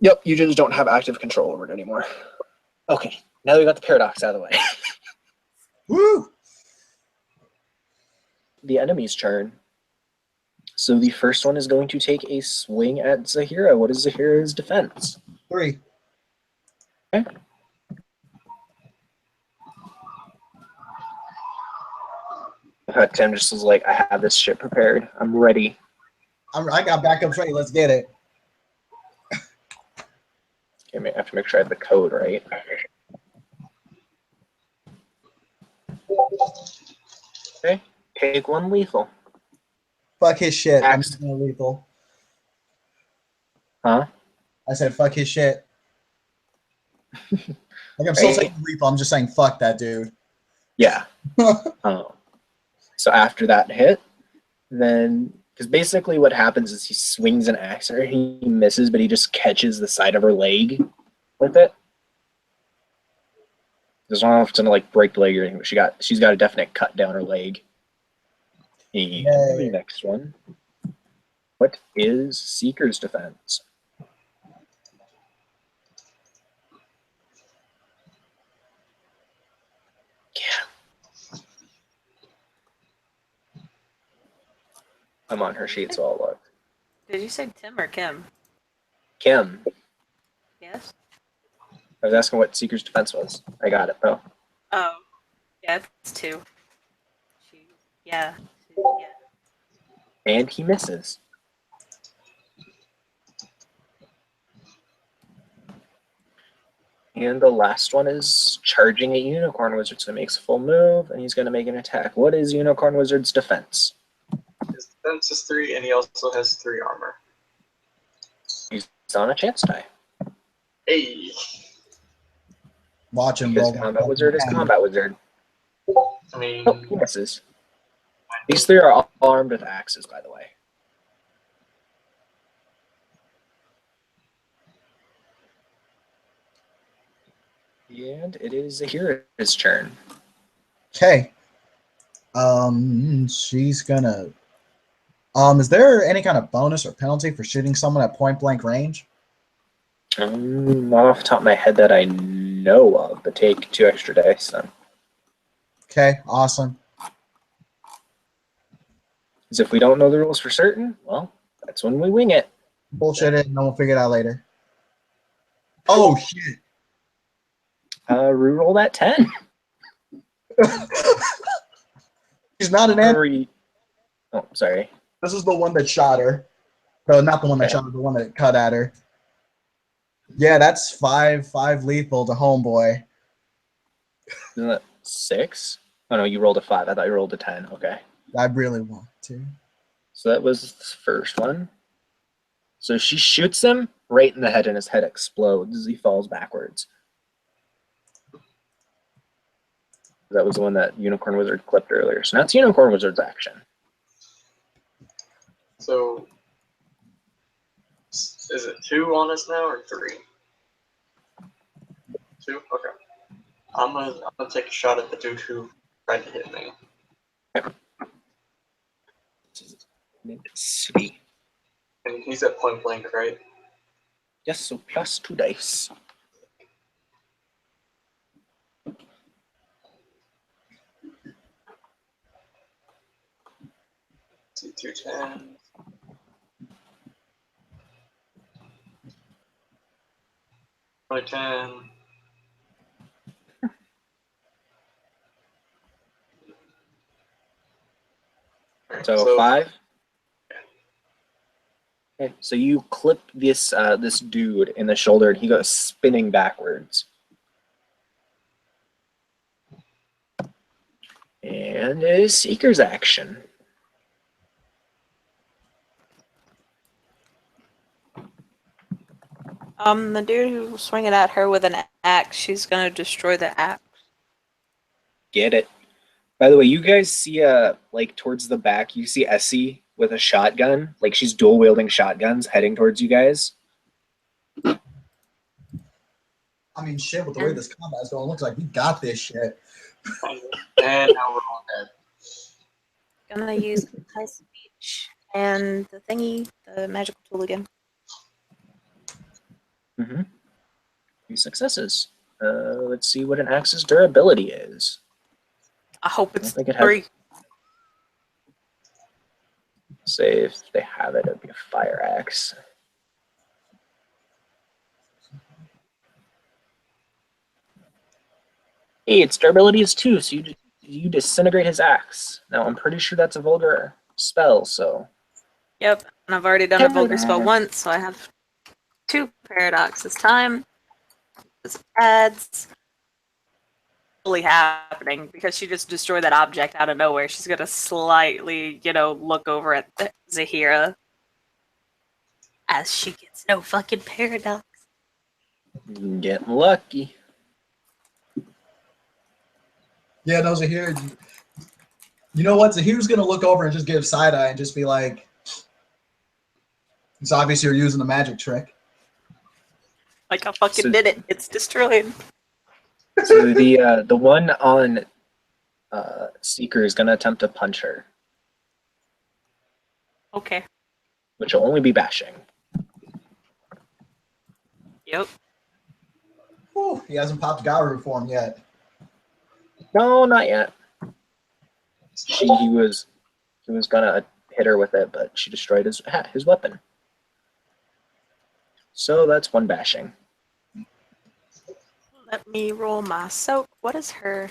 Yep, you just don't have active control over it anymore. Okay, now that we got the paradox out of the way. Woo! The enemy's turn. So the first one is going to take a swing at Zahira. What is Zahira's defense? 3. Okay. Tim just was like, I have this shit prepared. I'm ready. I got backup ready. Let's get it. Okay, I have to make sure I have the code right. Okay, take 1 lethal. Fuck his shit. I'm Axe. just gonna lethal. Huh? I said fuck his shit. Like I'm still Right. saying lethal. I'm just saying fuck that dude. Yeah. So after that hit, then because basically what happens is he swings an axe at her, he misses, but he just catches the side of her leg with it. There's not often to like break the leg or anything, but she's got a definite cut down her leg. Yay. The next one. What is Seeker's defense? Yeah. I'm on her sheet, so I'll look. Did you say Tim or Kim? Kim. Yes. I was asking what Seeker's defense was. I got it though. Oh, yeah, it's 2. Yeah. And he misses. And the last one is charging a Unicorn Wizard, so he makes a full move, and he's going to make an attack. What is Unicorn Wizard's defense? His defense is 3, and he also has 3 armor. He's on a chance die. Hey. Watch him Because roll. Combat Wizard is Combat Wizard. I mean, Oh, he misses. These 3 are all armed with axes, by the way. And it is Zahira's turn. Okay. She's gonna. Is there any kind of bonus or penalty for shooting someone at point blank range? Not off the top of my head that I know of, but take 2 extra dice then. Okay, awesome. Because if we don't know the rules for certain, well, that's when we wing it. Bullshit it, and then we'll figure it out later. Oh shit! Reroll that 10. She's not an ant. Or oh, sorry. This is the one that shot her. No, not the one that Okay. shot her, the one that cut at her. Yeah, that's five lethal to homeboy. Isn't that 6? Oh no, you rolled a 5. I thought you rolled a 10. Okay. I really want to. So that was the first one. So she shoots him right in the head and his head explodes as he falls backwards. That was the one that Unicorn Wizard clipped earlier. So now it's Unicorn Wizard's action. So, is it 2 on us now or 3? 2? Okay. I'm gonna take a shot at the dude who tried to hit me. Sweet. And he's at point blank, right? Yes, so plus 2 dice. See, 210. Probably 10. So 5. Okay, so you clip this this dude in the shoulder and he goes spinning backwards. And it is Seeker's action. The dude who's swinging at her with an axe, she's gonna destroy the axe. Get it. By the way, you guys see like towards the back, you see Essie with a shotgun. Like she's dual wielding shotguns heading towards you guys. I mean, shit, with the way this combat's going, it looks like we got this shit. And now we're all dead. Gonna use high speech and the thingy, the magical tool again. Mm-hmm. 3 successes. Let's see what an axe's durability is. I hope it's think it has- 3. Say if they have it, it'd be a fire axe. Hey, its durability is 2, so you disintegrate his axe. Now I'm pretty sure that's a vulgar spell, so Yep, and I've already done a vulgar spell once, so I have 2 paradox this time. This adds fully happening because she just destroyed that object out of nowhere. She's gonna slightly, look over at Zahira as she gets no fucking paradox. getting lucky. Yeah, no, Zahir. You know what? Zahir's gonna look over and just give side eye and just be like, "It's obvious you're using a magic trick." Like I fucking So- did it. It's destroyed. So the one on Seeker is gonna attempt to punch her, Okay. which will only be bashing. Yep. Whew, he hasn't popped Garu form yet. No, not yet. He was gonna hit her with it, but she destroyed his weapon. So that's 1 bashing. Let me roll my soak. What is her?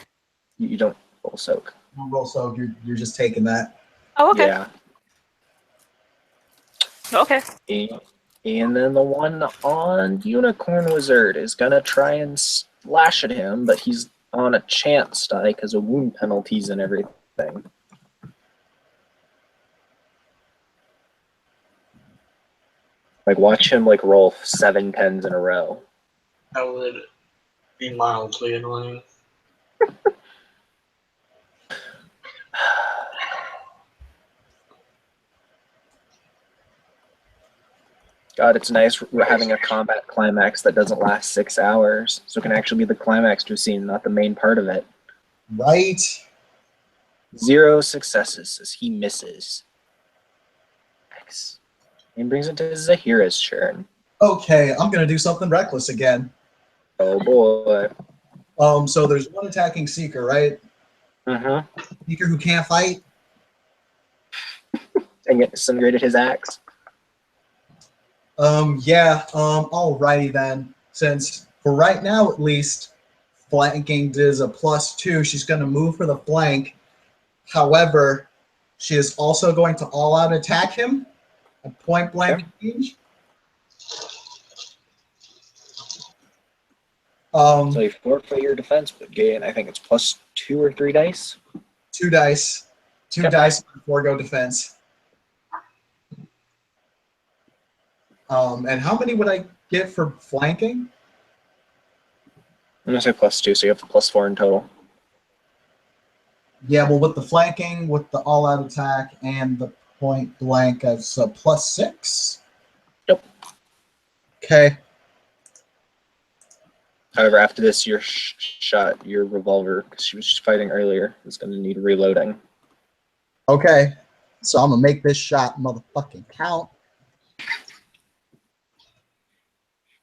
You don't roll soak. Don't roll soak. You're just taking that. Oh, okay. Yeah. Okay. And then the one on Unicorn Wizard is gonna try and slash at him, but he's on a chance die because of wound penalties and everything. Like watch him like roll 7 10s in a row. That would be mildly annoying. God, it's nice we're having a combat climax that doesn't last 6 hours, so it can actually be the climax to a scene, not the main part of it. Right? 0 successes as he misses. X. And brings it to Zahira's turn. Okay, I'm gonna do something reckless again. Oh boy. So there's one attacking Seeker, right? Mm-hmm. Seeker who can't fight. And get disintegrated his axe. Yeah. Alrighty then. Since for right now at least, flanking is a +2. She's going to move for the flank. However, she is also going to all-out attack him at point-blank range. So you forfeit your defense, but gain, I think it's +2 or 3 dice. 2 dice. 2 Yep. dice before go defense. And how many would I get for flanking? I'm going to say +2, so you have +4 in total. Yeah, well, with the flanking, with the all-out attack, and the point blank, as a +6. Yep. Okay. However, after this, your shot, your revolver, because she was fighting earlier, is going to need reloading. Okay. So I'm gonna make this shot motherfucking count.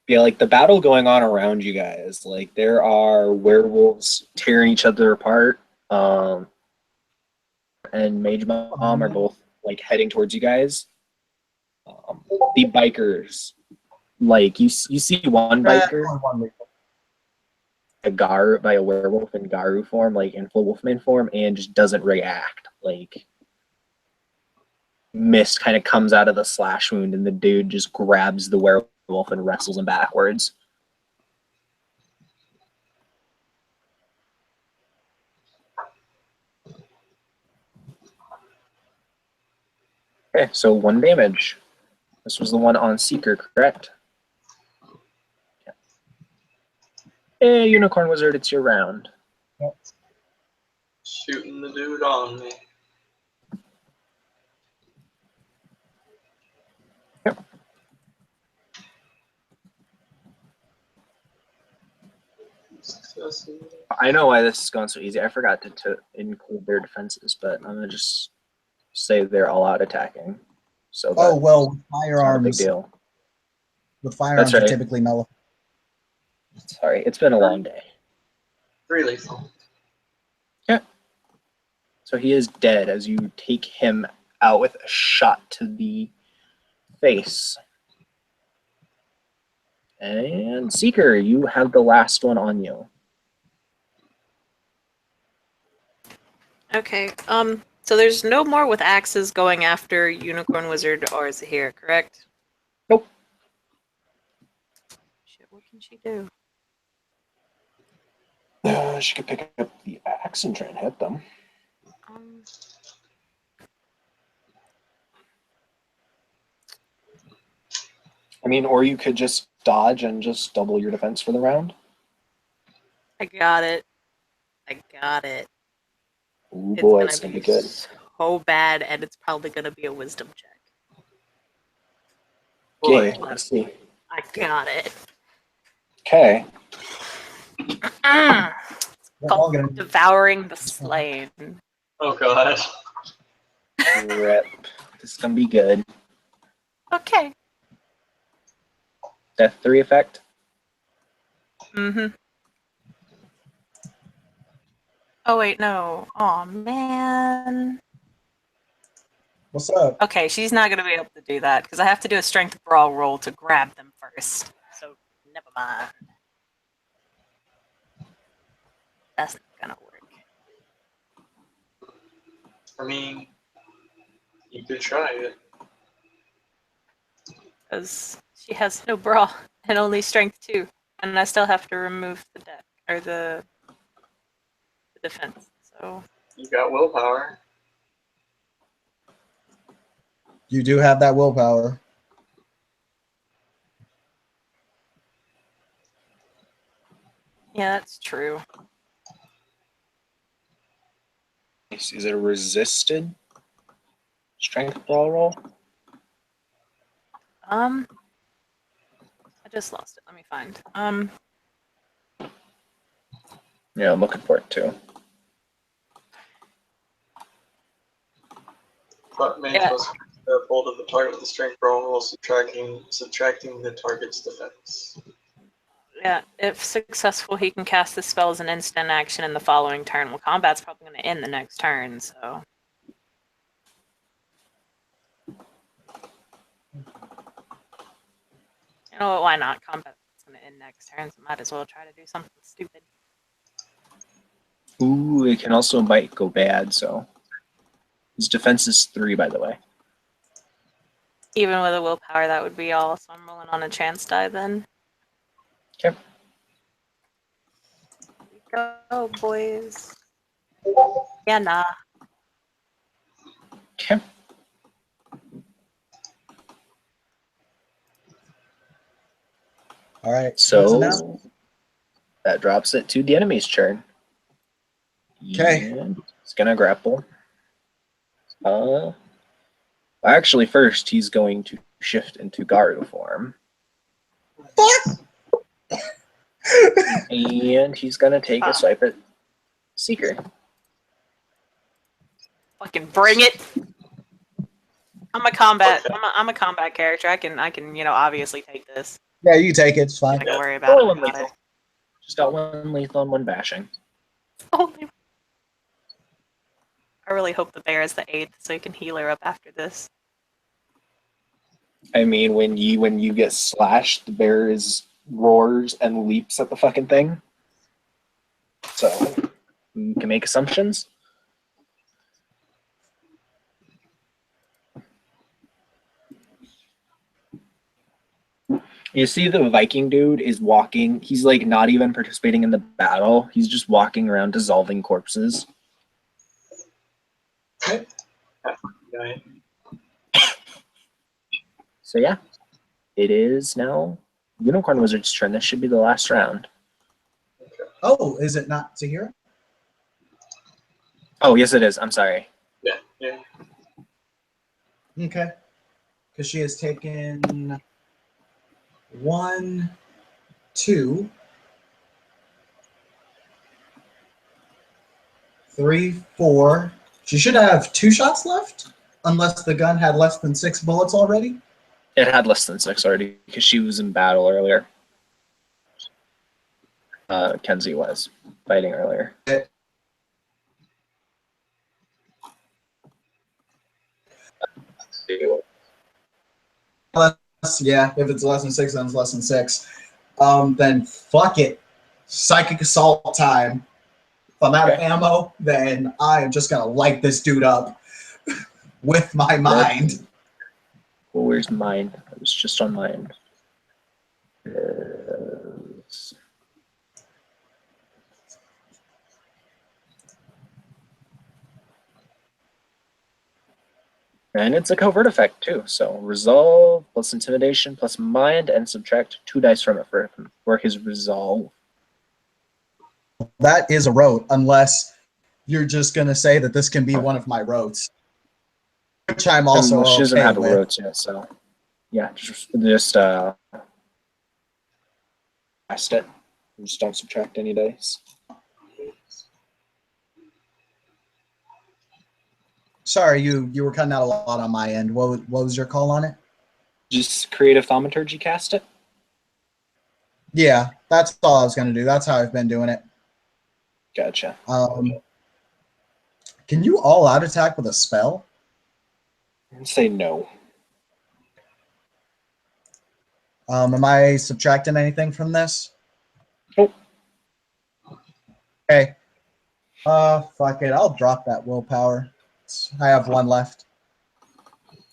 Yeah, like the battle going on around you guys, like there are werewolves tearing each other apart, and Mage Mom are both like heading towards you guys. The bikers, like you see one biker by a werewolf in Garu form, like in full Wolfman form, and just doesn't react. Like mist kind of comes out of the slash wound, and the dude just grabs the werewolf and wrestles him backwards. Okay, so 1 damage. This was the one on Seeker, correct? Yeah. Hey, Unicorn Wizard, it's your round. Shooting the dude on me. Yep. I know why this is going so easy. I forgot to include their defenses, but I'm going to just say they're all out attacking. So Oh well, with it's not a big firearms. deal. With firearms, right. are typically mellow. Sorry, it's been a long day. Really fun. So he is dead as you take him out with a shot to the face. And Seeker, you have the last one on you. Okay. So there's no more with axes going after Unicorn Wizard or Zahir, correct? Nope. Shit, what can she do? She could pick up the axe and try and hit them. Um, I mean, or you could just dodge and just double your defense for the round. I got it. I got it. Ooh, boy, it's gonna gonna be good. so bad, and it's probably gonna be a wisdom check. Okay, let's see. I got it. Okay. We're all gonna Devouring the Slain. Oh god. Rip. This is gonna be good. Okay. Death 3 effect. Mm-hmm. Oh wait, no. Oh man. What's up? Okay, she's not gonna be able to do that because I have to do a strength brawl roll to grab them first. So never mind. That's not gonna work. I mean, you could try it. Because she has no brawl and only strength 2, and I still have to remove the deck or the defense. So You got willpower. You do have that willpower. yeah, that's true. Is it a resisted strength brawl roll? I just lost it. Let me find. Yeah, I'm looking for it too. But mage Yeah. must grab hold of the target with the strength roll while subtracting the target's defense. Yeah, if successful, he can cast the spell as an instant action in the following turn. Well, combat's probably going to end the next turn, so. You know what, why not? Combat's going to end next turn, so might as well try to do something stupid. Ooh, it can also might go bad, so. His defense is 3, by the way. Even with a willpower, that would be all. So I'm rolling on a chance die then. Okay. Go, boys. Yeah, nah. Okay. All right. So that drops it to the enemy's turn. Okay. And it's gonna grapple. Actually, first he's going to shift into Garu form. Fuck! And he's gonna take a swipe at Seeker. Fucking bring it. I'm a combat. I'm a combat character. I can obviously take this. Yeah, you take it. It's I fine. can worry about Roll it. one lethal. Just got 1 lethal and 1 bashing. Oh, I really hope the bear is the 8th, so you can heal her up after this. I mean, when you get slashed, the bear roars and leaps at the fucking thing. So you can make assumptions. You see the Viking dude is walking. He's like not even participating in the battle. He's just walking around dissolving corpses. Right. So yeah, it is now Unicorn Wizard's turn. This should be the last round. Oh, is it not Zahira? Oh, yes it is. I'm sorry. Yeah. Okay. Because she has taken 1, 2, 3, 4. She should have 2 shots left, unless the gun had less than 6 bullets already. It had less than 6 already because she was in battle earlier. Kenzie was fighting earlier. Yeah, if it's less than 6, then it's less than 6. Then fuck it. Psychic assault time. If I'm out of ammo, then I am just going to light this dude up with my mind. Well, where's mine? I was just on mine. And it's a covert effect too. So resolve plus intimidation plus mind and subtract 2 dice from it for his resolve. That is a rote, unless you're just going to say that this can be one of my rotes. Which I'm also She doesn't okay have a with. rotes yet, so yeah, just cast it. Just don't subtract any dice. Sorry, you were cutting out a lot on my end. What was your call on it? Just creative thaumaturgy cast it. Yeah, that's all I was going to do. That's how I've been doing it. Gotcha. Can you all out attack with a spell? I'd say no. Am I subtracting anything from this? Nope. Okay. Fuck it. I'll drop that willpower. I have 1 left.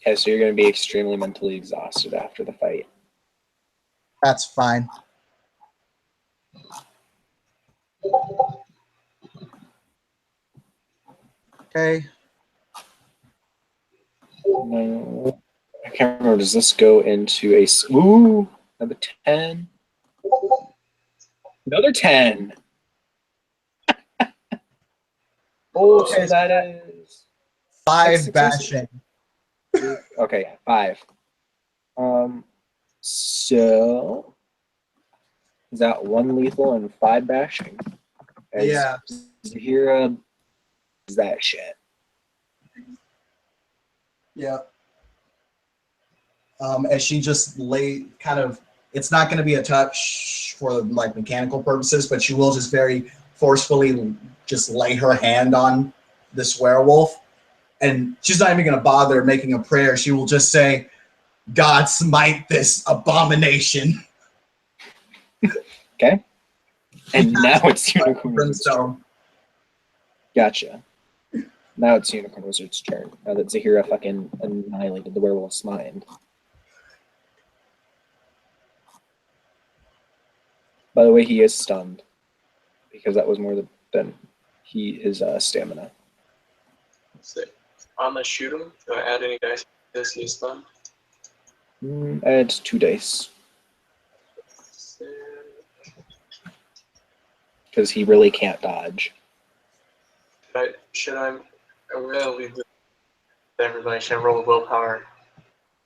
Okay, so you're going to be extremely mentally exhausted after the fight. That's fine. Okay. No, I can't remember. Does this go into a... Ooh, another 10. Another 10. Oh, so that is... 5 6 bashing. Okay, 5. So... Is that 1 lethal and 5 bashing? Yeah. Zahira is that shit. Yeah. As she just it's not going to be a touch for like mechanical purposes, but she will just very forcefully just lay her hand on this werewolf, and she's not even going to bother making a prayer. She will just say, "God smite this abomination." Okay. And now it's Unicorn. Brimstone. Gotcha. Now it's Unicorn Wizard's turn. Now that Zahira fucking annihilated the werewolf's mind. By the way, he is stunned because that was more than his stamina. So, I'm gonna shoot him. Do I add any dice because he's stunned? Add 2 dice because he really can't dodge. Should I? I'm gonna leave this to everybody. Should I roll a willpower?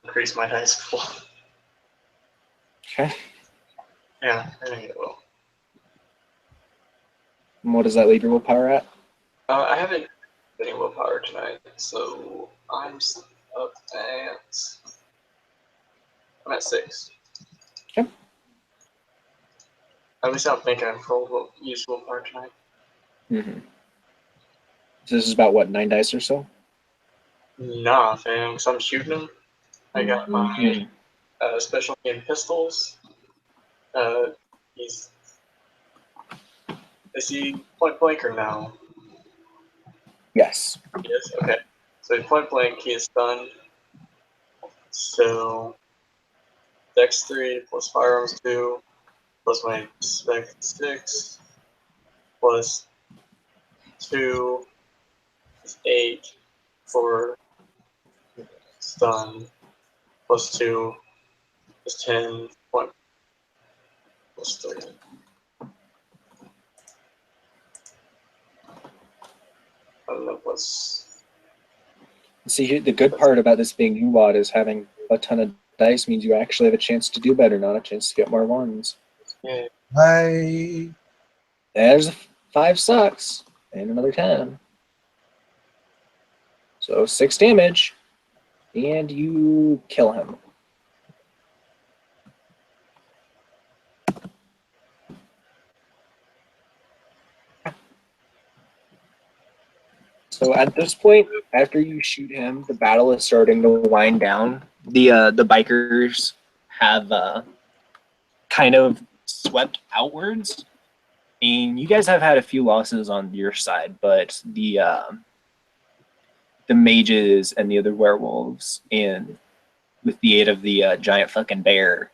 Increase my dice pool. Okay. Yeah, I think it will. And what does that leave your willpower at? I haven't any willpower tonight, so I'm up at. I'm at 6. Okay. At least I'm thinking I've rolled use willpower tonight. Mm-hmm. So this is about what, 9 dice or so? Nah, fam. So I'm shooting him. I got my specialty in pistols. Is he point blank or no? Yes. Yes. Okay. So he's point blank. He is stunned. So Dex 3 plus firearms 2 plus my spec 6 plus 2 is 8 for stun plus 2 is 10 point plus 3. I don't know plus. See, the good part about this being UWAD is having a ton of dice means you actually have a chance to do better, not a chance to get more ones. Yeah. There's a 5 sucks and another 10. So 6 damage, and you kill him. So at this point, after you shoot him, the battle is starting to wind down. The bikers have kind of swept outwards, and you guys have had a few losses on your side, but the mages and the other werewolves, and with the aid of the giant fucking bear,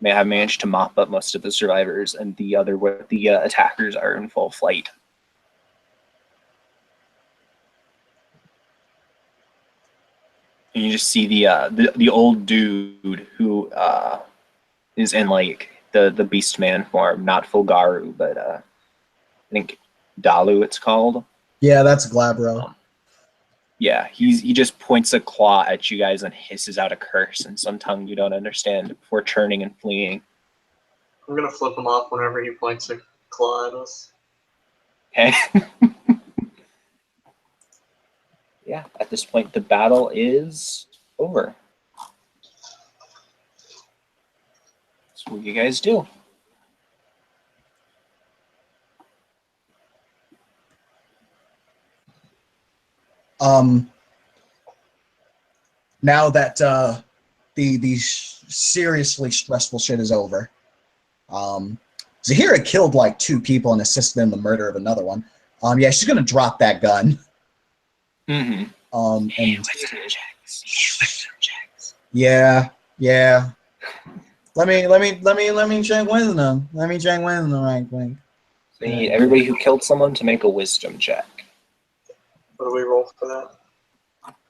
may have managed to mop up most of the survivors, and the attackers are in full flight. And you just see the old dude who is in like the beast man form, not Fulgaru, but I think Dalu it's called. Yeah, that's Glabro. Yeah, he just points a claw at you guys and hisses out a curse in some tongue you don't understand before turning and fleeing. I'm gonna flip him off whenever he points a claw at us. Okay. Yeah, at this point the battle is over. So what do you guys do? Now that the seriously stressful shit is over, Zahira killed like 2 people and assisted in the murder of another one. Yeah, she's gonna drop that gun. Mm-hmm. And yeah. Let me check wisdom. Let me check wisdom right quick. So you need everybody who killed someone to make a wisdom check. What do we roll for that?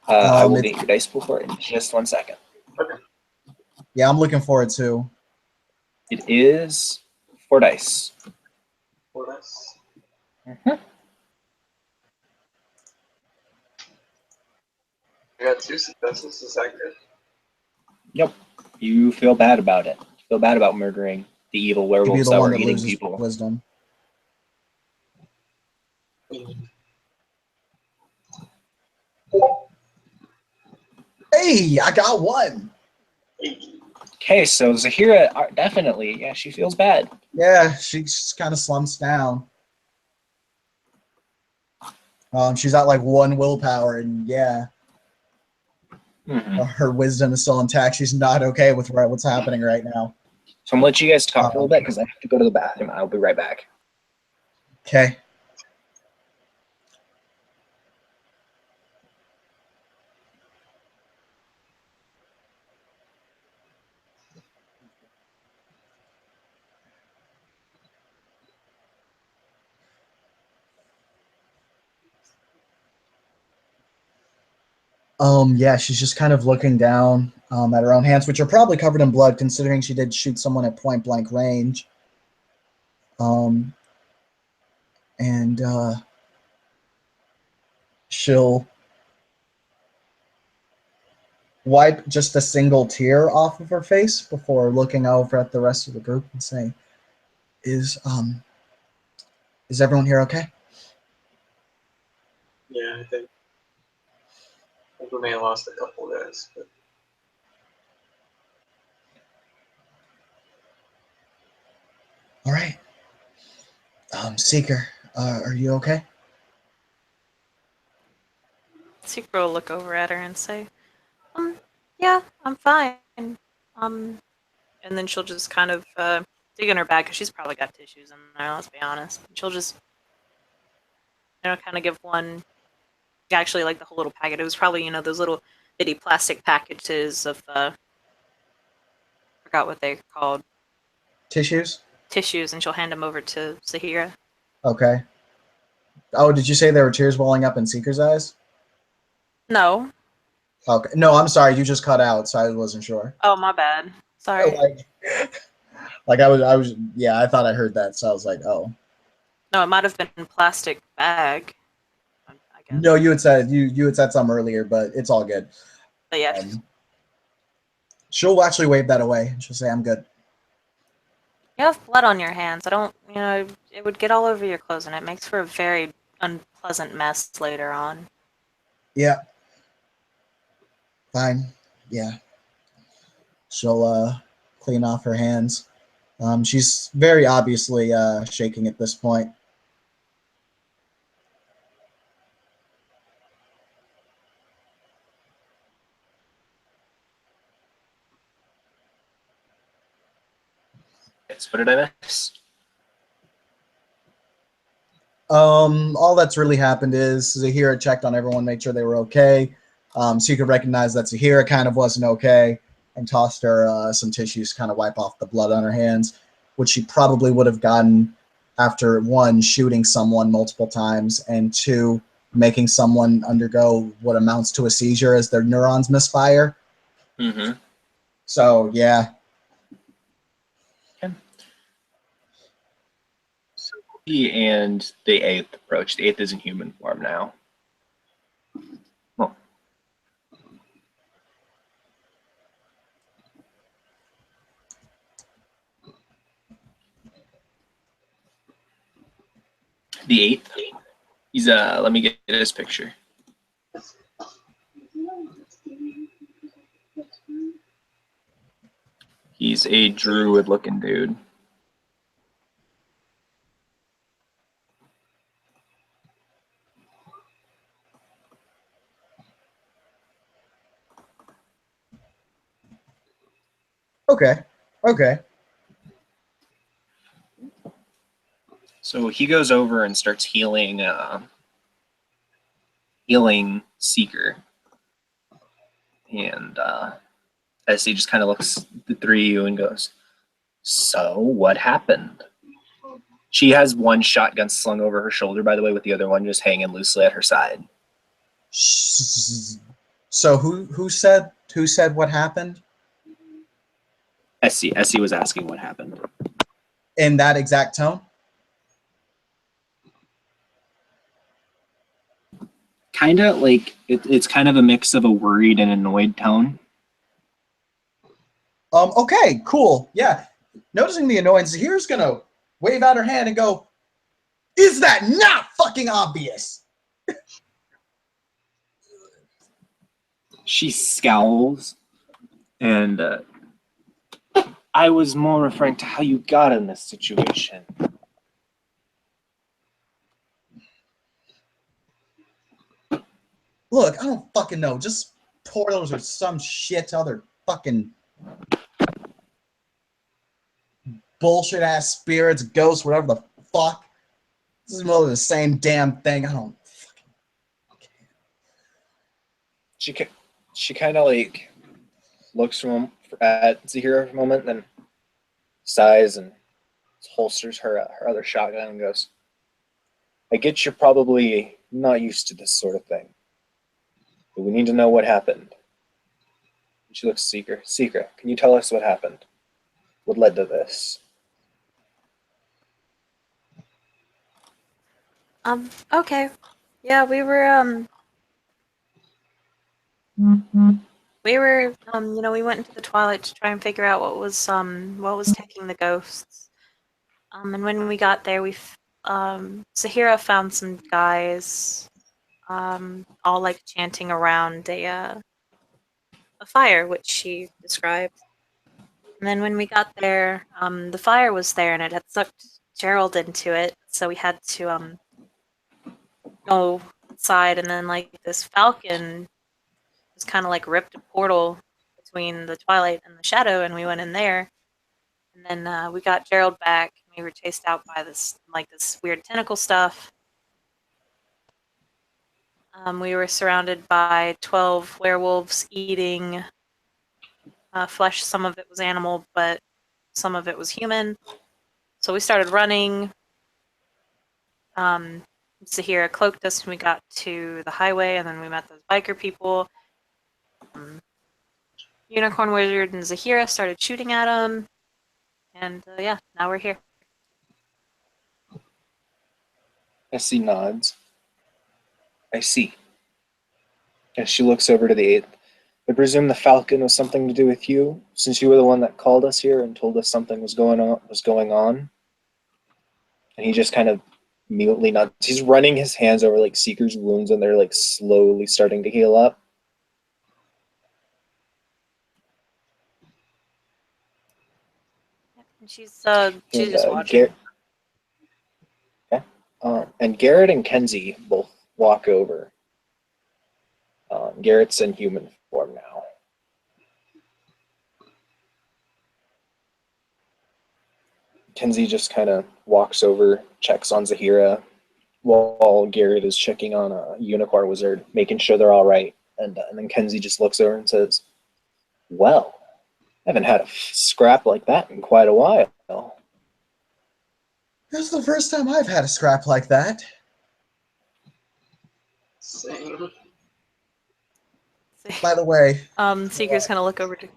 I will get your dice pool for it in just 1 second. Okay. Yeah, I'm looking forward to. It is 4 dice. 4 dice. Mm-hmm. I got 2 successes. Is that good? Yep. You feel bad about it. You feel bad about murdering the evil Be werewolves the that one were that eating loses people. wisdom. Hey, I got 1. Okay, so Zahira definitely, yeah, she feels bad. Yeah, she just kind of slumps down. She's at like 1 willpower, and yeah, Mm-hmm. her wisdom is still intact. She's not okay with what's happening right now. So I'm gonna let you guys talk a little bit because I have to go to the bathroom. I'll be right back. Okay. Yeah, she's just kind of looking down at her own hands, which are probably covered in blood, considering she did shoot someone at point blank range. Um, and she'll wipe just a single tear off of her face before looking over at the rest of the group and saying, "Is everyone here okay?" Yeah, I think we may have lost a couple guys, but All right. Seeker, are you okay? Secret will look over at her and say, yeah, I'm fine. And then she'll just kind of dig in her bag because she's probably got tissues in there. Let's be honest. She'll just, kind of give one. Actually, like the whole little packet. It was probably those little bitty plastic packages of forgot what they're called, Tissues? tissues, and she'll hand them over to Zahira. Okay. Oh, did you say there were tears welling up in Seeker's eyes? No. Okay. No, I'm sorry. You just cut out, so I wasn't sure. Oh, my bad. Sorry. Like I was. Yeah, I thought I heard that, so I was like, oh. No, it might have been plastic bag. I guess. No, you had said some earlier, but it's all good. But yeah. She'll actually wave that away. She'll say, "I'm good." You have blood on your hands. I don't, it would get all over your clothes, and it makes for a very unpleasant mess later on. Yeah. Fine. Yeah. She'll clean off her hands. She's very obviously shaking at this point. What did I miss? All that's really happened is Zahira checked on everyone, made sure they were okay. So you could recognize that Zahira kind of wasn't okay and tossed her some tissues to kind of wipe off the blood on her hands, which she probably would have gotten after, one, shooting someone multiple times, and two, making someone undergo what amounts to a seizure as their neurons misfire. Mm-hmm. So, yeah. He and the 8th approach. The 8th is in human form now. Oh. The 8th, he's let me get his picture. He's a druid looking dude. Okay. So he goes over and starts healing Seeker. And as he just kind of looks at the three of you and goes, "So what happened?" She has one shotgun slung over her shoulder, by the way, with the other one just hanging loosely at her side. So who said what happened? Essie was asking what happened. In that exact tone? Kind of like it's kind of a mix of a worried and annoyed tone. Okay, cool. Yeah. Noticing the annoyance, here's gonna wave out her hand and go, "Is that not fucking obvious?" She scowls, and I was more referring to how you got in this situation. Look, I don't fucking know. Just portals or some shit other fucking bullshit ass spirits, ghosts, whatever the fuck. This is more of the same damn thing. I don't fucking care. She kind of like looks at Zahira for a moment, then sighs and holsters her other shotgun and goes, "I get you're probably not used to this sort of thing. We need to know what happened. She looks Seeker. Seeker, can you tell us what happened? What led to this? Okay. Yeah, we were we went into the twilight to try and figure out what was taking the ghosts. And when we got there, Zahira found some guys, all like chanting around a fire, which she described. And then when we got there, the fire was there and it had sucked Gerald into it, so we had to go outside, and then like this falcon was kind of like ripped a portal between the twilight and the shadow, and we went in there. And then we got Gerald back. And we were chased out by this weird tentacle stuff. We were surrounded by 12 werewolves eating flesh. Some of it was animal, but some of it was human. So we started running. Zahira cloaked us when we got to the highway, and then we met those biker people. Unicorn Wizard and Zahira started shooting at him, and yeah, now we're here. Essie nods. I see. And she looks over to the eighth. I presume the falcon was something to do with you, since you were the one that called us here and told us something was going on. And he just kind of mutely nods. He's running his hands over like Seeker's wounds, and they're like slowly starting to heal up. And she's just watching. And Garrett and Kenzie both walk over. Garrett's in human form now. Kenzie just kind of walks over, checks on Zahira, while Garrett is checking on a Unicorn Wizard, making sure they're all right. And then Kenzie just looks over and says, "Well, I haven't had a scrap like that in quite a while." This is the first time I've had a scrap like that. Same. By the way, Seeker's gonna look over to.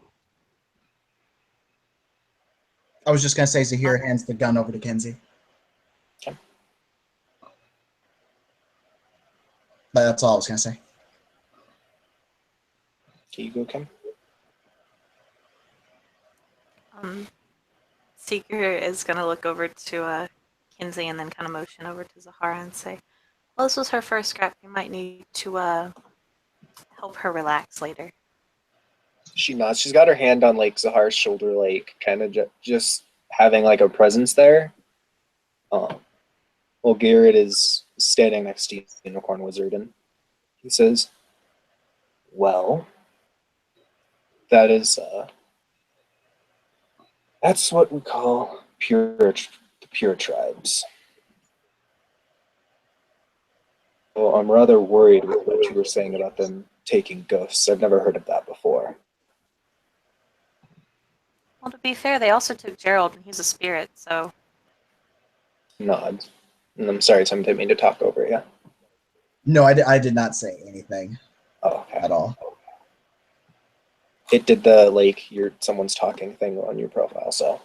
I was just going to say Zahira hands the gun over to Kenzie. Okay. But that's all I was going to say. Here you go, Ken. Seeker is gonna look over to Kenzie and then kind of motion over to Zahara and say, "Well, this was her first scrap. You might need to help her relax later." She nods. She's got her hand on like Zahara's shoulder, like kind of just having like a presence there. Well, Garrett is standing next to the Unicorn Wizard, and he says, "Well, that's what we call the pure tribes." Well, I'm rather worried with what you were saying about them taking ghosts. I've never heard of that before. Well, to be fair, they also took Gerald, and he's a spirit, so. Nods. And I'm sorry, Tim, didn't mean to talk over you. No, I did not say anything Oh, okay. at all. It did the like someone's talking thing on your profile, so.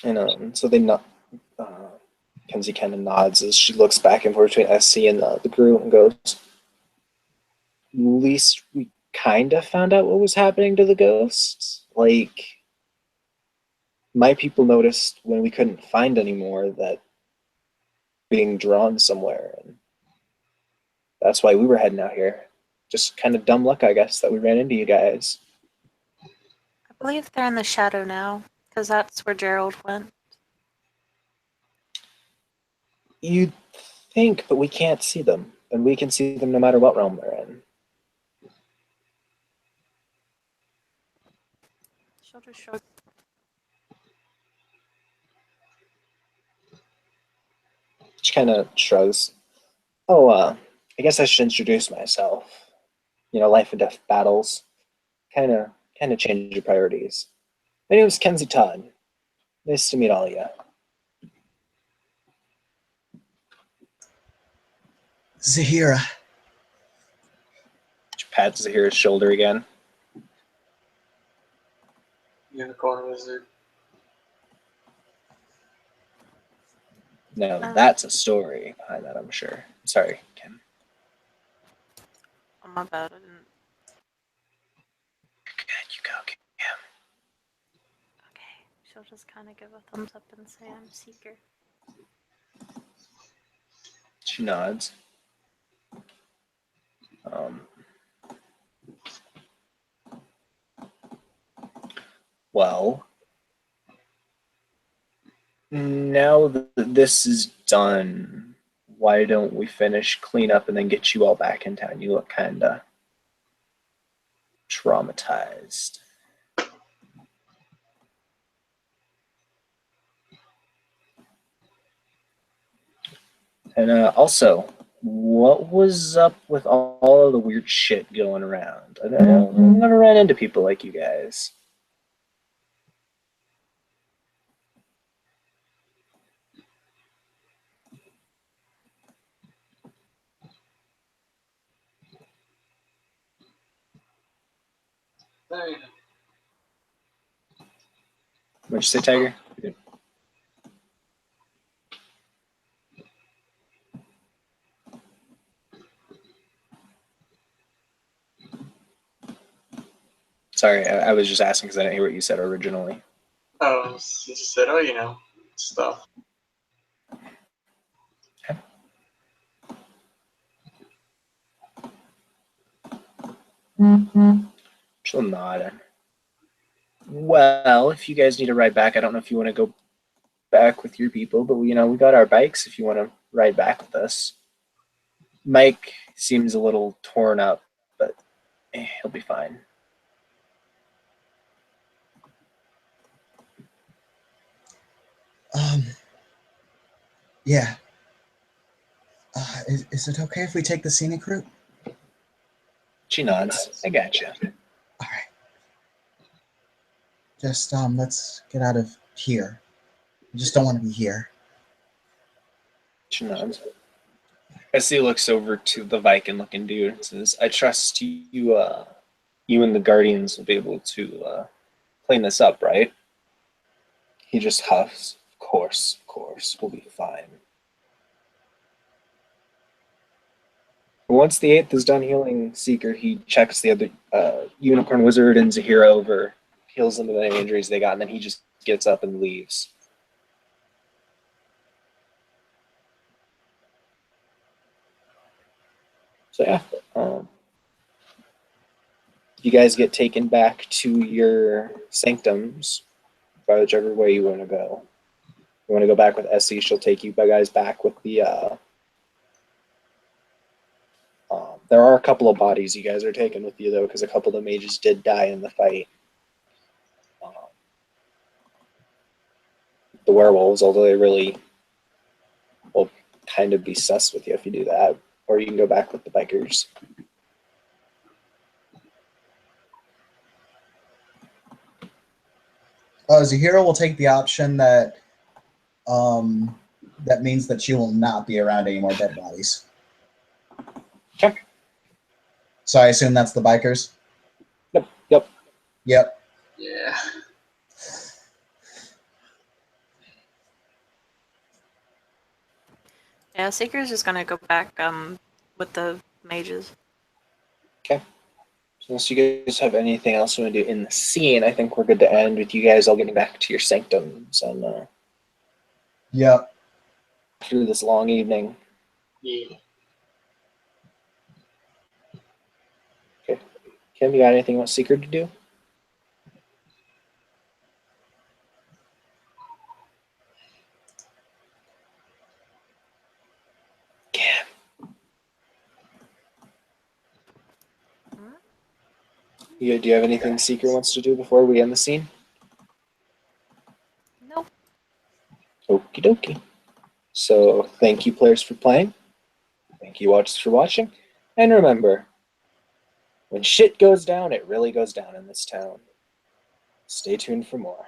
And so they not. Kenzie kind of nods as she looks back and forth between SC and the group and goes, "At least we kind of found out what was happening to the ghosts. Like, my people noticed when we couldn't find any more that being drawn somewhere, and that's why we were heading out here. Just kind of dumb luck, I guess, that we ran into you guys." I believe they're in the shadow now, because that's where Gerald went. You'd think, but we can't see them, and we can see them no matter what realm they're in. Shoulder shrug. She kind of shrugs. "Oh, I guess I should introduce myself. You know, life and death battles kind of change your priorities. My name is Kenzie Todd. Nice to meet all of you." Zahira. She pats Zahira's shoulder again. Unicorn wizard. Now that's a story behind that, I'm sure. Sorry, Kim. Oh my bad, I didn't. Good, you go, Kim. Okay, she'll just kind of give a thumbs up and say I'm Seeker. She nods. Well, now that this is done, why don't we finish clean up and then get you all back in town? You look kind of traumatized. And also, what was up with all of the weird shit going around? I never ran into people like you guys. Hey. What'd you say, Tiger? Sorry, I was just asking because I didn't hear what you said originally. Oh, she just said, oh, you know, stuff. She'll nod. Well, if you guys need to ride back, I don't know if you want to go back with your people, but we got our bikes if you want to ride back with us. Mike seems a little torn up, but he'll be fine. Yeah. Is it okay if we take the scenic route? She nods. I gotcha. All right. Just let's get out of here. I just don't want to be here. She nods. Essie looks over to the Viking-looking dude and says, I trust you, you and the Guardians will be able to clean this up, right? He just huffs. Of course, we'll be fine. Once the 8th is done healing Seeker, he checks the other Unicorn Wizard and Zahira over, heals them of any injuries they got, and then he just gets up and leaves. So yeah, you guys get taken back to your sanctums by whichever way you want to go. You want to go back with Essie, she'll take you guys back with the there are a couple of bodies you guys are taking with you, though, because a couple of the mages did die in the fight. The werewolves, although they really will kind of be sus with you if you do that. Or you can go back with the bikers. Zahira will take the option that that means that she will not be around any more dead bodies. Okay. So I assume that's the bikers? Yep. Yep. Yeah. Yeah, Seeker's just gonna go back with the mages. Okay. So unless you guys have anything else you want to do in the scene, I think we're good to end with you guys all getting back to your sanctums and Yep. through this long evening. Yeah. Okay. Kim, you got anything you want Seeker to do? Kim. Do you have anything Seeker wants to do before we end the scene? Nope. Okie dokie. So thank you players for playing. Thank you watchers for watching. And remember, when shit goes down, it really goes down in this town. Stay tuned for more.